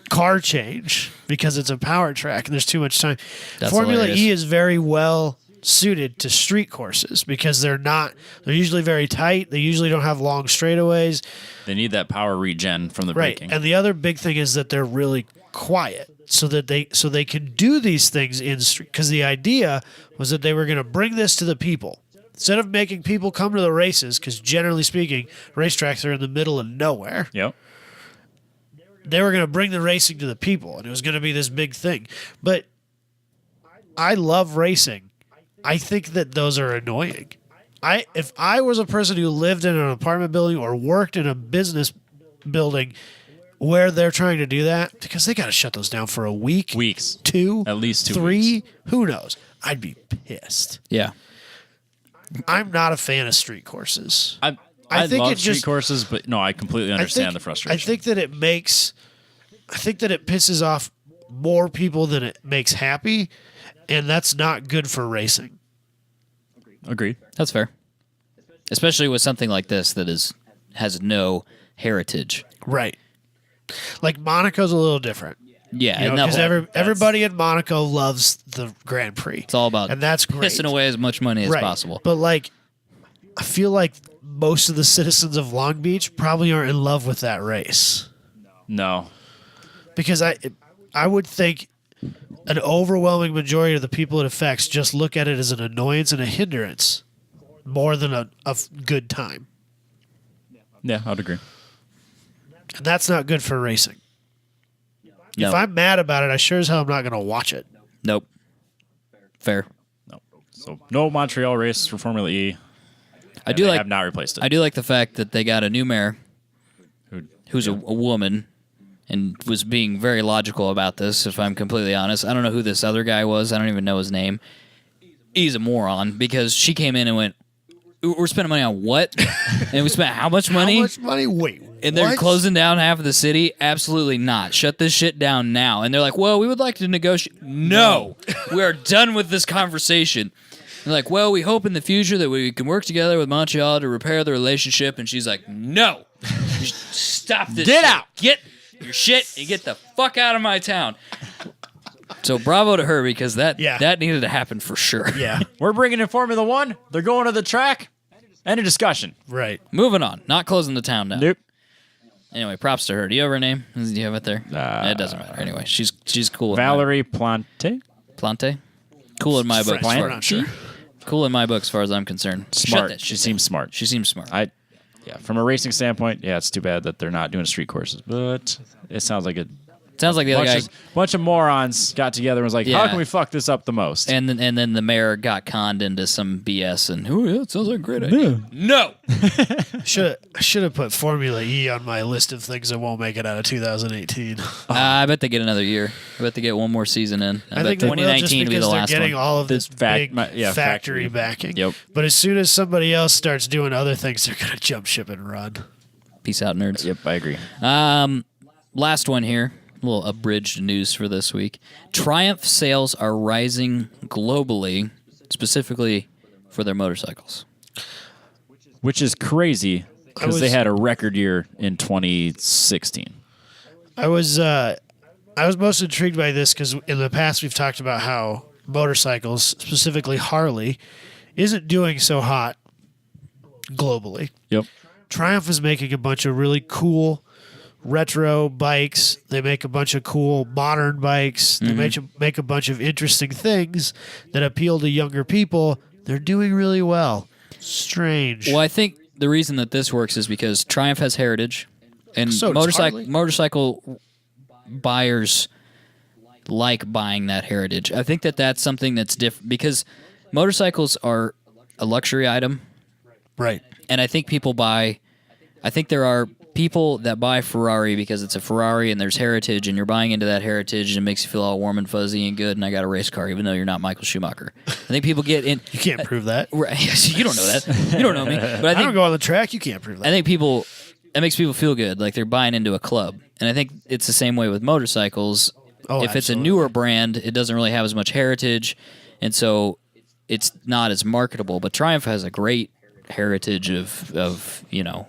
car change because it's a power track and there's too much time. That's Formula hilarious. E is very well suited to street courses because they're usually very tight. They usually don't have long straightaways. They need that power regen from the Right. braking. And the other big thing is that they're really quiet so they can do these things in street, because the idea was that they were going to bring this to the people. Instead of making people come to the races, because generally speaking, racetracks are in the middle of nowhere. Yep. They were going to bring the racing to the people, and it was going to be this big thing. But I love racing. I think that those are annoying. If I was a person who lived in an apartment building or worked in a business building where they're trying to do that, because they got to shut those down for a week, Weeks. two, At least 2 three, weeks. who knows? I'd be pissed. Yeah. I'm not a fan of street courses. I think love it street just- course, but no, I completely understand the frustration. I think that it pisses off more people than it makes happy, and that's not good for racing. Agreed. That's fair. Especially with something like this that has no heritage. Right. Like Monaco's a little different. Yeah. Because everybody in Monaco loves the Grand Prix. it's all about and that's great. pissing away as much money as Right. possible. But I feel like most of the citizens of Long Beach probably aren't in love with that race. No. Because I would think an overwhelming majority of the people it affects just look at it as an annoyance and a hindrance more than a good time. Yeah, I'd agree. And that's not good for racing. No. If I'm mad about it, I sure as hell am not going to watch it. Nope. Fair. No. So no Montreal race for Formula E. I do like. have not replaced it. I do like the fact that they got a new mayor who's a woman and was being very logical about this, if I'm completely honest. I don't know who this other guy was. I don't even know his name. He's a moron because she came in and went, we're spending money on what? And we spent how much money? How much money? Wait, And they're what? closing down half of the city? Absolutely not. Shut this shit down now. And they're like, well, we would like to negotiate. No. We are done with this conversation. They're like, well, we hope in the future that we can work together with Montreal to repair the relationship. And she's like, no. Stop this Get shit. out. Get your shit and get the fuck out of my town. So bravo to her because that needed to happen for sure. Yeah, We're bringing in Formula One. They're going to the track. End of discussion. right. Moving on. Not closing the town down. Nope. Anyway, props to her. Do you have her name? Do you have it there? It doesn't matter. Anyway, she's cool. Valerie Plante. Plante? Cool in my book. French, we're not sure. Cool in my book as far as I'm concerned. Shut Smart. that She shit seems down. smart. She seems smart. Yeah, from a racing standpoint, yeah, it's too bad that they're not doing street courses, but it sounds like a Sounds like the other guy. bunch of morons got together and was like, how Yeah. can we fuck this up the most? And then the mayor got conned into some BS and it sounds like a great idea. No. Should have put Formula E on my list of things that won't make it out of 2018. I bet they get another year. I bet they get one more season in. I bet think they will, just 2019 will be because the they're last getting one. all of this Fact- big yeah, factory factory. backing. Yep. But as soon as somebody else starts doing other things, they're going to jump ship and run. Peace out, nerds. Yep, I agree. Last one here. A little abridged news for this week. Triumph sales are rising globally, specifically for their motorcycles. Which is crazy because they was- had a record year in 2016. I was most intrigued by this because in the past we've talked about how motorcycles, specifically Harley, isn't doing so hot globally. Yep. Triumph is making a bunch of really cool retro bikes. They make a bunch of cool modern bikes. They make a bunch of interesting things that appeal to younger people. They're doing really well. Strange. Well, I think the reason that this works is because Triumph has heritage, and So does Harley. motorcycle buyers like buying that heritage. I think that that's something that's different because motorcycles are a luxury item, Right. and I think people buy. I think there are people that buy Ferrari because it's a Ferrari and there's heritage, and you're buying into that heritage, and it makes you feel all warm and fuzzy and good. And I got a race car, even though you're not Michael Schumacher. I think people get in. You can't prove that. Right, you don't know that. You don't know me, but I I think don't go on the track. You can't prove that. I think people, it makes people feel good, like they're buying into a club. And I think it's the same way with motorcycles. Oh, if it's a absolutely. newer brand, it doesn't really have as much heritage, and so it's not as marketable. But Triumph has a great heritage of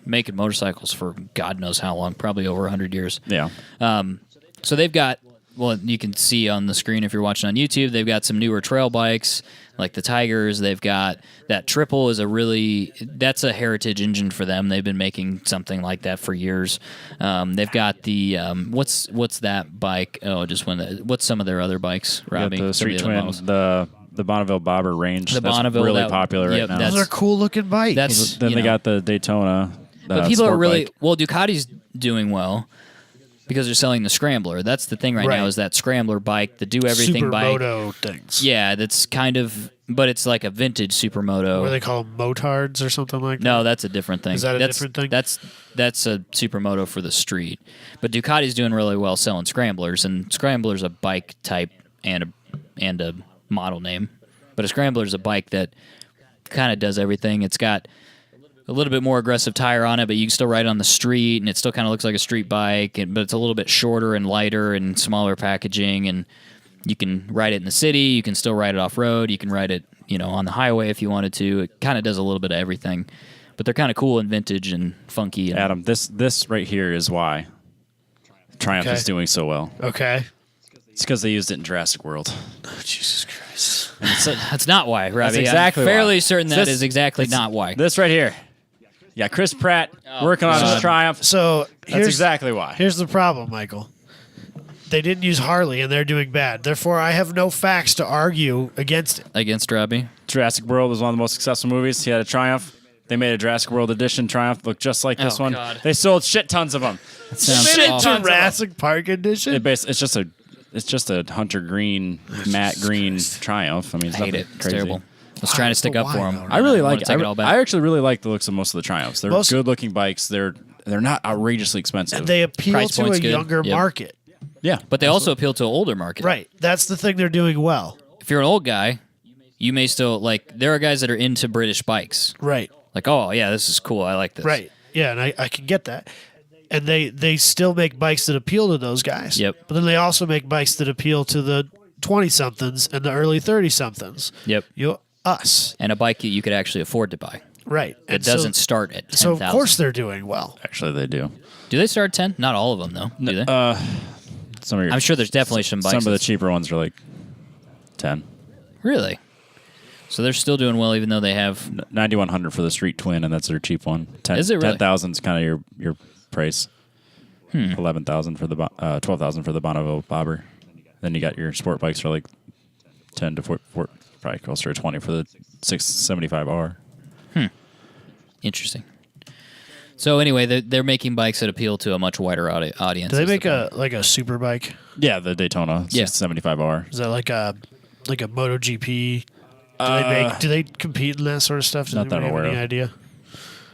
making motorcycles for God knows how long, probably over 100 years. Yeah. So they've got, well, you can see on the screen if you're watching on YouTube, they've got some newer trail bikes like the Tigers. They've got that triple that's a heritage engine for them. They've been making something like that for years. They've got the, what's that bike? Oh, just what's some of their other bikes, You got Robbie? the Some of Street the other Twin, models. the Bonneville Bobber range. The that's Bonneville, really that- popular yep, right now. that's- Those are cool looking bikes. That's, Then they got the Daytona. but people are sport really, bike. well, Ducati's doing well because they're selling the Scrambler. That's the thing right now Right. is that Scrambler bike, the do everything bike. Supermoto things. Yeah, that's kind of, but it's like a vintage supermoto. What do they call them? Motards or something like that? No, that's a different thing. Is that a That's- different thing? That's a supermoto for the street. But Ducati's doing really well selling Scramblers, and Scrambler's a bike type and a model name. But a Scrambler's a bike that kind of does everything. It's got a little bit more aggressive tire on it, but you can still ride it on the street, and it still kind of looks like a street bike, but it's a little bit shorter and lighter and smaller packaging, and you can ride it in the city. You can still ride it off-road. You can ride it, on the highway if you wanted to. It kind of does a little bit of everything, but they're kind of cool and vintage and funky. And Adam, this right here is why Triumph Okay. is doing so well. Okay. It's because they used it in Jurassic World. Oh, Jesus Christ. that's not why, Robbie. exactly I'm fairly why. certain that This- is exactly not why. This right here. Yeah, Chris Pratt working on his Triumph. So That's exactly why. Here's the problem, Michael. They didn't use Harley, and they're doing bad. Therefore, I have no facts to argue against it. Against Robbie. Jurassic World was one of the most successful movies. He had a Triumph. They made a Jurassic World edition Triumph look just like this one. God. They sold shit tons of them. Sounds Made awful. a Jurassic Park edition. It's just a hunter green, matte green Triumph. I mean, it's I hate nothing it. It's crazy. terrible. I was trying to stick But up for why, him. though? I really like. Take it all back. I actually really like the looks of most of the Triumphs. They're Most- good-looking bikes. They're not outrageously expensive. They appeal Price to point's a good. younger Yep. market. yeah, But they also appeal to an older market. Right. That's the thing they're doing well. If you're an old guy, you may still like. There are guys that are into British bikes. Right. Like, oh yeah, this is cool. I like this. Right. Yeah, and I can get that. And they still make bikes that appeal to those guys. Yep. But then they also make bikes that appeal to the 20-somethings and the early 30-somethings. Yep. Us. And a bike that you could actually afford to buy. Right. It And doesn't start at 10,000. So, of course they're doing well. actually they do. Do they start at 10? Not all of them though. Do they? Some of your, I'm sure there's definitely some bikes. some of the that's- cheaper ones are like 10. Really? So they're still doing well, even though they have. 9,100 for the Street Twin, and that's their cheap one. Is it really? 10,000 is kind of your price. 11,000 for the 12,000 for the Bonneville Bobber. Then you got your sport bikes for like 10 to 4 probably closer to 20 for the 675R. Interesting. So anyway, they're making bikes that appeal to a much wider audience. Do they is the make point. a super bike? Yeah, the Daytona Yeah. 675R. Is that like a MotoGP? Do they compete in that sort of stuff? Does Not that I'm anybody have aware any of. idea?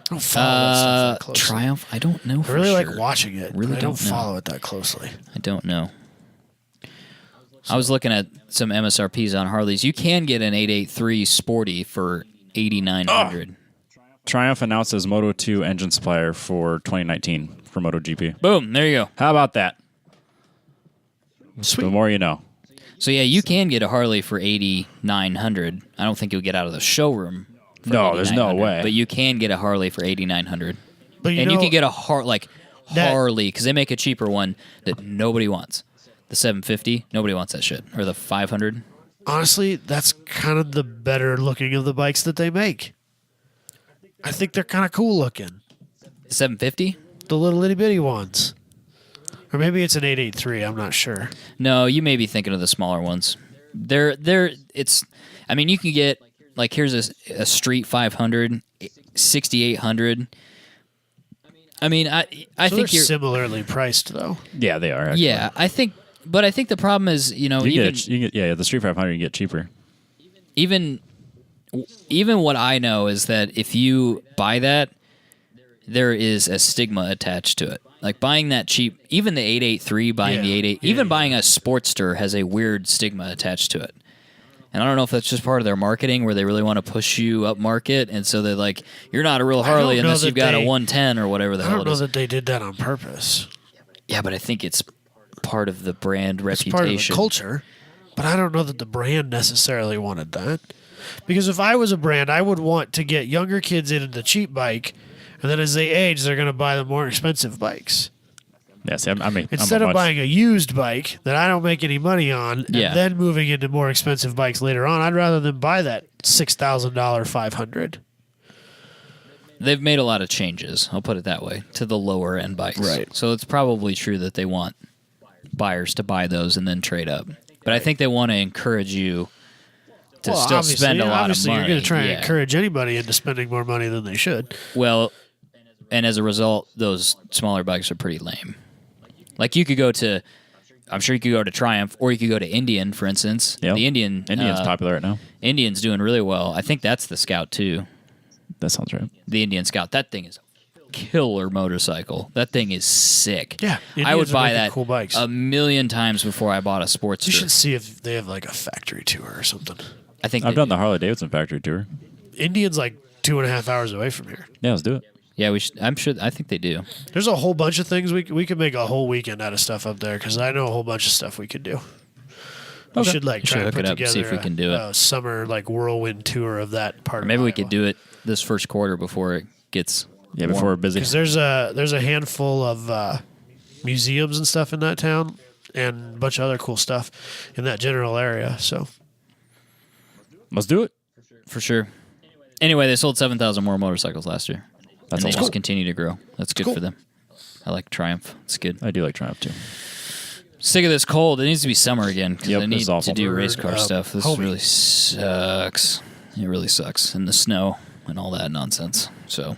I don't follow that stuff that closely. Triumph? I don't know. I For really sure. like watching it. Really but I don't don't know. follow it that closely. I don't know. I was looking at some MSRPs on Harleys. You can get an 883 Sporty for $8,900. Triumph announces Moto 2 engine supplier for 2019 for MotoGP. Boom! There you go. How about that? Sweet. The more you know. So yeah, you can get a Harley for $8,900. I don't think you'll get out of the showroom. For No, there's no $8,900, way. But you can get a Harley for $8,900. But And you can get a Harley because they make a cheaper one that nobody wants. The 750, nobody wants that shit. Or the 500. honestly, that's kind of the better looking of the bikes that they make. I think they're kind of cool looking. The 750? The little itty bitty ones. Or maybe it's an 883, I'm not sure. No, you may be thinking of the smaller ones. I mean, you can get, like, here's a Street 500, 6800. I mean, I So think they're you're. similarly priced, though. Yeah, they are. Actually. Yeah, I think the problem is, You can get the Street 500 you can get cheaper. even what I know is that if you buy that, there is a stigma attached to it. Like buying that cheap, even the 883, buying the 88, even buying a Sportster has a weird stigma attached to it. And I don't know if that's just part of their marketing where they really want to push you up market. And so they're like, you're not a real Harley don't know unless that you've got a they- 110 or whatever the I hell don't it know is. that they did that on purpose. Yeah, but I think it's part of the brand It's reputation. part of the culture, but I don't know that the brand necessarily wanted that. Because if I was a brand, I would want to get younger kids into the cheap bike, and then as they age, they're going to buy the more expensive bikes. Yeah, see, I mean, Instead of buying a used bike that I don't make any money on, Yeah. and then moving into more expensive bikes later on, I'd rather than buy that $6,000 500. They've made a lot of changes, I'll put it that way, to the lower end bikes. Right. So it's probably true that they want buyers to buy those and then trade up. But I think they want to encourage you to still spend a lot of obviously money. you're going to try and Yeah. encourage anybody into spending more money than they should. Well, and as a result, those smaller bikes are pretty lame. Like you could go to, I'm sure you could go to Triumph, or you could go to Indian, for instance. Yep. The Indian's popular right now. Indian's doing really well. I think that's the Scout too. That sounds right. The Indian Scout. That thing is a killer motorcycle. That thing is sick. Yeah, I would Indians are buy making that cool bikes. a million times before I bought a Sportster. You should see if they have like a factory tour or something. I think I've they done do. the Harley Davidson factory tour. Indian's like 2.5 hours away from here. Yeah, let's do it. Yeah, we should. I'm sure. I think they do. There's a whole bunch of things we could make a whole weekend out of stuff up there because I know a whole bunch of stuff we could do. We should like We should try and hook put it up and together see if we can do it. a summer like whirlwind tour of that part. Or maybe we could do it this first quarter before it gets. Yeah, before we're busy. because there's a handful of museums and stuff in that town and a bunch of other cool stuff in that general area. So Let's do it. For sure. Anyway, they sold 7,000 more motorcycles last year. That's and they a just lot. continue to grow. That's good cool. for them. I like Triumph. It's good. I do like Triumph too. Sick of this cold. It needs to be summer again because Yep, I this need is to awful. do race car stuff. This homie. really sucks. It really sucks. And the snow and all that nonsense. So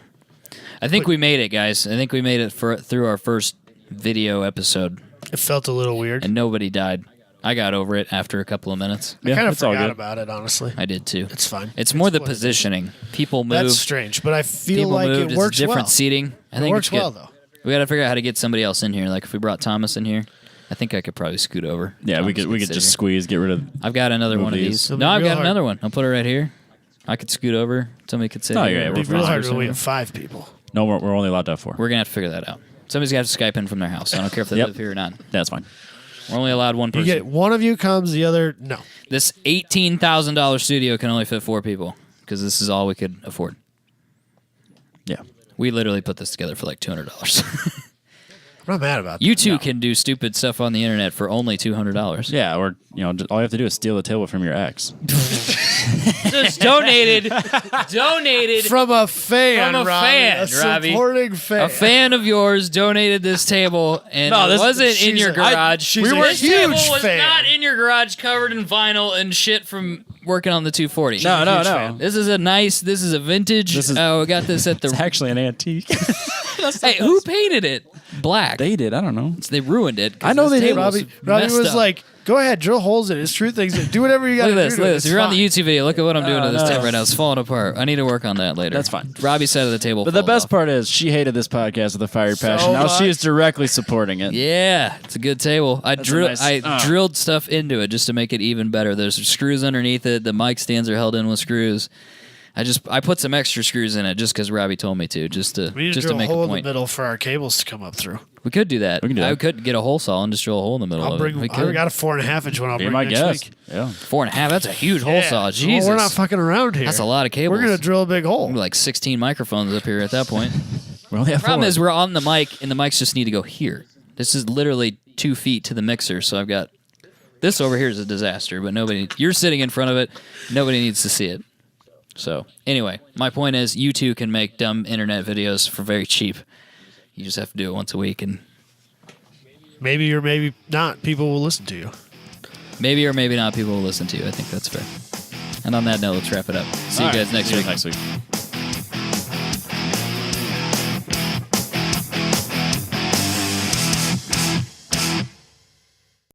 I think we made it, guys. I think we made it through our first video episode, It felt a little weird. and nobody died. I got over it after a couple of minutes. I kind of it's all forgot good. about it, honestly. I did too. It's fine. It's more the what it is. positioning. People move. That's strange, but I feel People like moved. it works It's different well. seating. I It think works it's good. well, though. We got to figure out how to get somebody else in here. Like if we brought Thomas in here, I think I could probably scoot over. Yeah, we Thomas could sit just here. squeeze, get rid of. I've got another move one of these. these. It'll No, be I've real got hard. another one. I'll put it right here. I could scoot over. Somebody could sit No, here. yeah, It'd be real hard when we have 5 people. No, we're only allowed to have 4. We're gonna have to figure that out. Somebody's got to Skype in from their house. I don't care if they Yep. live here or not. That's fine. We're only allowed one You person. get one of you comes, the other no. This $18,000 studio can only fit 4 people because this is all we could afford. Yeah. We literally put this together for like $200. I'm not mad about that. You two can do stupid stuff on the internet for only $200. Yeah, or all you have to do is steal the table from your ex. Just donated From a fan, From a Robbie. fan, a Robbie. supporting fan. A fan of yours donated this table, and No, it this- wasn't in she's your a- garage. she's a This huge table was fan. not in your garage, covered in vinyl and shit from working on the 240. No. This is a vintage. This is- we got this at It's the. actually an antique. Hey, who painted it black? They did. I don't know. They ruined it. 'cause I know this they did. table's Robbie messed was up. like, "Go ahead, drill holes in it. It's true things. Do whatever you got to Look do. at this. to Look it. at this. It's You're on the fine." YouTube video. Look at what I'm doing to this no. table right now. It's falling apart. I need to work on that later. That's fine. Robbie's side of the table. But the falls best off. part is she hated this podcast with a fiery passion. Now much. she is directly supporting it. Yeah, it's a good table. I a nice- drilled stuff into it just to make it even better. There's screws underneath it. The mic stands are held in with screws. I put some extra screws in it just because Robbie told me to, just to We need to just to drill a make hole a in the point. middle for our cables to come up through. We could do that. We can do I that. could get a hole saw and just drill a hole in the middle I'll of bring. it. We I could. got a 4.5 inch one. I'll Be bring my next guest. week. Yeah. 4.5. That's a huge hole saw. Well, Jesus, we're not fucking around here. that's a lot of cables. We're gonna drill a big hole. Like 16 microphones up here at that point. We only have Problem 4. is we're on the mic and the mics just need to go here. This is literally 2 feet to the mixer, so I've got this over here is a disaster. But you're sitting in front of it. Nobody needs to see it. So anyway, my point is, you two can make dumb internet videos for very cheap. You just have to do it once a week, and Maybe or maybe not. People will listen to you. maybe or maybe not people will listen to you. I think that's fair. And on that note, let's wrap it up. See you All right. guys next See you week. next week.